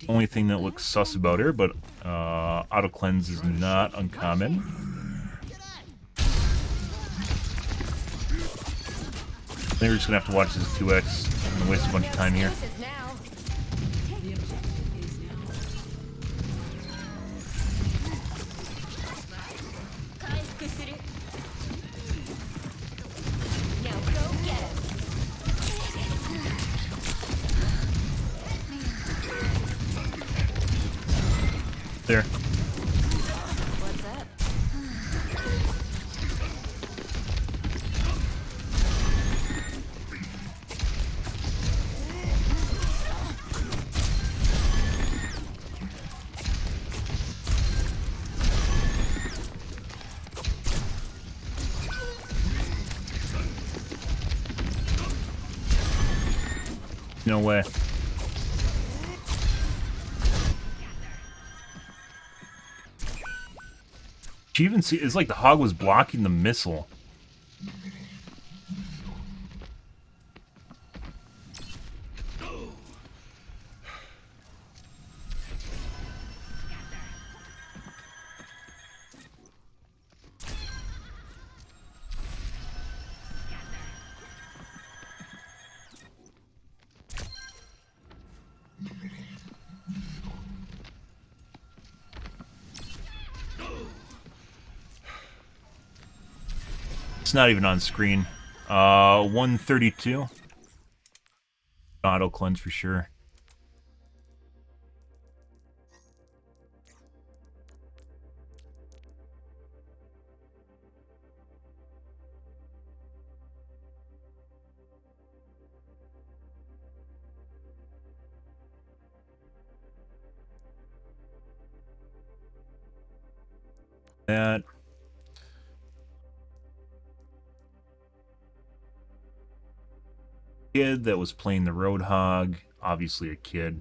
Only thing that looks sus about her, but auto cleanse is not uncommon. I think we're just gonna have to watch this 2x. I'm gonna waste a bunch of time here. There. What's up? No way. She even see it's like the hog was blocking the missile. It's not even on screen. 132. Auto cleanse for sure. That. Kid that was playing the Roadhog, obviously a kid,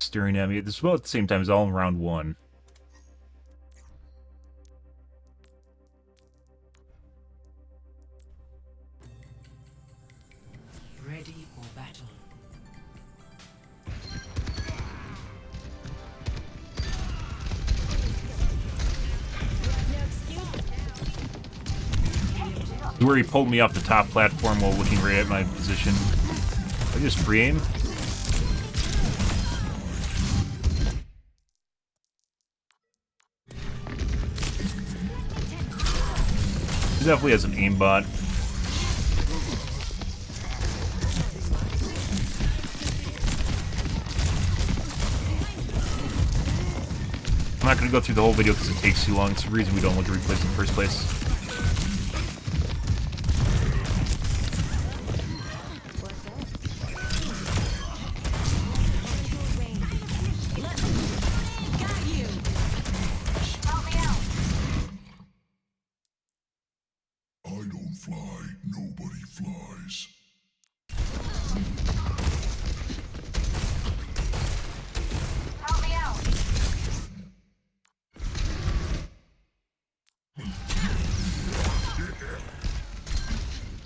staring at me. This was at the same time as all in round one. Ready for battle. Where he pulled me off the top platform while looking right at my position. I just free aim. He definitely has an aimbot. I'm not going to go through the whole video because it takes too long. It's the reason we don't want to replace in the first place.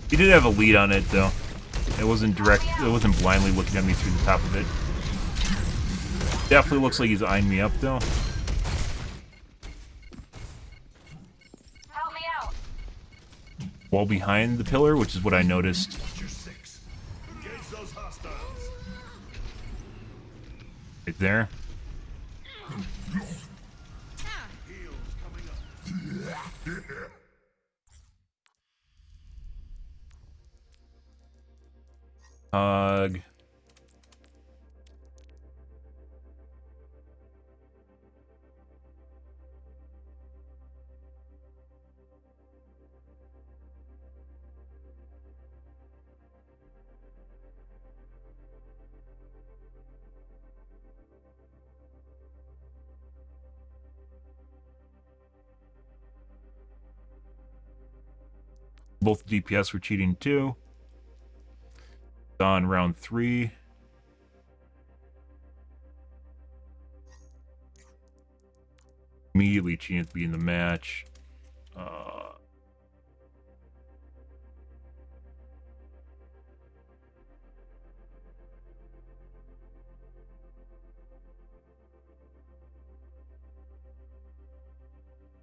He did have a lead on it, though. It wasn't direct. It wasn't blindly looking at me through the top of it. Definitely looks like he's eyeing me up, though. Help me out. Wall behind the pillar, which is what I noticed. Right there. Hug. Both DPS were cheating too. On round 3. Immediately cheating to be in the match.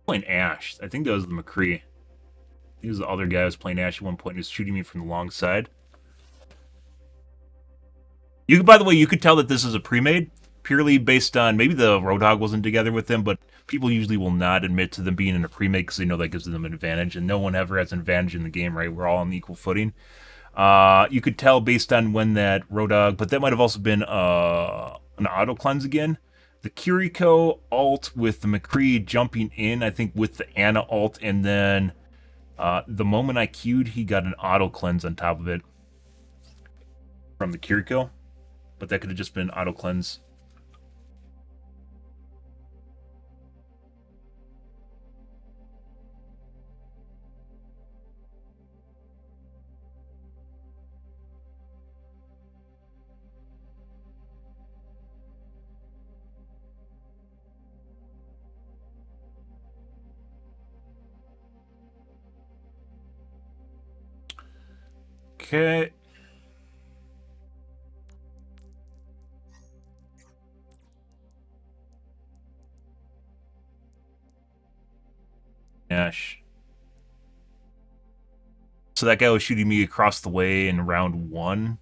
Playing Ash. I think that was the McCree. He was the other guy who was playing Ash at one point and was shooting me from the long side. By the way, you could tell that this is a pre-made, purely based on, maybe the Roadhog wasn't together with them, but people usually will not admit to them being in a pre-made because they know that gives them an advantage, and no one ever has an advantage in the game, right? We're all on equal footing. You could tell based on when that Roadhog, but that might have also been an auto cleanse again, the Kiriko ult with the McCree jumping in, I think, with the Ana ult, and then the moment I queued, he got an auto cleanse on top of it from the Kiriko, but that could have just been auto cleanse. Okay. Ash. So that guy was shooting me across the way in round 1,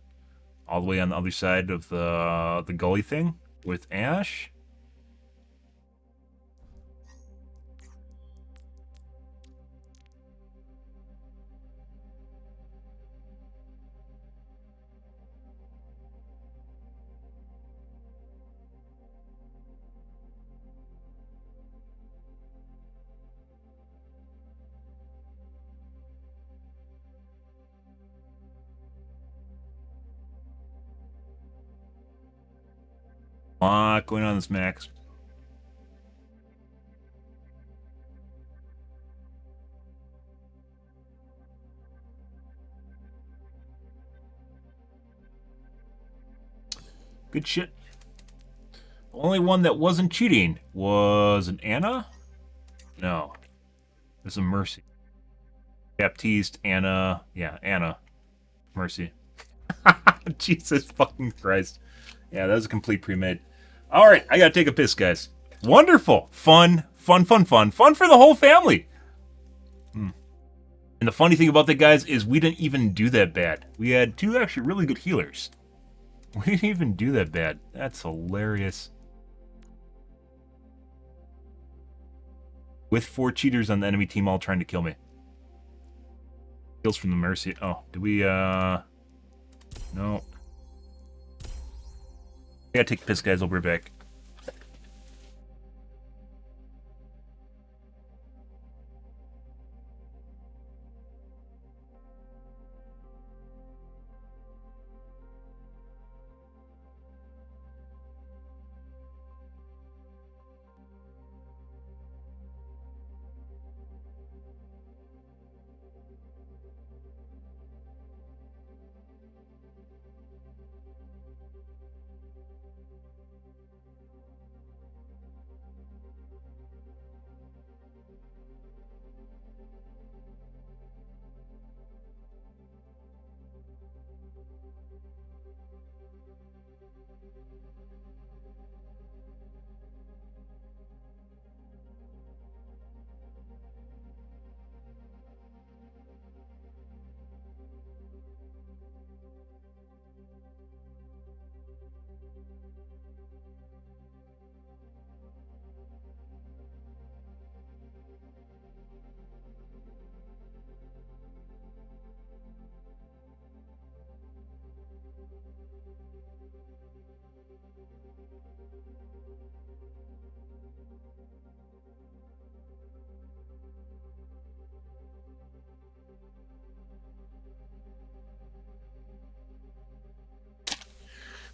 all the way on the other side of the gully thing with Ash. A lot going on this max. Good shit. The only one that wasn't cheating was an Ana? No. It was a Mercy. Baptiste, Ana. Yeah, Ana. Mercy. Jesus fucking Christ. Yeah, that was a complete pre-made. Alright, I gotta take a piss, guys. Wonderful. Fun for the whole family. And the funny thing about that, guys, is we didn't even do that bad. We had 2 actually really good healers. We didn't even do that bad. That's hilarious. With 4 cheaters on the enemy team all trying to kill me. Kills from the Mercy. Oh, do we, no. I gotta take a piss, guys. I'll be right back.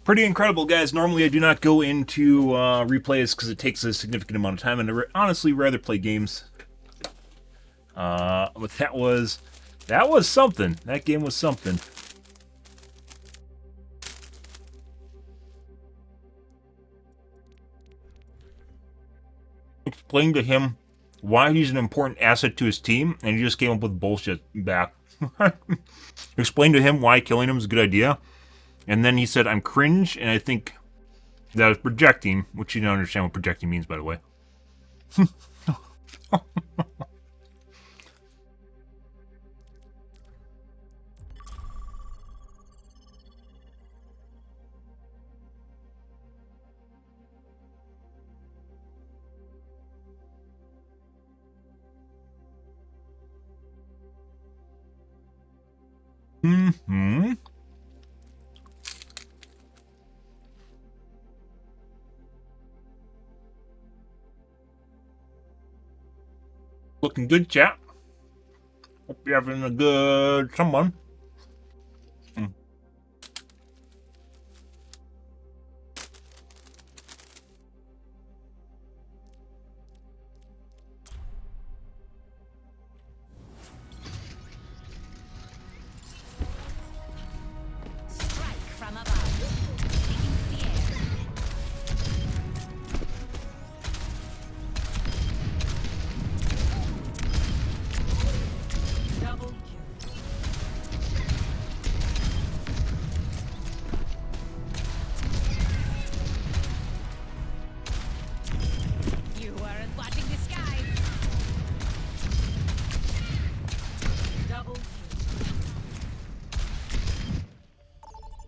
Pretty incredible, guys. Normally I do not go into replays because it takes a significant amount of time, and I honestly rather play games. But that was something. That game was something. Explained to him why he's an important asset to his team, and he just came up with bullshit back. Explained to him why killing him is a good idea. And then he said, I'm cringe, and I think that I was projecting, which you don't understand what projecting means, by the way. Mm-hmm. Looking good, chat. Hope you're having a good someone. Strike from above. Taking the air. Double kill. You weren't watching the skies. Double kill.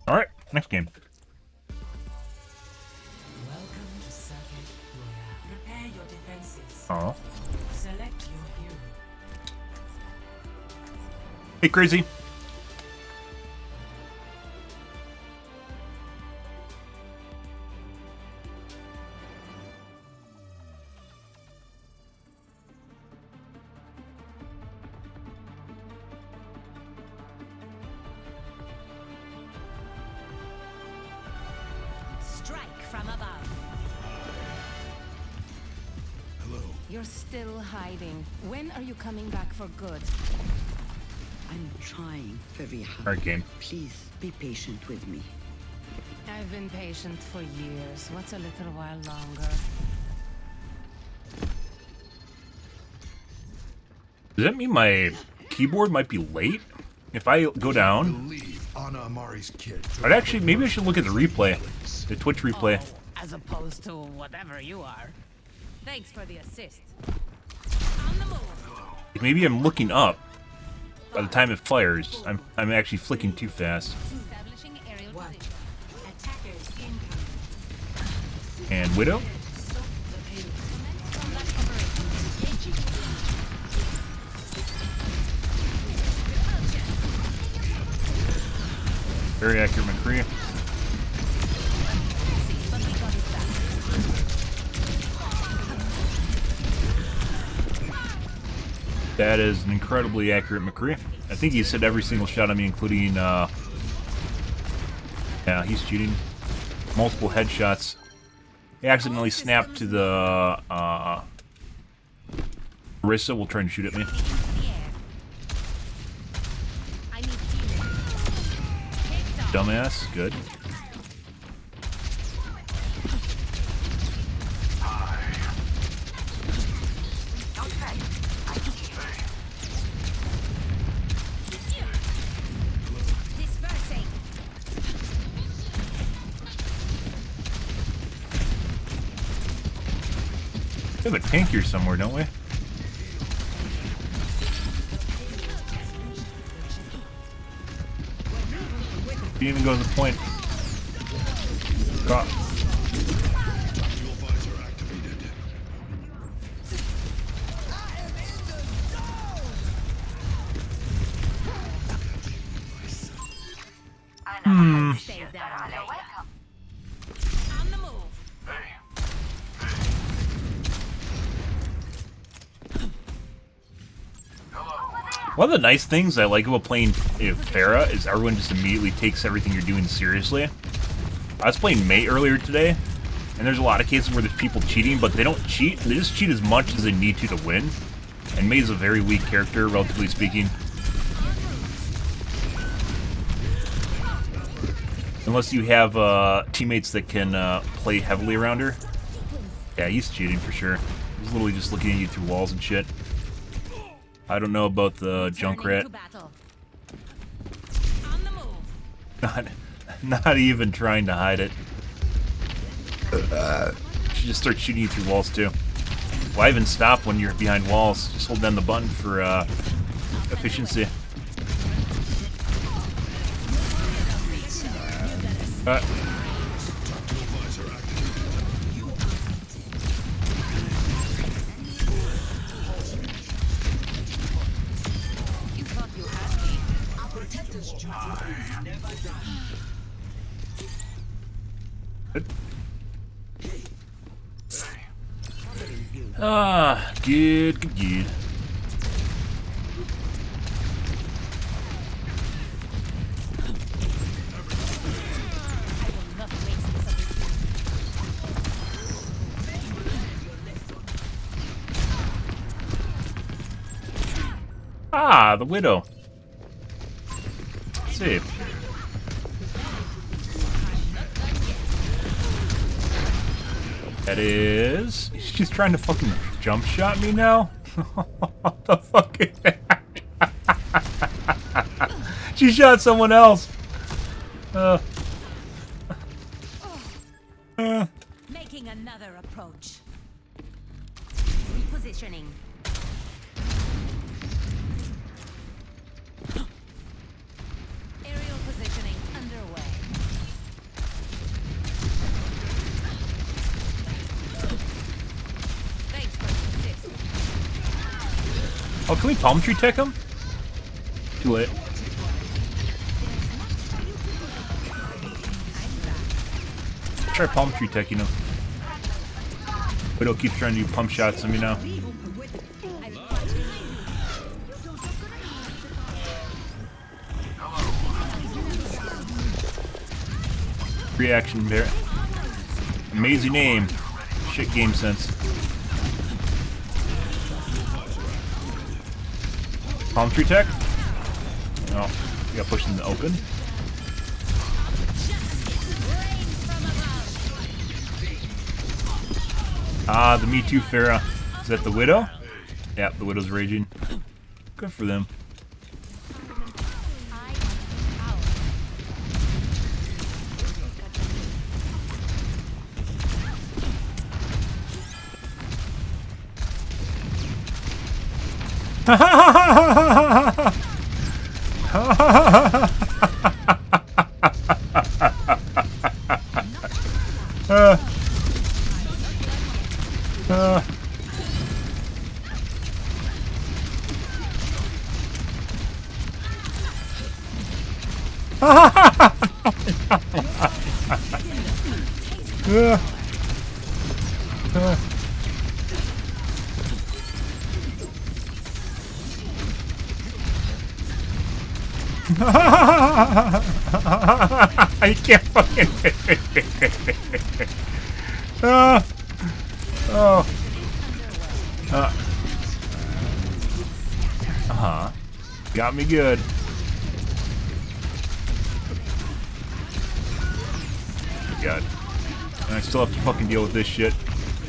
All right, next game. Welcome to Circuit Royale. Prepare your defenses. Oh, Select your hero. hey, crazy. Strike from above. Hello. You're still hiding. When are you coming back for good? I'm trying very hard. All right, game. Please be patient with me. I've been patient for years. What's a little while longer? Does that mean my keyboard might be late? If I go down, Believe Anna Amari's kid. I'd actually, maybe I should look at the replay, the Twitch replay. Oh, as opposed to whatever you are. Thanks for the assist. On the move. Maybe I'm looking up. By the time it fires, I'm actually flicking too fast. Establishing aerial position. Attackers incoming. And Widow? Stop the payload. Combat operation. Very accurate, McCree. But we got it back. That is an incredibly accurate McCree. I think he said every single shot on me, including, yeah, he's cheating. Multiple headshots. He accidentally snapped to the, Marissa will try and shoot at me. Into the air. I need teamwork. Take down. Dumbass, good. Dispersing. We have a tank here somewhere, don't we? Didn't even go to the point. God. Tactical visor activated. Stay down. On the move. One of the nice things I like about playing Pharah is everyone just immediately takes everything you're doing seriously. I was playing Mei earlier today, and there's a lot of cases where there's people cheating, but they don't cheat. They just cheat as much as they need to win. And Mei is a very weak character, relatively speaking. Unless you have teammates that can play heavily around her. Yeah, he's cheating for sure. He's literally just looking at you through walls and shit. I don't know about the Junkrat. On the move. Not even trying to hide it. She just starts shooting you through walls too. Why even stop when you're behind walls? Just hold down the button for efficiency. You thought you had me. Our protector's duty never done. Good. Good. Ah, the widow. Let's see. That is... She's trying to fucking jump shot me now? What the fuck? She shot someone else. Making another approach. Repositioning. Aerial positioning underway. Thanks for the assist. Oh, can we palm tree tech him? Too late. Try palm tree teching him. Widow keeps trying to do pump shots on me now. Reaction bear. Amazing name. Shit game sense. Palm tree tech? Oh, we got pushed in the open. Ah, the Me Too Farah. Is that the Widow? Yep, the Widow's raging. Good for them. I can't fucking. Got me good. God. And I still have to fucking deal with this shit.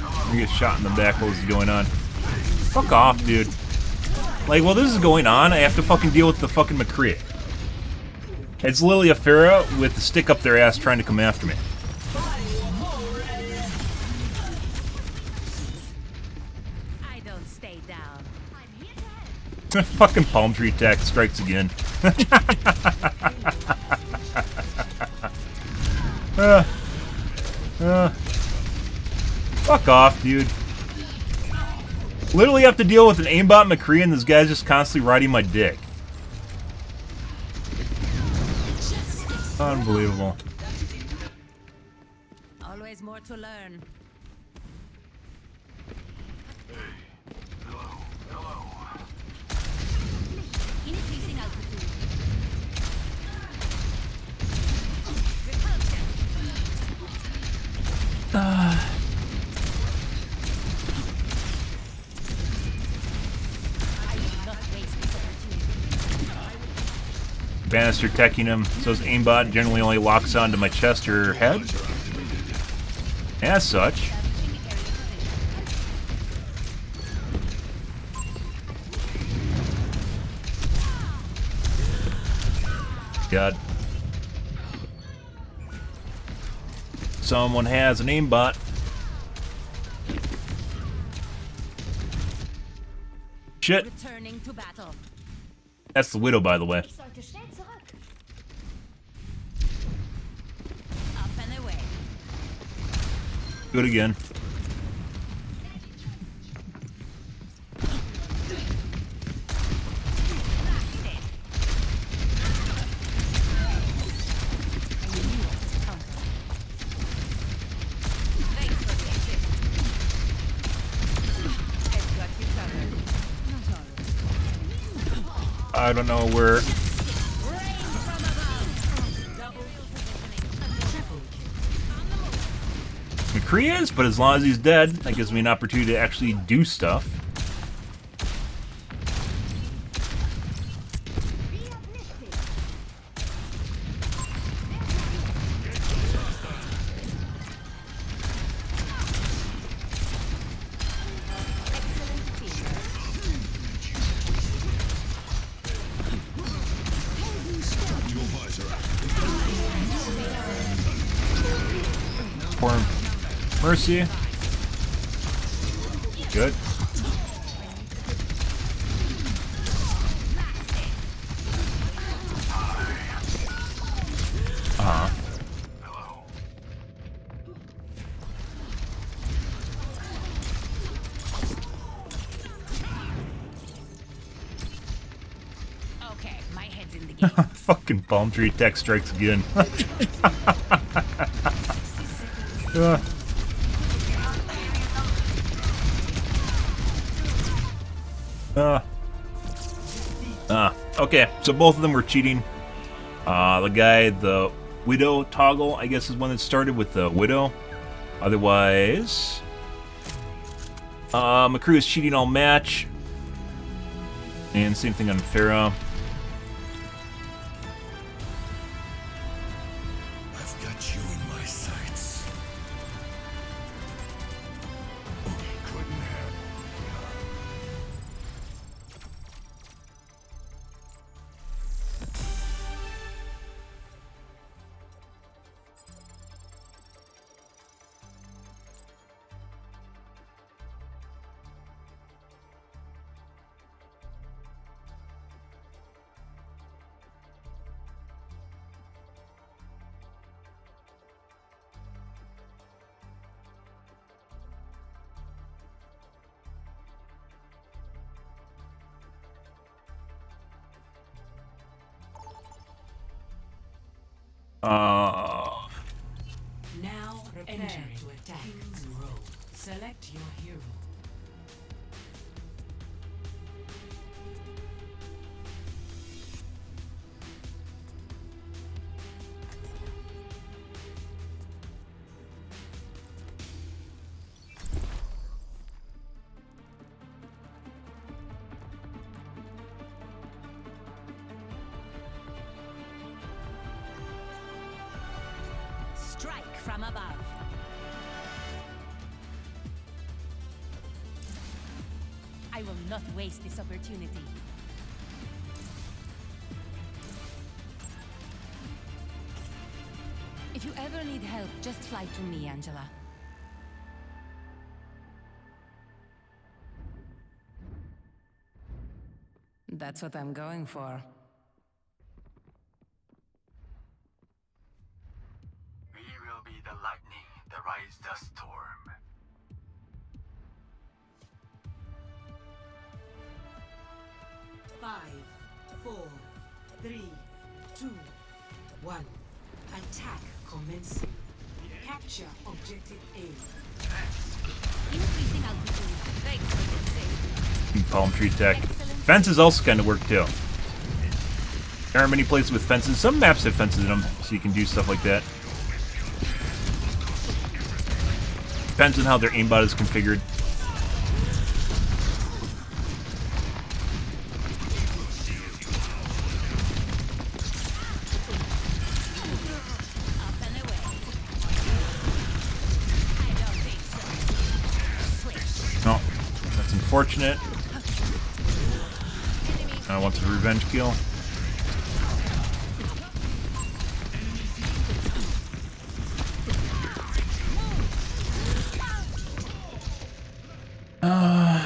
I get shot in the back while this is going on. Fuck off, dude. Like, while this is going on, I have to fucking deal with the fucking McCree. It's literally a Farah with the stick up their ass trying to come after me. I don't stay down. Fucking palm tree attack strikes again. Fuck off, dude. Literally have to deal with an aimbot McCree and this guy's just constantly riding my dick. Unbelievable. Always more to learn. Increasing altitude. Banister teching him, so his aimbot generally only locks onto my chest or head. As such. God. Someone has an aimbot. Shit. Returning to battle. That's the Widow, by the way. Up and away. Do it again. I don't know where. McCree is, but as long as he's dead, that gives me an opportunity to actually do stuff. poor Mercy. Good. Okay, my head's in the game. Fucking palm tree tech strikes again. Okay, so both of them were cheating. The Widow toggle, I guess, is one that started with the Widow. Otherwise, McCrew is cheating all match. And same thing on Pharah. I've got you in my sights. Couldn't have. Now prepare to attack. Roll. Select your hero. Strike from above. I will not waste this opportunity. If you ever need help, just fly to me, Angela. That's what I'm going for. We will be the lightning that rides the storm. Five, 4, 3, 2, 1. Attack commencing. Capture objective A. Increasing altitude. Thanks for the save. Palm tree tech. Fences also kind of work too. There aren't many places with fences. Some maps have fences in them, so you can do stuff like that. Depends on how their aimbot is configured. No, that's unfortunate. I want the revenge kill.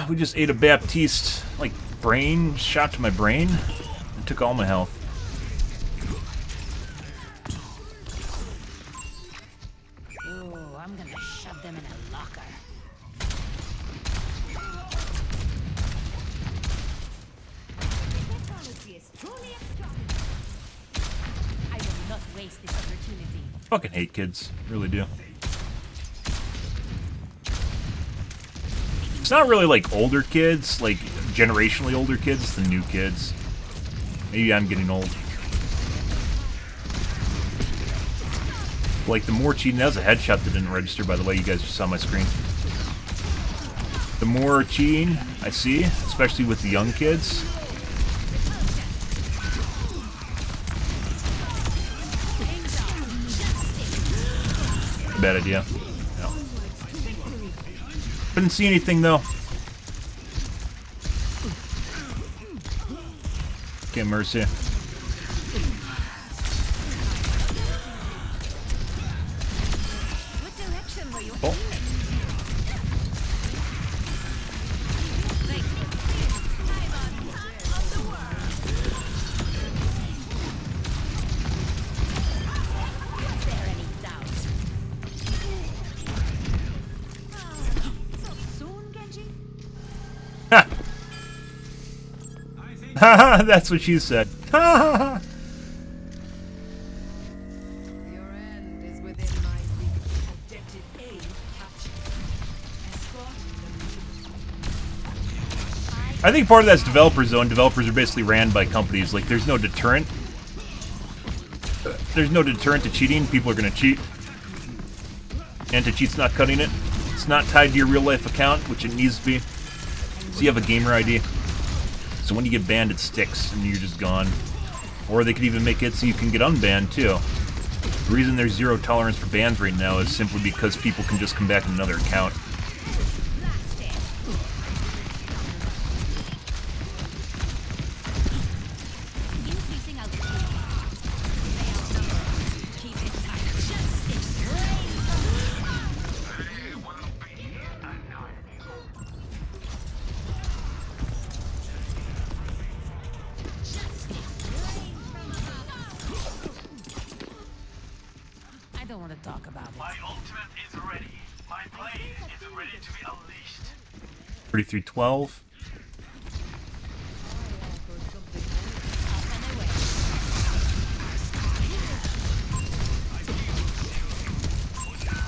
We just ate a Baptiste, like, brain shot to my brain. It took all my health. Ooh, I'm gonna shove them in a locker. I will not waste this opportunity. Fucking hate kids, really do. It's not really like older kids, like generationally older kids, it's the new kids. Maybe I'm getting old. Like the more cheating, that was a headshot that didn't register, by the way, you guys just saw my screen. The more cheating I see, especially with the young kids. Bad idea. No. Couldn't see anything though. Okay, Mercy. What direction Oh. Ha! That's what she said. Ha! Your end is within my reach. Objective A captured. Escort I think part of that's developer zone. Developers are basically ran by companies. Like, there's no deterrent. There's no deterrent to cheating. People are going to cheat. Anti-cheat's not cutting it. It's not tied to your real-life account, which it needs to be. So you have a gamer ID. So when you get banned, it sticks, and you're just gone. Or they could even make it so you can get unbanned, too. The reason there's zero tolerance for bans right now is simply because people can just come back in another account. I don't want to talk about it. My ultimate is ready. My blade is ready to be unleashed. 3312.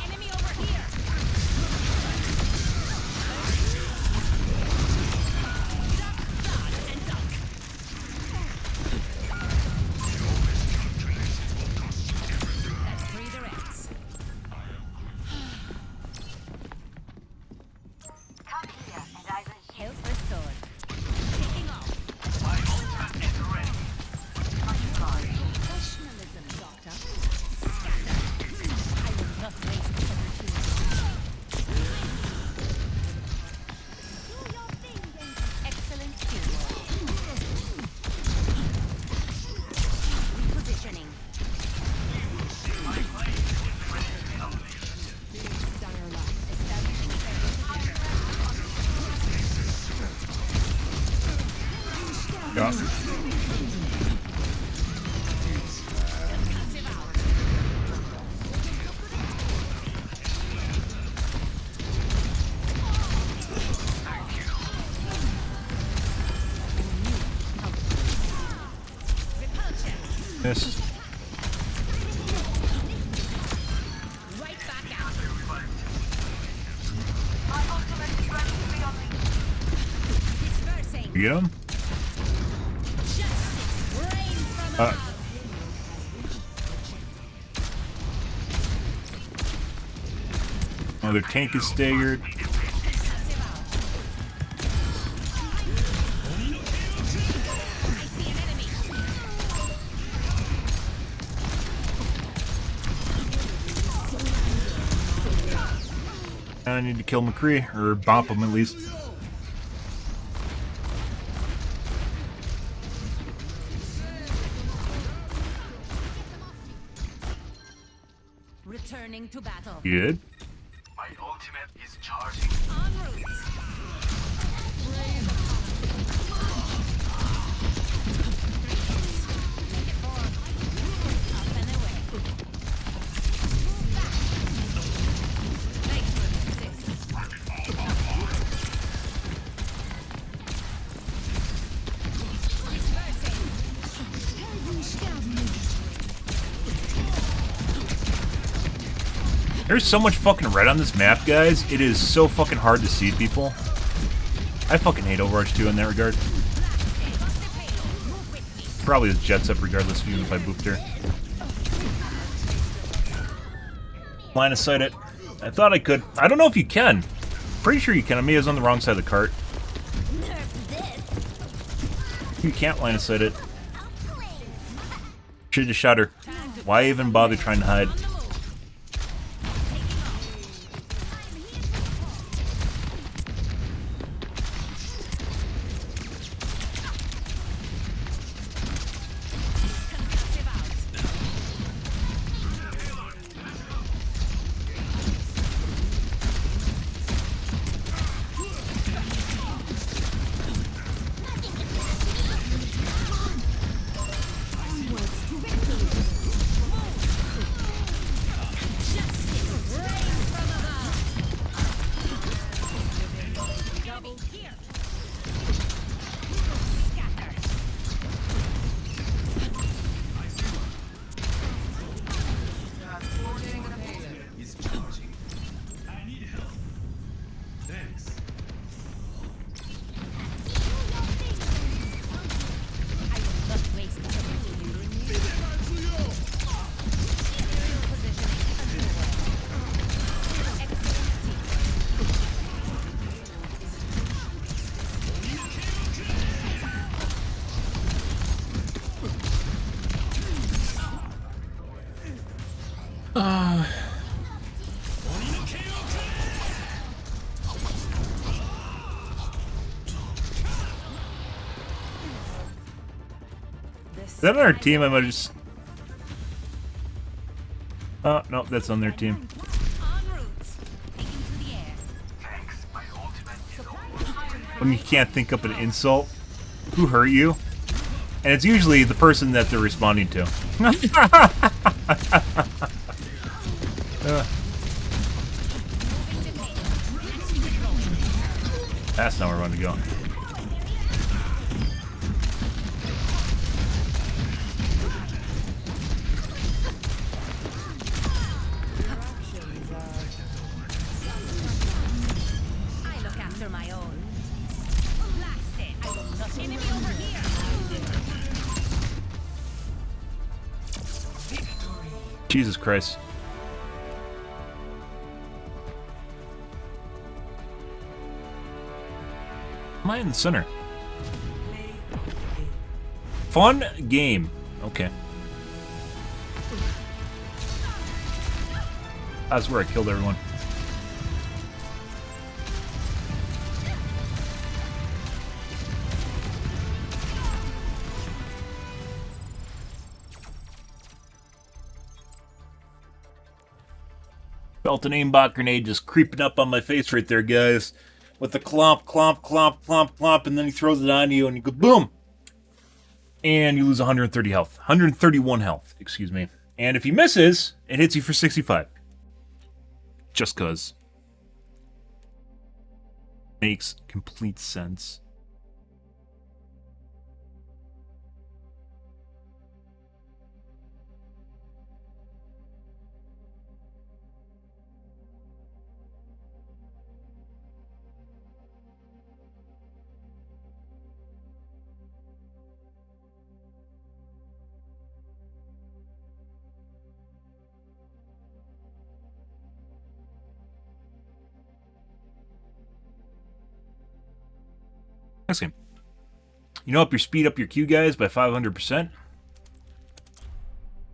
Enemy over here. Dodge and duck. That's 3 directs. Come here and I will Health restored. Taking off. My ultimate is ready. Professionalism, Doctor. Scatter. I will not waste this opportunity. Do your thing, Ranger. Excellent teamwork. Repositioning. My blade is ready to be unleashed. Establishing Yeah. concussive out. Repulsion. Missed. Right back out. My ultimate is ready to be unleashed. Dispersing. You get him? Justice reigns from above. Oh, their tank is staggered. Concussive out. I see an enemy. I need to kill McCree, or bop him at least. Returning to battle. Good. My ultimate is charging. En route. Make it forward. Up and away. Thanks for the assist. There's so much fucking red on this map, guys. It is so fucking hard to see people. I fucking hate Overwatch 2 in that regard. Probably his jets up regardless, even if I booped her. Line of sight it. I thought I could. I don't know if you can. Pretty sure you can. I mean, I was on the wrong side of the cart. You can't line of sight it. Should've just shot her. Why even bother trying to hide? Is that on our team? I might just... Oh, no, that's on their team. When you can't think up an insult, who hurt you? And it's usually the person that they're responding to. That's not where I want to go. I look after my own. Blast it! I will not enemy over here. Jesus Christ. Am I in the center? Fun game. Okay. That's where I killed everyone. Felt an aimbot grenade just creeping up on my face right there, guys. With the clomp, clomp, clomp, clomp, clomp, and then he throws it on you, and you go boom! And you lose 130 health. 131 health, excuse me. And if he misses, it hits you for 65. Just cuz. Makes complete sense. Next game. You know, up your speed up your Q guys by 500%.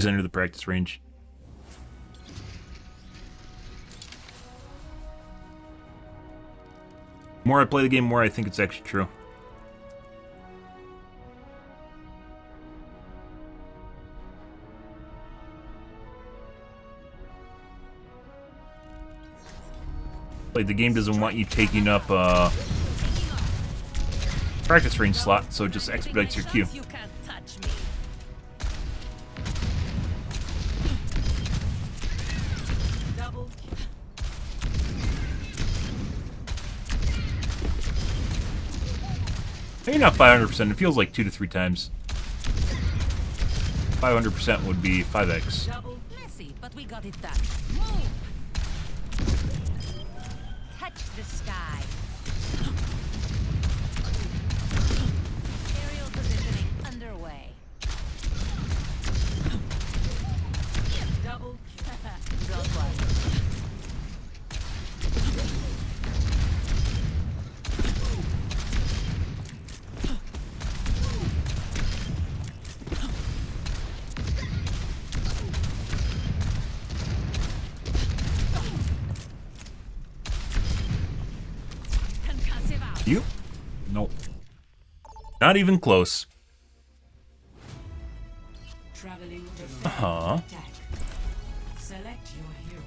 Enter the practice range. The more I play the game, the more I think it's actually true. Like, the game doesn't want you taking up practice range slot, so it just expedites your queue. Maybe not 500%, it feels like 2 to 3 times. 500% would be 5x. Messy, but we got it done. Move. Touch the sky. Aerial positioning underway. Double. Good one. You? Nope. Not even close. Traveling to Uh-huh. attack. Select your hero.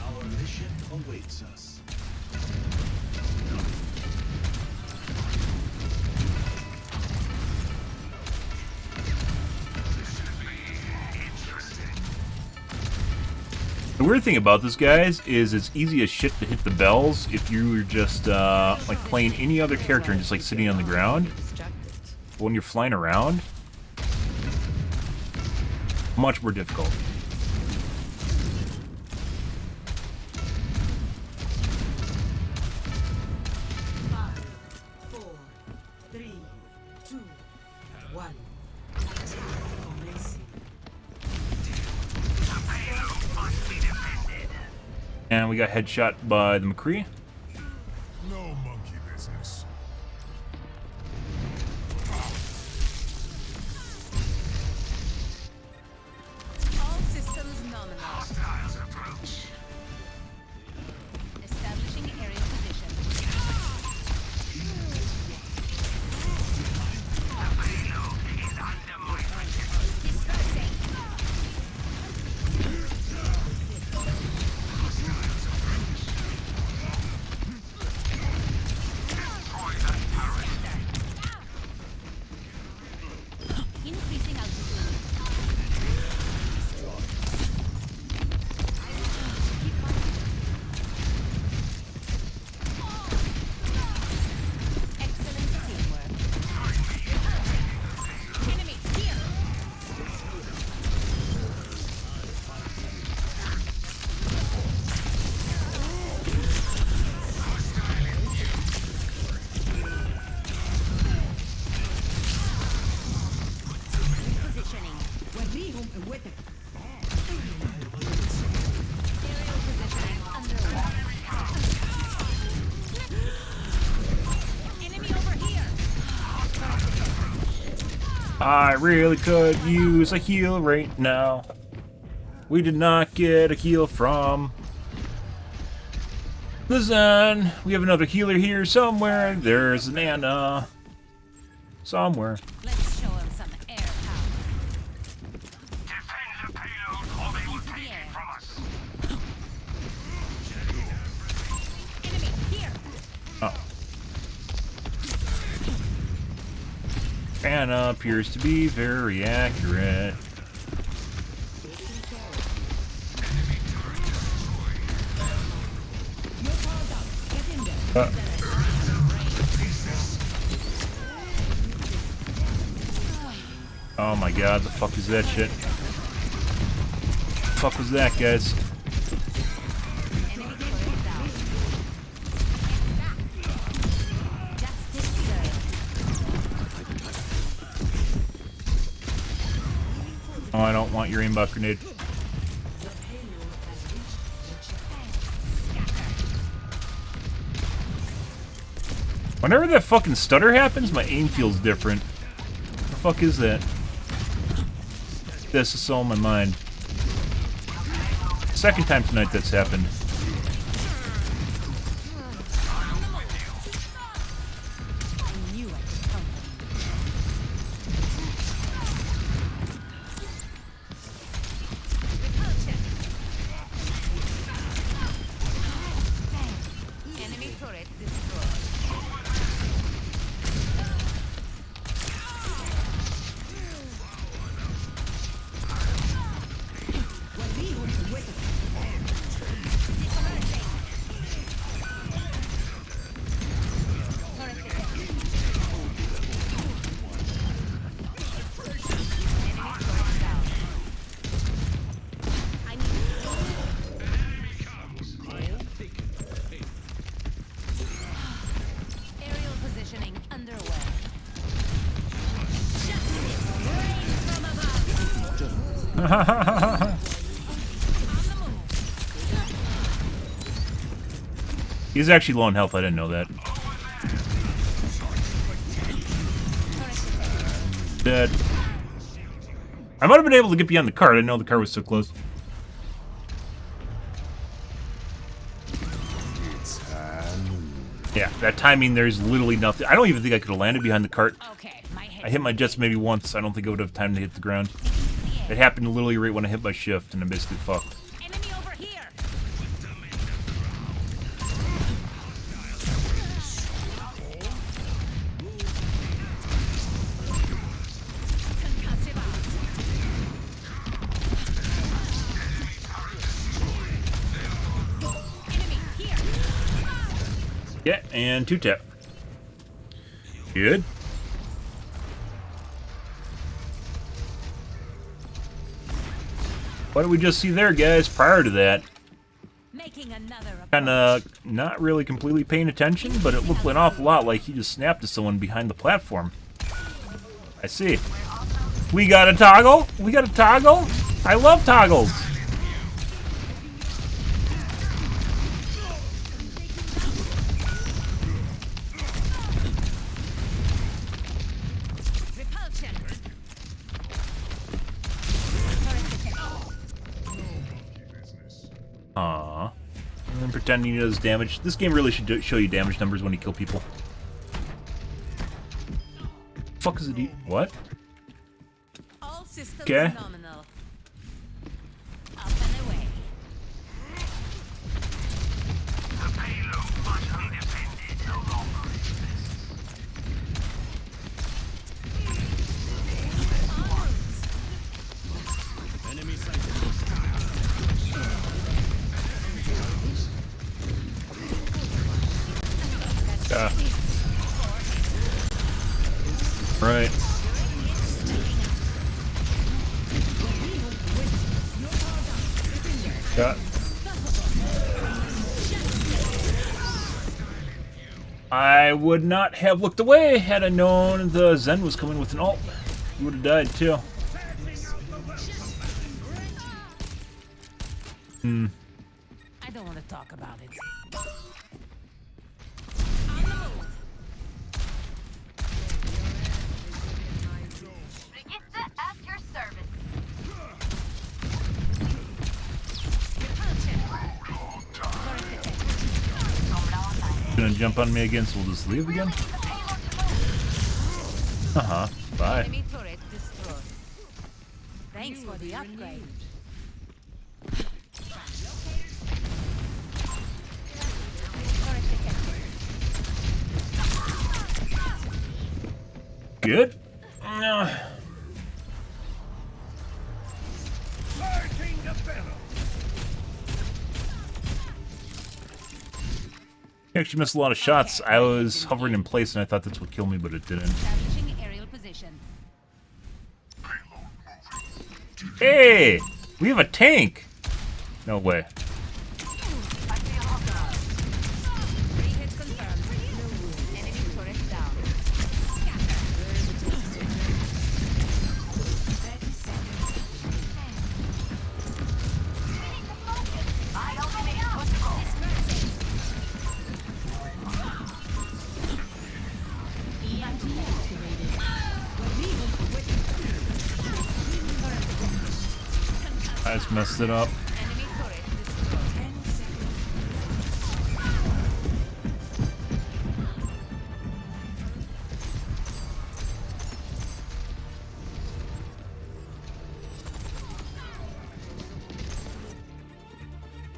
Our mission awaits us. The weird thing about this, guys, is it's easy as shit to hit the bells if you were just like playing any other character and just like sitting on the ground. But when you're flying around, much more difficult. And we got headshot by the McCree. No monkey business. All systems nominal. Hostiles approach. Establishing aerial position. Dispersing. Increasing altitude. Keep fighting. Excellent teamwork. Enemy here. Positioning. Aerial positioning underway. Enemy over here. I really could use a heal right now. We did not get a heal from the Zen. We have another healer here somewhere. There's an Anna. Somewhere. Let's show him some air power. Defend the payload or they will take it from us. Enemy here. Oh. Anna appears to be very accurate. Oh my god, the fuck is that shit? The fuck was that, guys? Enemy turret down. Justice served. Oh, I don't want your aimbot grenade. Whenever that fucking stutter happens, my aim feels different. What the fuck is that? This is so on my mind. Second time tonight that's happened. I knew it. Enemy turret destroyed. Aerial positioning underway. Justice reigns from above. He's actually low on health, I didn't know that. Dead. I might have been able to get behind the car, I didn't know the car was so close. Yeah, that timing, there's literally nothing. I don't even think I could have landed behind the cart. Okay, I hit my jets maybe once. I don't think I would have time to hit the ground. It happened literally right when I hit my shift, and I'm basically fucked. enemy over here. Concussive out. Enemy here. Yeah, and 2-tap. Good. What did we just see there, guys, prior to that? Making another Kinda not really completely paying attention, but it looked an awful lot like he just snapped to someone behind the platform. I see. We got a toggle? We got a toggle? I love toggles! Aww. And pretending he does damage. This game really should show you damage numbers when you kill people. Fuck is it? What? All systems Okay. nominal. Up and away. The payload much undefended no longer exists. Enemy sighted. Right. Yeah. I would not have looked away had I known the Zen was coming with an ult. He would have died too. I don't want to talk about it. At your service. Gonna jump on me again, so we'll just leave again? Uh-huh. Bye. Enemy turret destroyed. Thanks for the upgrade. Good? You actually missed a lot of shots. I was hovering in place and I thought that's what killed me, but it didn't. Establishing aerial position. Hey! We have a tank! No way. Hit confirmed. Enemy turret down. I just messed it up.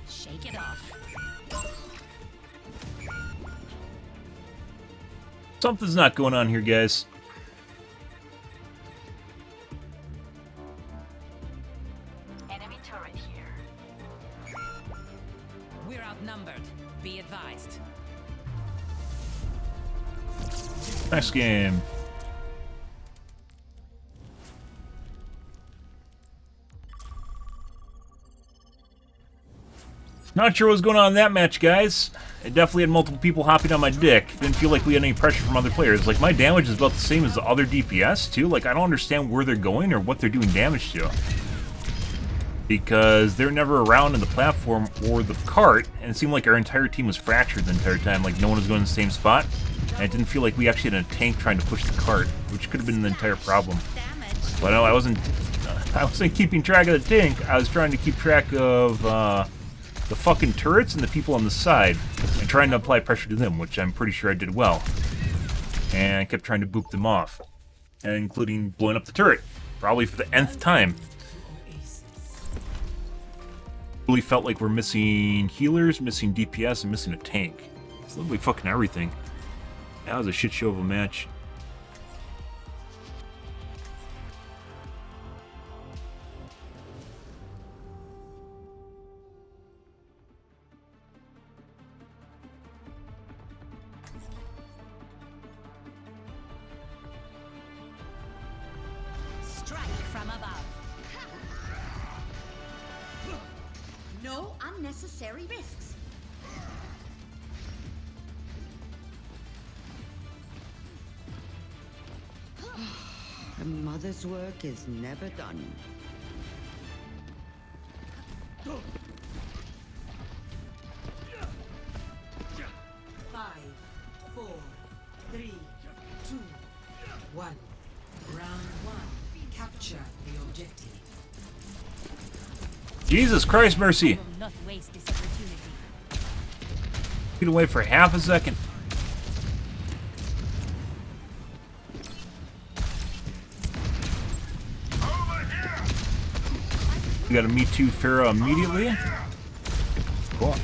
Shake it off. Something's not going on here, guys. Enemy turret here. We're outnumbered. Be advised. Next game. Not sure what's going on in that match, guys. It definitely had multiple people hopping on my dick. Didn't feel like we had any pressure from other players. Like, my damage is about the same as the other DPS, too. Like, I don't understand where they're going or what they're doing damage to. Because they're never around in the platform or the cart, and it seemed like our entire team was fractured the entire time. Like, no one was going to the same spot. And it didn't feel like we actually had a tank trying to push the cart, which could have been the entire problem. But no, I wasn't keeping track of the tank. I was trying to keep track of the fucking turrets and the people on the side, and trying to apply pressure to them, which I'm pretty sure I did well. And I kept trying to boop them off, and including blowing up the turret, probably for the nth time. Really felt like we're missing healers, missing DPS, and missing a tank. It's literally fucking everything. That was a shit show of a match. Strike from above. No unnecessary risks. A mother's work is never done. 5, 4, 3, 2, 1. Round 1. Capture the objective. Jesus Christ, Mercy! Not waste Get away for half a second. We got a Me Too Pharaoh immediately. Cool.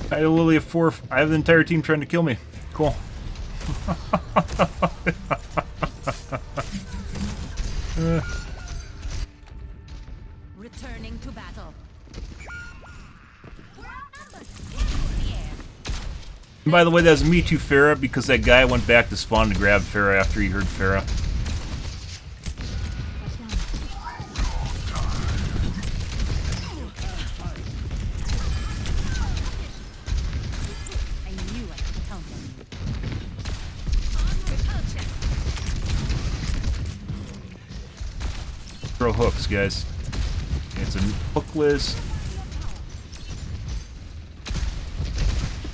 I literally have four. I have the entire team trying to kill me. Cool. Returning to battle. And by the way, that was Me Too Farah because that guy went back to spawn to grab Farah after he heard Farah. Throw hooks, guys. It's a hookless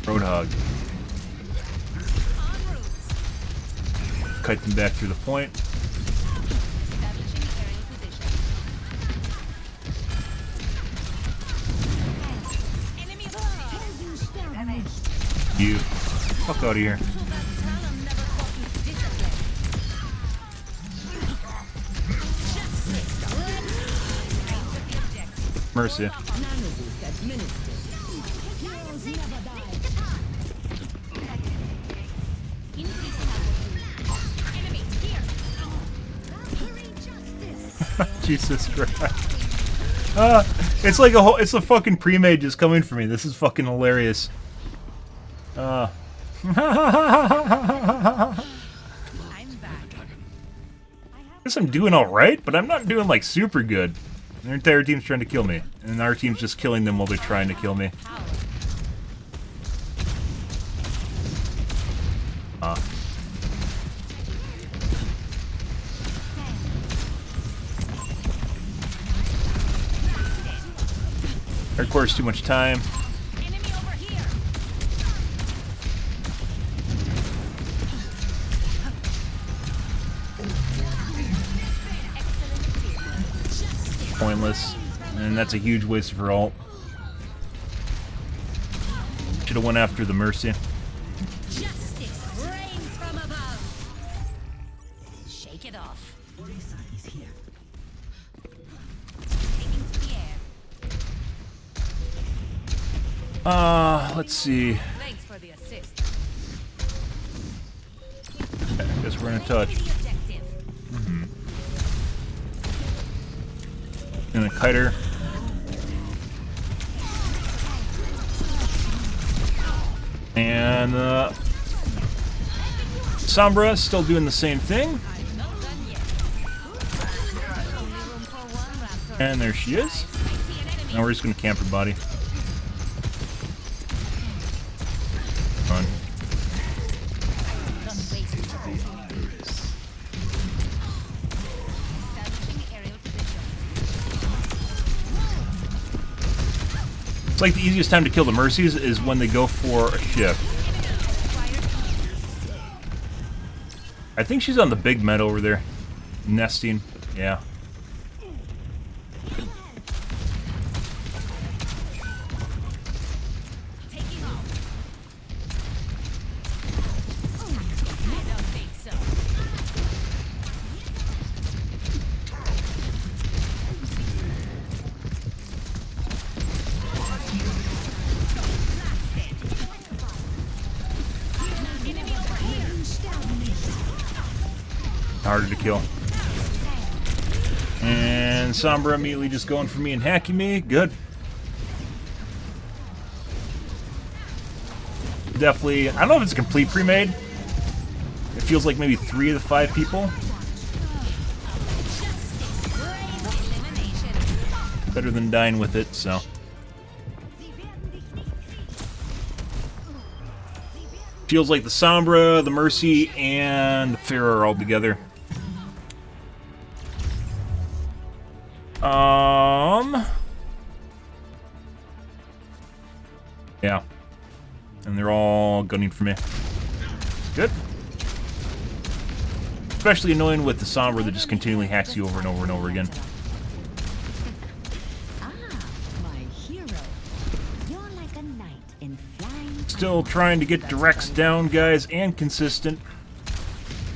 Roadhog. Kite them back through the point. You fuck out of here. Mercy. Jesus Christ. It's like a whole, it's a fucking pre-made just coming for me. This is fucking hilarious. Guess I'm doing alright, but I'm not doing like super good. Their entire team's trying to kill me, and our team's just killing them while they're trying to kill me. That requires too much time. Pointless, and that's a huge waste of her ult. Should have went after the Mercy. Justice reigns from above. Shake it off. He's here. Taking to the air. Let's see. Thanks for the assist. Okay, I guess we're in a touch. And a kiter. And Sombra still doing the same thing. And there she is. Now we're just gonna camp her body. Fun. It's like the easiest time to kill the Mercies is when they go for a shift. I think she's on the big med over there. Nesting. Yeah. Harder to kill. And Sombra immediately just going for me and hacking me. Good. definitely... I don't know if it's a complete pre-made. It feels like maybe 3 of the 5 people. Better than dying with it, so... Feels like the Sombra, the Mercy, and the Pharah are all together. Yeah. And they're all gunning for me. Good. Especially annoying with the Sombra that just continually hacks you over and over and over again. Still trying to get directs down, guys, and consistent.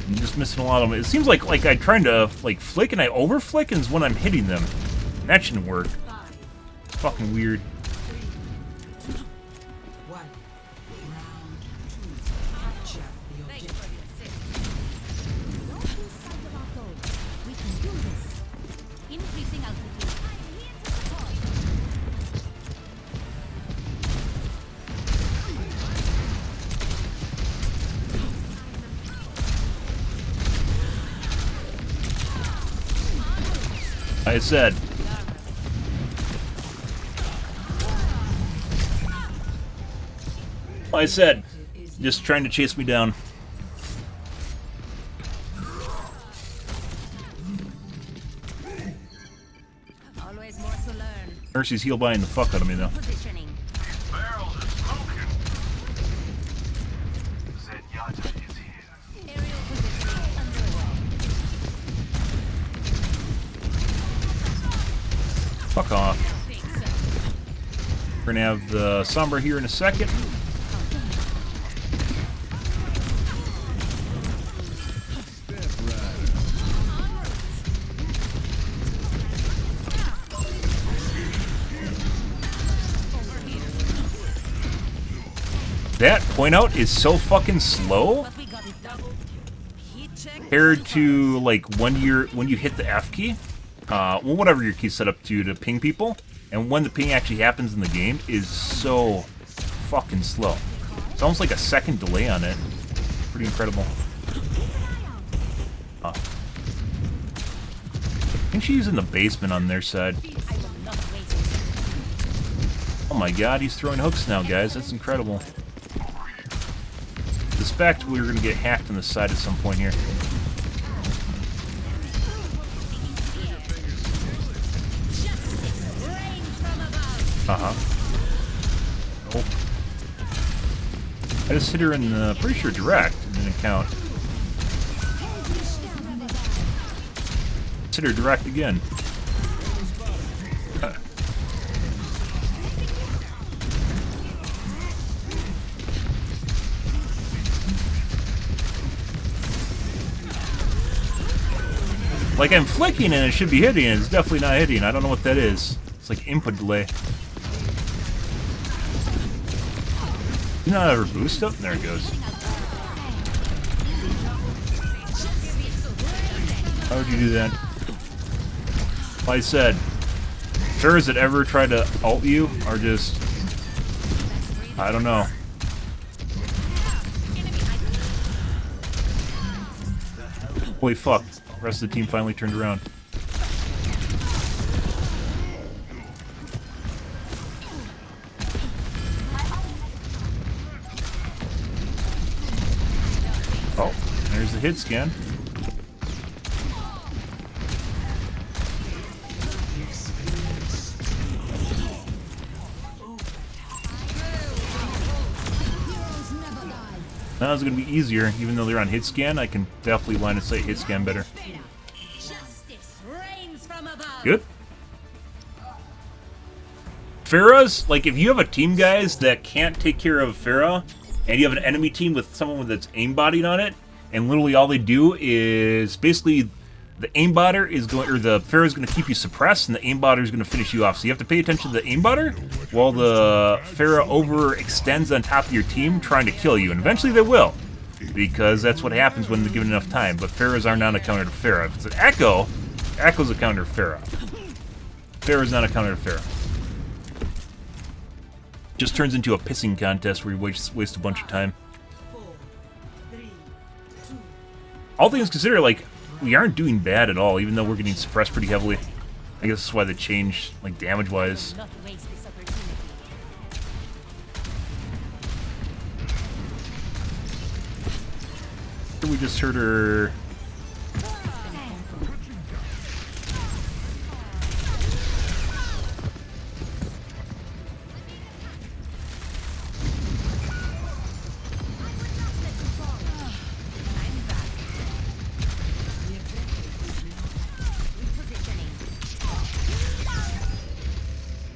I'm just missing a lot of them. It seems like I'm trying to like flick and I overflick and is when I'm hitting them. And that shouldn't work. It's fucking weird. I said. I said. Just trying to chase me down. Always more to learn. Mercy's heel buying the fuck out of me though. Positioning. Barrels are smoking. Zenyatta is here. Aerial positioning underway. Fuck off. We're gonna have the Sombra here in a second. That point out is so fucking slow compared to like when you hit the F key. Well, whatever your key's set up to ping people, and when the ping actually happens in the game is so fucking slow. It's almost like a second delay on it. Pretty incredible. I think she's in the basement on their side. Oh my god, he's throwing hooks now, guys. That's incredible. Suspect we're gonna get hacked on the side at some point here. Oh. I just hit her in the, pretty sure direct, it didn't count. Hit her direct again. Like I'm flicking and it should be hitting, and it's definitely not hitting. I don't know what that is. It's like input delay. You not ever boost up? There it goes. How would you do that? Like I said, Pharahs that ever try to ult you are just... I don't know. Holy fuck. The rest of the team finally turned around. Oh, there's the hit scan. Now it's going to be easier, even though they're on hit scan. I can definitely line of sight hit scan better. Good. Pharahs, like if you have a team, guys, that can't take care of Pharah, and you have an enemy team with someone that's aimbotting on it, and literally all they do is basically the aimbotter is going, or the Pharah is going to keep you suppressed, and the aimbotter is going to finish you off. So you have to pay attention to the aimbotter while the Pharah overextends on top of your team, trying to kill you, and eventually they will, because that's what happens when they're given enough time. But Pharahs are not a counter to Pharah. If it's an Echo, Echo's a counter to Pharah. Pharah's not a counter to Pharah. Just turns into a pissing contest where you waste a bunch of time. All things considered, like, we aren't doing bad at all, even though we're getting suppressed pretty heavily. I guess that's why they changed, like, damage-wise. We just heard her.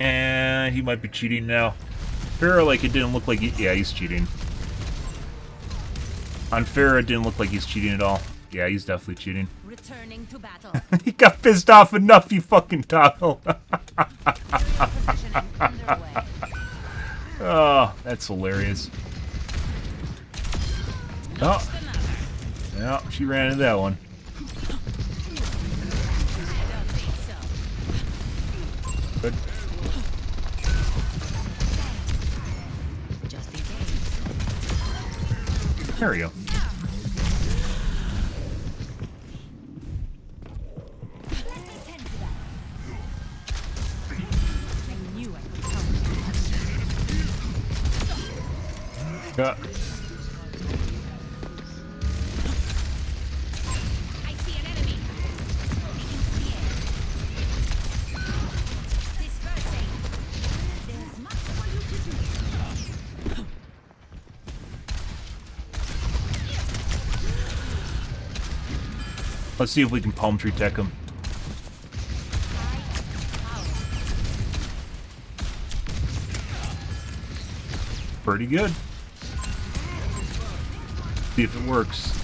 And he might be cheating now. Farrah, like, it didn't look like yeah, he's cheating. On Farrah, it didn't look like he's cheating at all. Yeah, he's definitely cheating. Returning to battle. He got pissed off enough, you fucking toggle. Oh, that's hilarious. Oh. Yeah, she ran into that one. Good. There we go. Yeah. I see an enemy. Dispersing. There's much for you to do. Let's see if we can palm tree tech him. Pretty good. See if it works.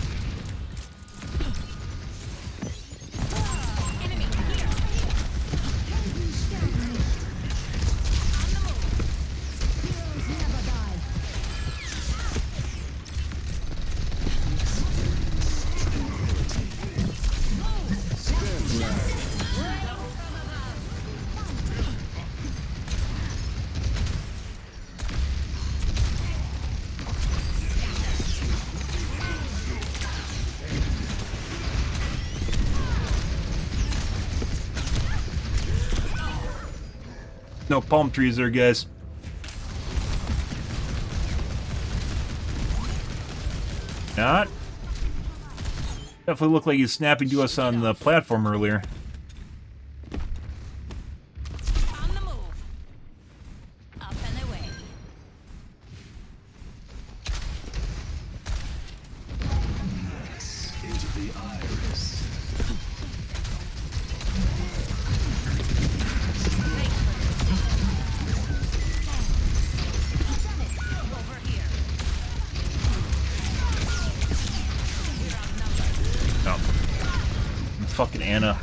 No palm trees there, guys. Not. Definitely looked like he was snapping to us on the platform earlier. On the move. Up and away. Into the iris. Fucking Anna.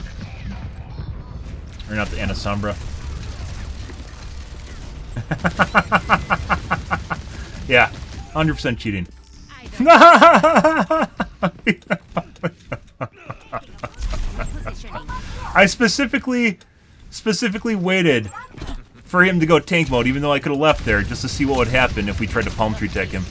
Or not the Anna Sombra. Yeah, 100% cheating. I specifically waited for him to go tank mode, even though I could have left there just to see what would happen if we tried to palm tree tech him.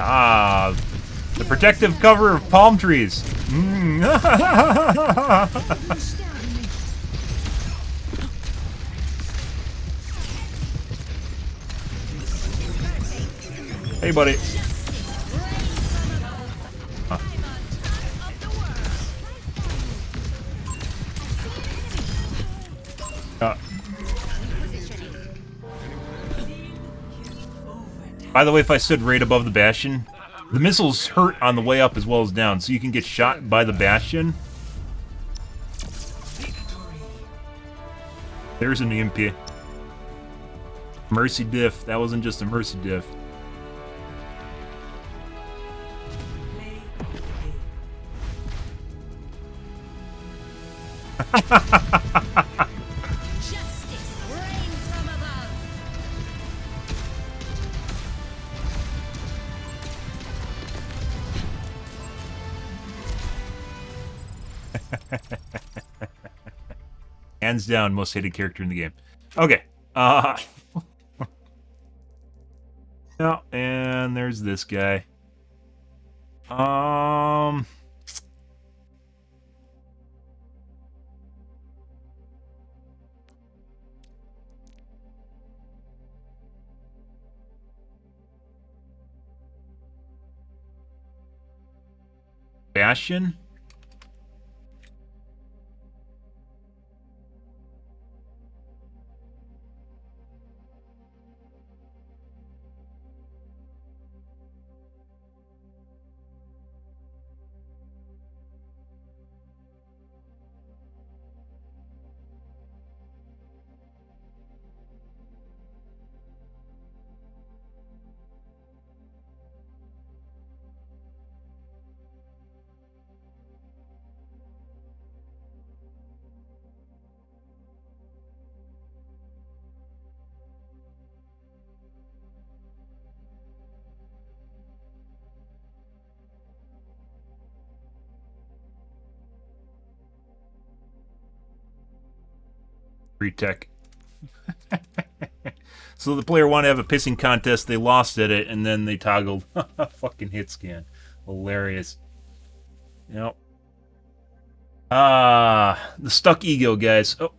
Ah, the protective cover of palm trees. Mm. Hey, buddy. By the way, if I stood right above the Bastion, the missiles hurt on the way up as well as down, so you can get shot by the Bastion. There's an EMP. Mercy diff. That wasn't just a mercy diff. Hands down, most hated character in the game. Okay. No, and there's this guy. Bastion? Retech. So the player wanted to have a pissing contest, they lost at it, and then they toggled fucking hit scan. Hilarious. Yep. The stuck ego, guys. Oh,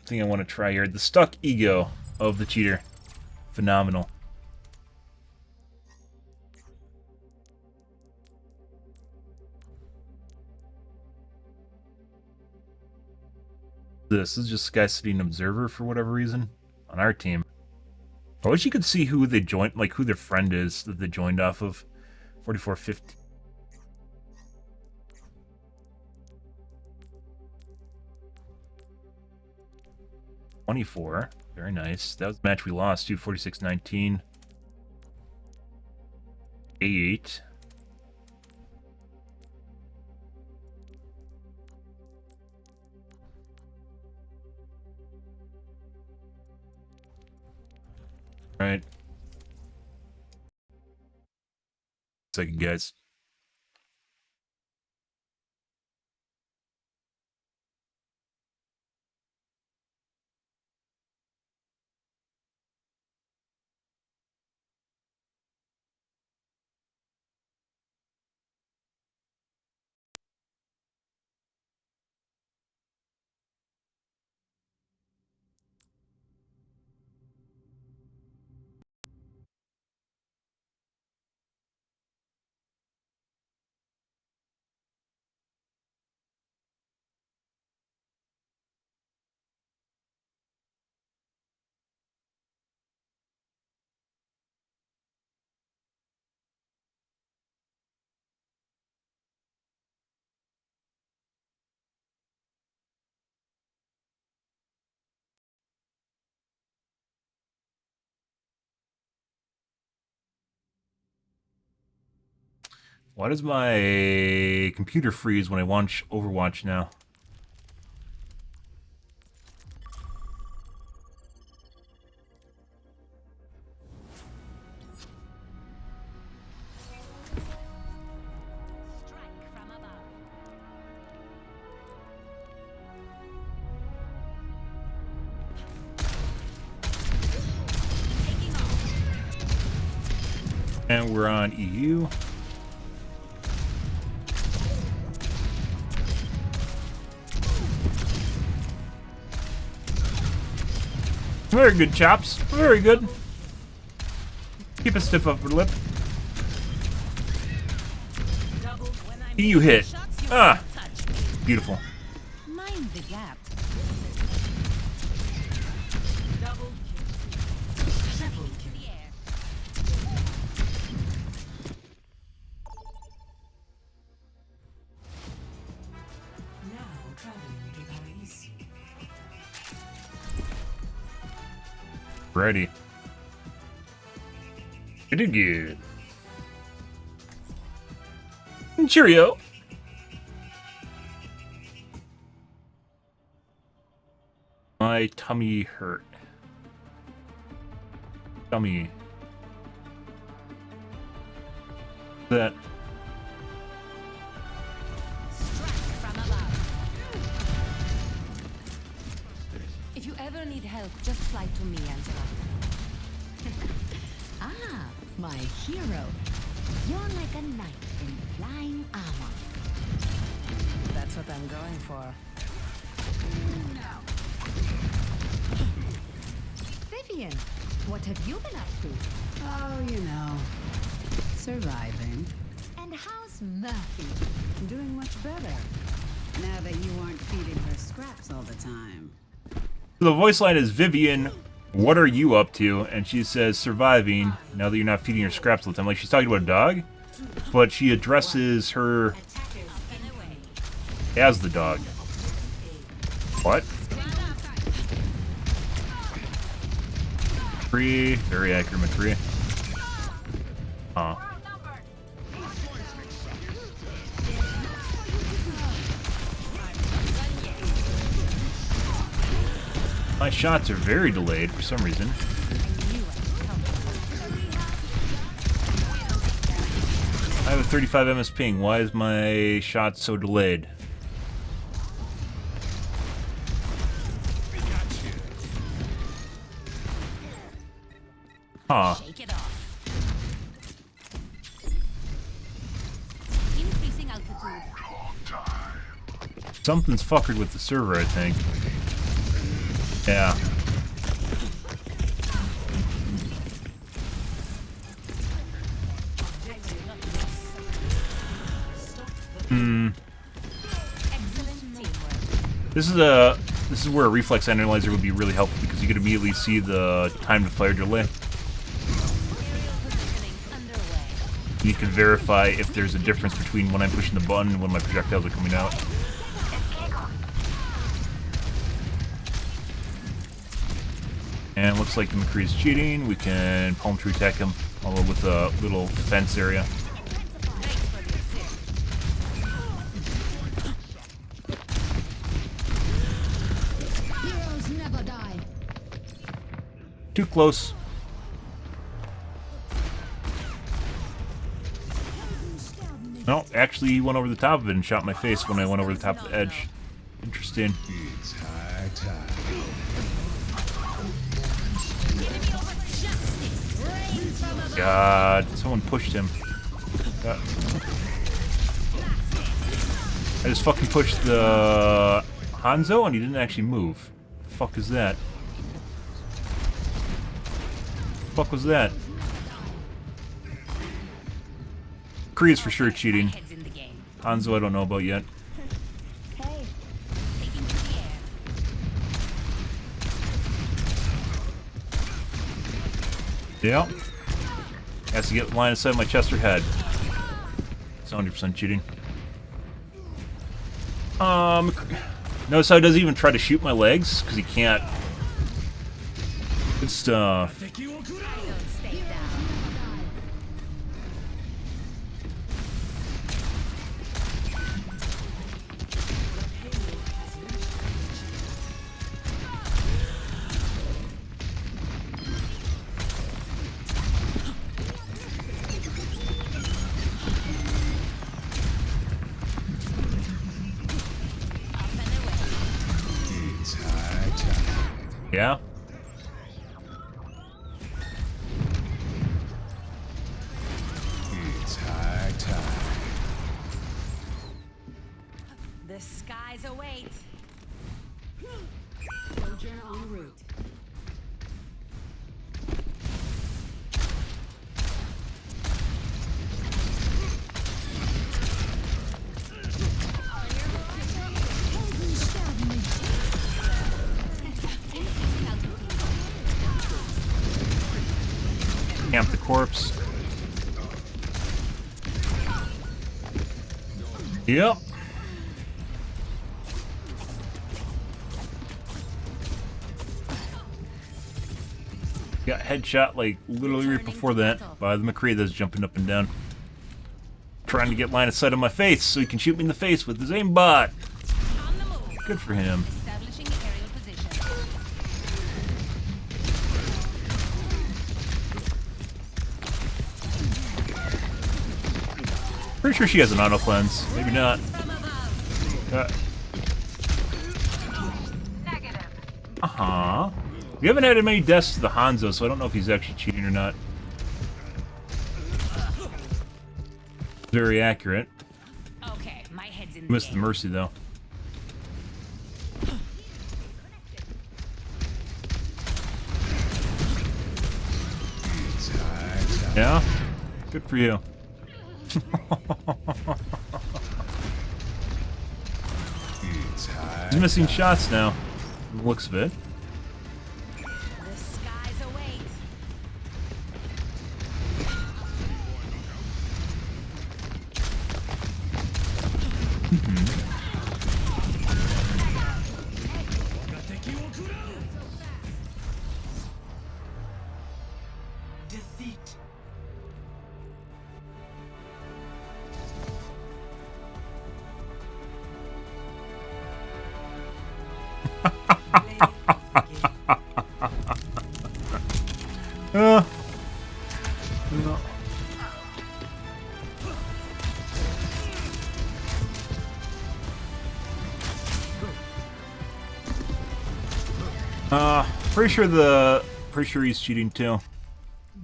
thing I want to try here. The stuck ego of the cheater. Phenomenal. This is just a guy sitting observer for whatever reason on our team. I wish you could see who they joined, like who their friend is that they joined off of. 4450. $24. Very nice. That was the match we lost too. 46-19. 8. Right. Second, guys. Why does my computer freeze when I launch Overwatch now? And we're on EU. Very good, chaps. Very good. Keep a stiff upper lip. EU hit. Ah, beautiful. Mind the gap. Triple kill. Now traveling to Paris. Ready. You did good. Cheerio. My tummy hurt. Tummy. That. me, Angela. Ah, my hero. You're like a knight in flying armor. That's what I'm going for. Vivian, what have you been up to? Oh, you know, surviving. And how's Murphy? Doing much better. Now that you aren't feeding her scraps all the time. The voice line is, Vivian, what are you up to? And she says, surviving, now that you're not feeding her scraps all the time. Like, she's talking about a dog, but she addresses her as the dog. What? McCree, very accurate McCree. Huh. My shots are very delayed for some reason. I have a 35 ms ping. Why is my shot so delayed? Huh. Shake it off. Increasing altitude. Something's fuckered with the server, I think. Yeah. This is where a reflex analyzer would be really helpful because you could immediately see the time to fire delay. You can verify if there's a difference between when I'm pushing the button and when my projectiles are coming out. And it looks like the McCree's cheating. We can palm tree attack him, although with a little fence area. Heroes never die. Too close. No, actually he went over the top of it and shot my face when I went over the top of the edge. Interesting. It's high time. God, someone pushed him. God. I just fucking pushed the Hanzo and he didn't actually move. The fuck is that? The fuck was that? Kree is for sure cheating. Hanzo I don't know about yet. Yeah. Has to get line of sight of my chest or head. It's 100% cheating. Notice how he doesn't even try to shoot my legs because he can't. Good stuff. Yeah? It's high time. The skies await. Soldier en route. Camp the corpse. Yep. Got headshot like literally right before that by the McCree that's jumping up and down. Trying to get line of sight on my face so he can shoot me in the face with his aimbot. Good for him. Pretty sure she has an auto cleanse. Maybe not. Uh-huh. We haven't had many deaths to the Hanzo, so I don't know if he's actually cheating or not. Very accurate. Okay, my head's in Missed the mercy though. Yeah? Good for you. He's missing shots now, from the looks of it. The skies await. Defeat. No. Pretty sure he's cheating too.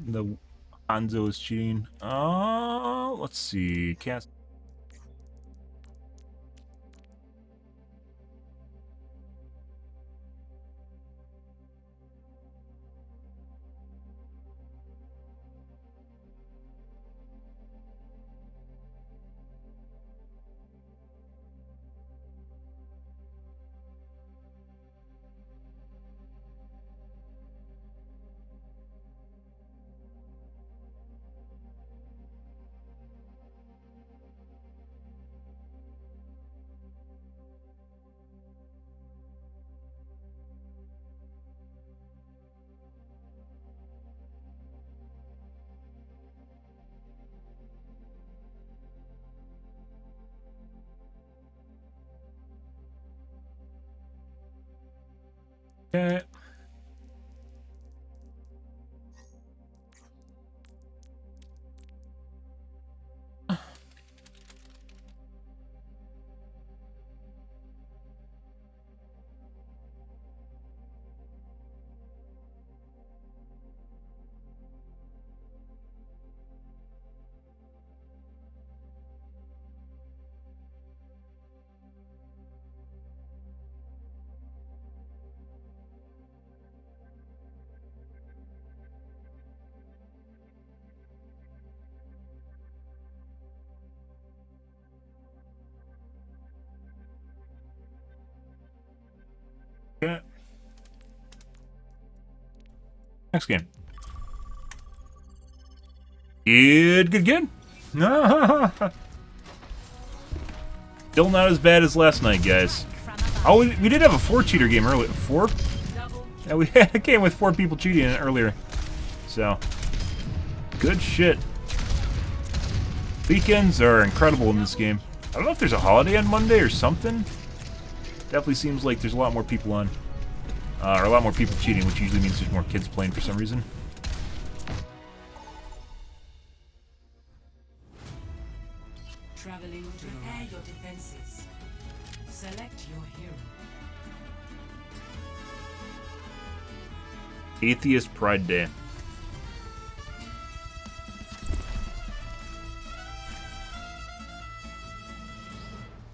The Hanzo is cheating. Let's see. Cast. Okay. Okay. Next game. Good. Still not as bad as last night, guys. Oh, we did have a 4-cheater game earlier. 4? Yeah, we had a game with 4 people cheating in it earlier. So, good shit. Weekends are incredible in this game. I don't know if there's a holiday on Monday or something. Definitely seems like there's a lot more people on. Or a lot more people cheating, which usually means there's more kids playing for some reason. Traveling to repair your defenses. Select your hero. Atheist Pride Day.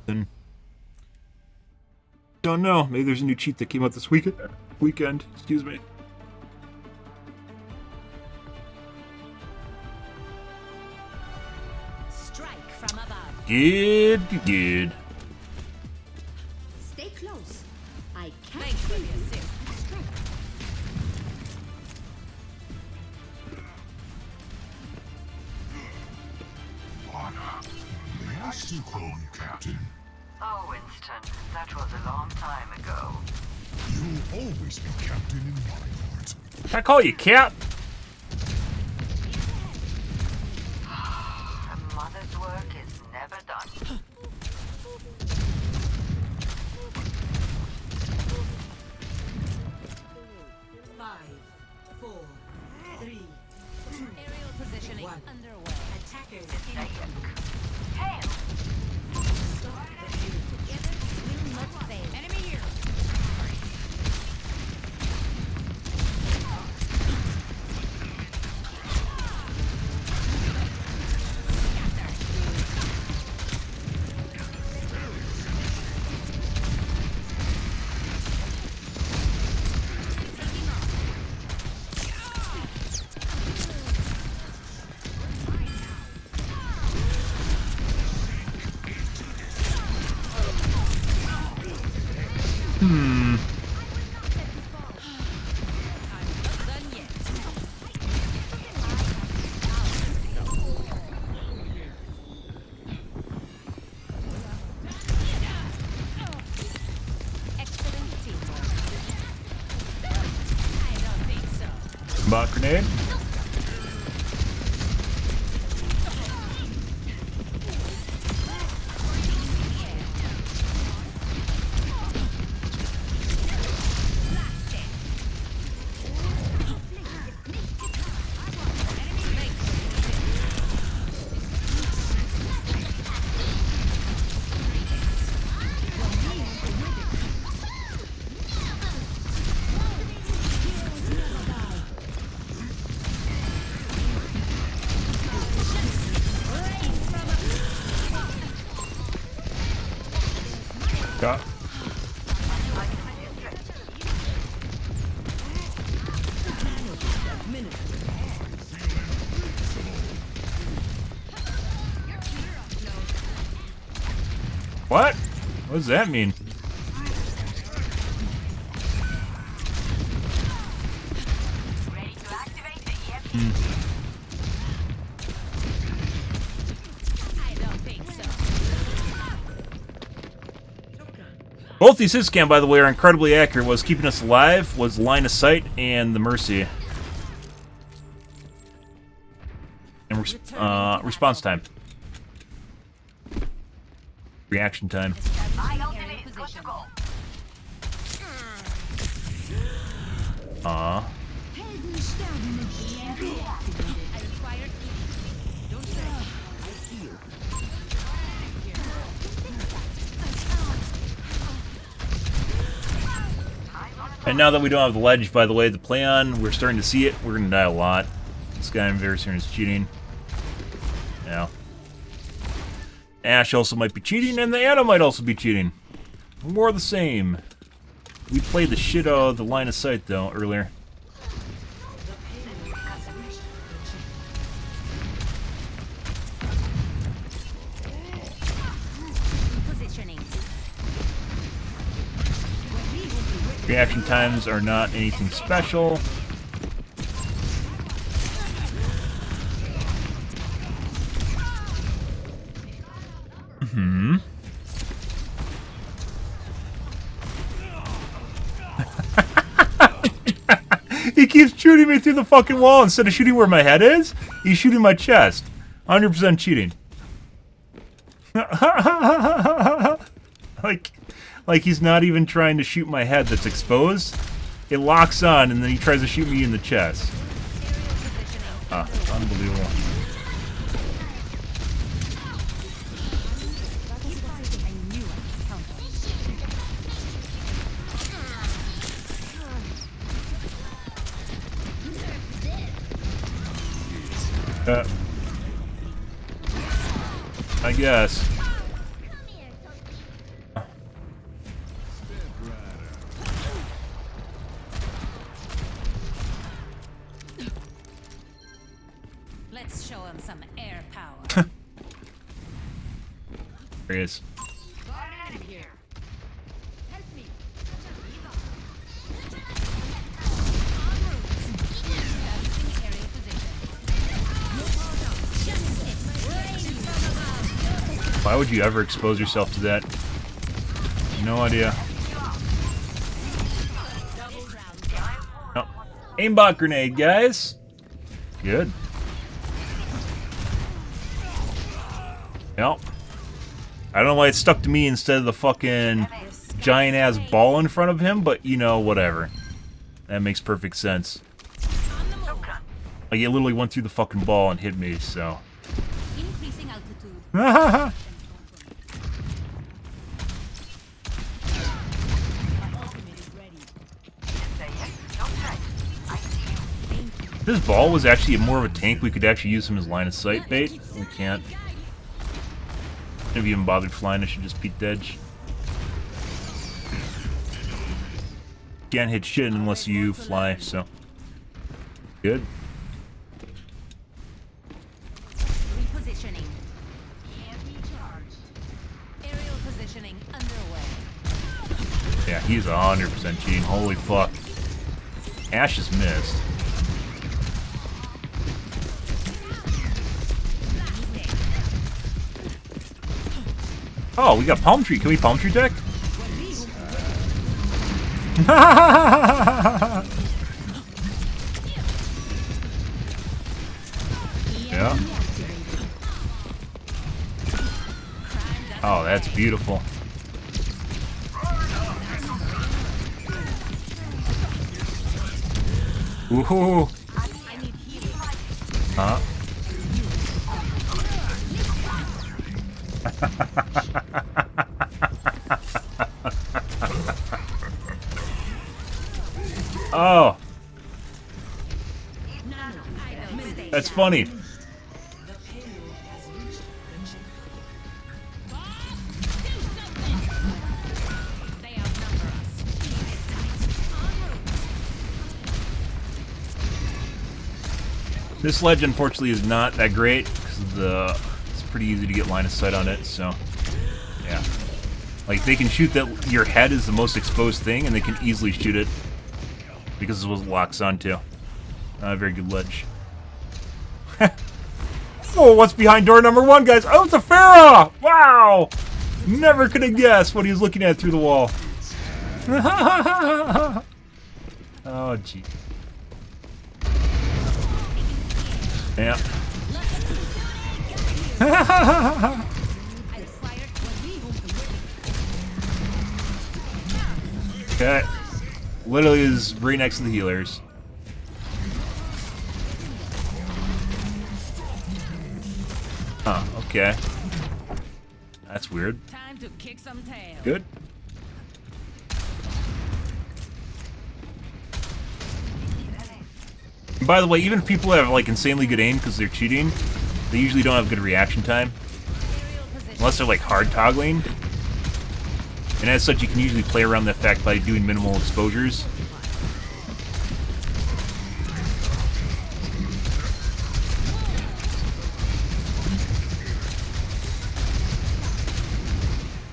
Then don't know. Maybe there's a new cheat that came out this weekend. Excuse me. Strike from above. Good. Stay close. I can't Thanks for see the you. assist. May I still call you Captain? Oh, Winston, that was a long time ago. You'll always be Captain in my heart. Can I call you Cap? A mother's work is never done. Aerial positioning underway. Attackers Hail! Together we will not fail. Enemy here. Bot grenade. Got. What? What does that mean? Both these hit scan, by the way, are incredibly accurate. What's keeping us alive was line of sight and the mercy. And response time. Reaction time. Aww. And now that we don't have the ledge, by the way, the play on, we're starting to see it. We're going to die a lot. This guy I'm very certain is cheating. Yeah. Ash also might be cheating, and the Ana might also be cheating. More of the same. We played the shit out of the line of sight, though, earlier. Reaction times are not anything special. Hmm. He keeps shooting me through the fucking wall instead of shooting where my head is. He's shooting my chest. 100% cheating. Like he's not even trying to shoot my head that's exposed. It locks on and then he tries to shoot me in the chest. Ah, unbelievable. I guess. Let's show him some air power. There he is. Why would you ever expose yourself to that? No idea. No. Aimbot grenade, guys. Good. Yep. I don't know why it stuck to me instead of the fucking giant-ass ball in front of him, but, you know, whatever. That makes perfect sense. Like, it literally went through the fucking ball and hit me, so... Increasing altitude. If this ball was actually more of a tank, we could actually use him as line of sight bait. We can't. If you even bothered flying, I should just peek the edge. Can't hit shit unless you fly, so. Good. Repositioning. Aerial positioning underway. Yeah, he's 100% cheating. Holy fuck. Ash is missed. Oh, we got palm tree. Can we palm tree deck? Yeah. Oh, that's beautiful. Ooh. Huh? Oh. That's funny. This ledge, unfortunately, is not that great because it's pretty easy to get line of sight on it. So, yeah, like they can shoot that your head is the most exposed thing, and they can easily shoot it because this is what it locks onto. Not a very good ledge. Oh, what's behind door number 1, guys? Oh, it's a Pharaoh! Wow! Never could have guessed what he was looking at through the wall. Oh, gee. Yeah. Okay. Literally is right next to the healers. Huh, okay. That's weird. Time to kick some tail. Good. And by the way, even if people have like insanely good aim because they're cheating, they usually don't have good reaction time. Unless they're like hard toggling. And as such, you can usually play around the effect by doing minimal exposures.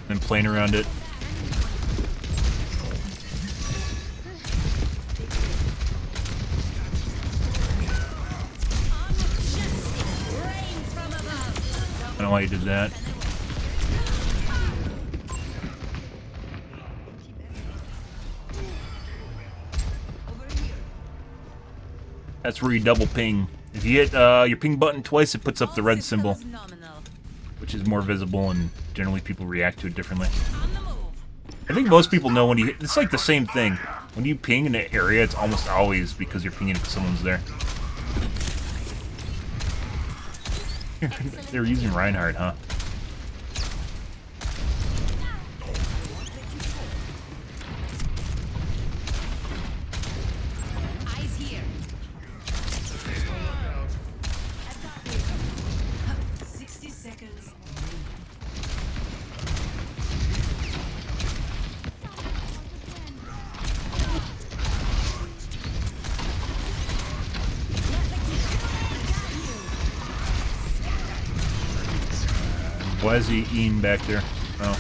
And playing around it. I don't know why you did that. That's where you double ping. If you hit your ping button twice, it puts up the red symbol, which is more visible, and generally people react to it differently. I think most people know when you hit, it's like the same thing. When you ping in an area, it's almost always because you're pinging because someone's there. They were using Reinhardt, huh? Eyes here. 60 seconds. Why is he eating back there? Oh.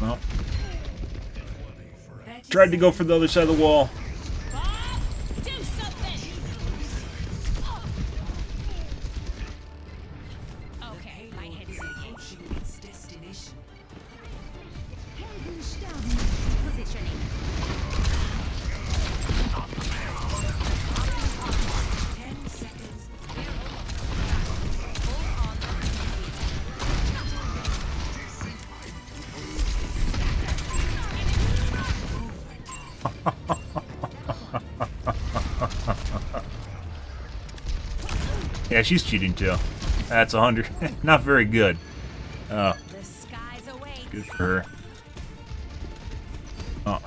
Well. Tried to go for the other side of the wall. Okay, my head is approaching its destination. Positioning. Yeah, she's cheating too. That's 100. Not very good. Oh. Good for her. Oh.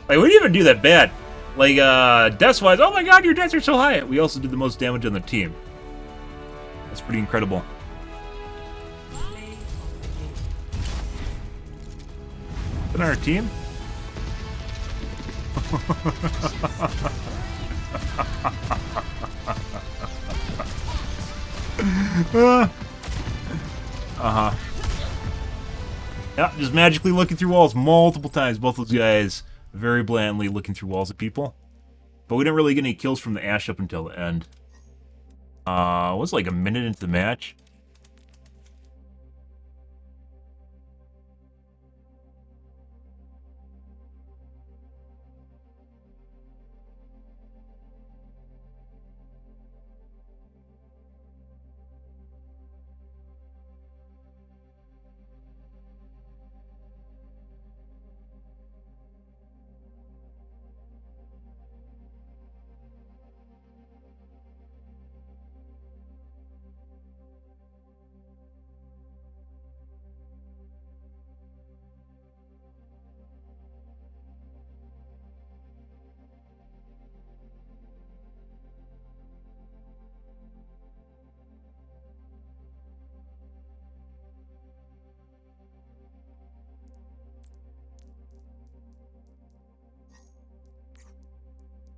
Like, we didn't even do that bad. Like, deaths-wise, oh my god, your deaths are so high! We also did the most damage on the team. That's pretty incredible. Is that our team? Uh-huh. Yeah, just magically looking through walls multiple times. Both those guys very blandly looking through walls at people. But we didn't really get any kills from the Ashe up until the end. It was like a minute into the match.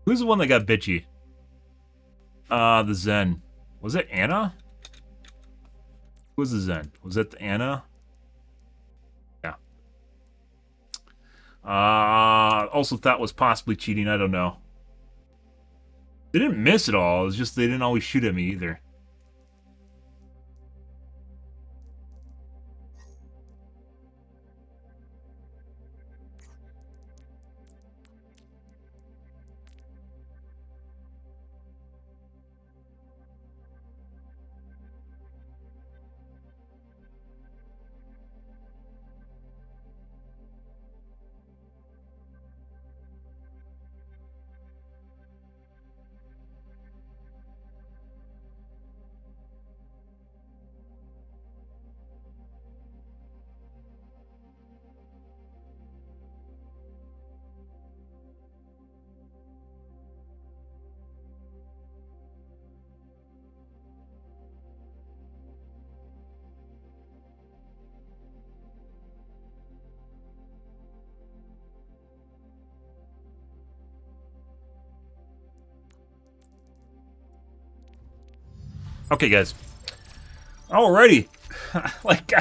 Who's the one that got bitchy? The Zen. Was it Anna? Who was the Zen? Was that the Anna? Yeah. Also thought was possibly cheating. I don't know. They didn't miss at all. It's just they didn't always shoot at me either. Okay, guys. Alrighty. Like,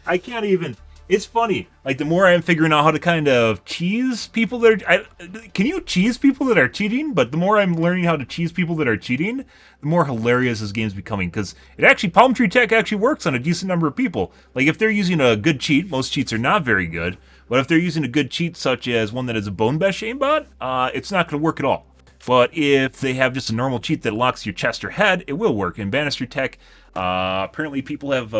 I can't even... It's funny. Like, the more I'm figuring out how to kind of cheese people that are... can you cheese people that are cheating? But the more I'm learning how to cheese people that are cheating, the more hilarious this game's becoming. Because it actually... Palm Tree Tech actually works on a decent number of people. Like, if they're using a good cheat, most cheats are not very good. But if they're using a good cheat, such as one that is a Bone Bash aimbot, it's not going to work at all. But if they have just a normal cheat that locks your chest or head, it will work. In Banister Tech, apparently people have,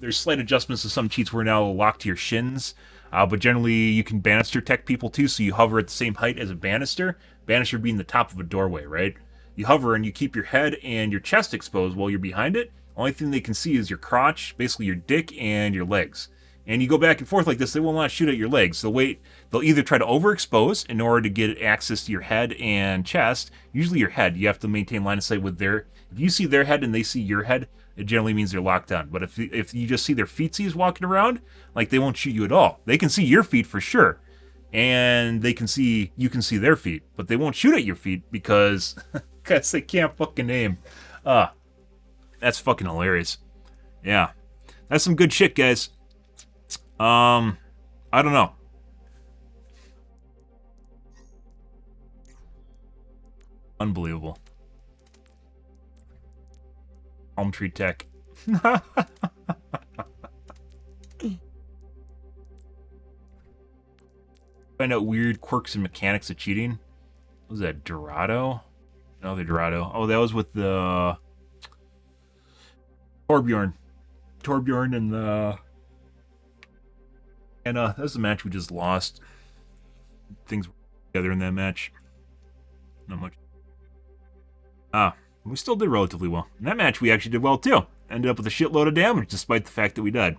there's slight adjustments to some cheats where now locked to your shins. But generally you can Banister Tech people too, so you hover at the same height as a banister. Banister being the top of a doorway, right? You hover and you keep your head and your chest exposed while you're behind it. Only thing they can see is your crotch, basically your dick and your legs. And you go back and forth like this, they will not shoot at your legs. They'll either try to overexpose in order to get access to your head and chest. Usually your head, you have to maintain line of sight with their... If you see their head and they see your head, it generally means they're locked on. But if you just see their feetsies walking around, like, they won't shoot you at all. They can see your feet for sure. And you can see their feet. But they won't shoot at your feet because they can't fucking aim. That's fucking hilarious. Yeah. That's some good shit, guys. I don't know. Unbelievable. Palm Tree Tech. Find out weird quirks and mechanics of cheating. What was that, Dorado? No, the Dorado. Oh, that was with the Torbjorn. Torbjorn and the... And that was the match we just lost. Things were together in that match. Not much. We still did relatively well. In that match, we actually did well, too. Ended up with a shitload of damage, despite the fact that we died.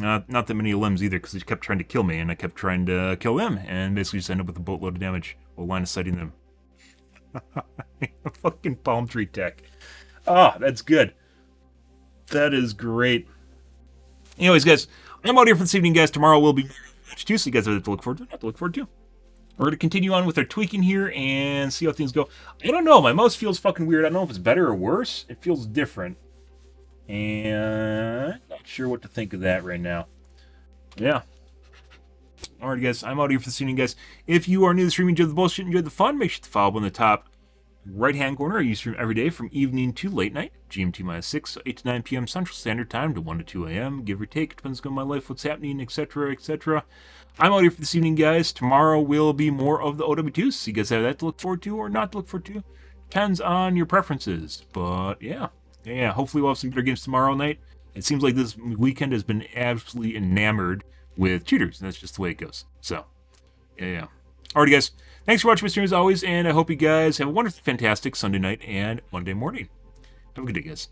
Not that many limbs, either, because they kept trying to kill me, and I kept trying to kill them, and basically just ended up with a boatload of damage while line of sighting them. Fucking Palm Tree Tech. That's good. That is great. Anyways, guys, I'm out here for this evening, guys. Tomorrow will be match 2, so you guys have to look forward to. Not to look forward to. We're going to continue on with our tweaking here and see how things go. I don't know. My mouse feels fucking weird. I don't know if it's better or worse. It feels different. And not sure what to think of that right now. Yeah. Alright, guys. I'm out here for this evening, guys. If you are new to the stream, enjoy the bullshit, enjoy the fun, make sure to follow up on the top right-hand corner. I stream every day from evening to late night. GMT-6, so 8 to 9 p.m. Central Standard Time to 1 to 2 a.m. Give or take. Depends on my life, what's happening, etc., etc. I'm out here for this evening, guys. Tomorrow will be more of the OW2s. So you guys have that to look forward to or not to look forward to. Depends on your preferences. But, yeah. Yeah, hopefully we'll have some better games tomorrow night. It seems like this weekend has been absolutely enamored with cheaters. And that's just the way it goes. So, yeah. Alrighty, guys. Thanks for watching my stream as always. And I hope you guys have a wonderful, fantastic Sunday night and Monday morning. Have a good day, guys.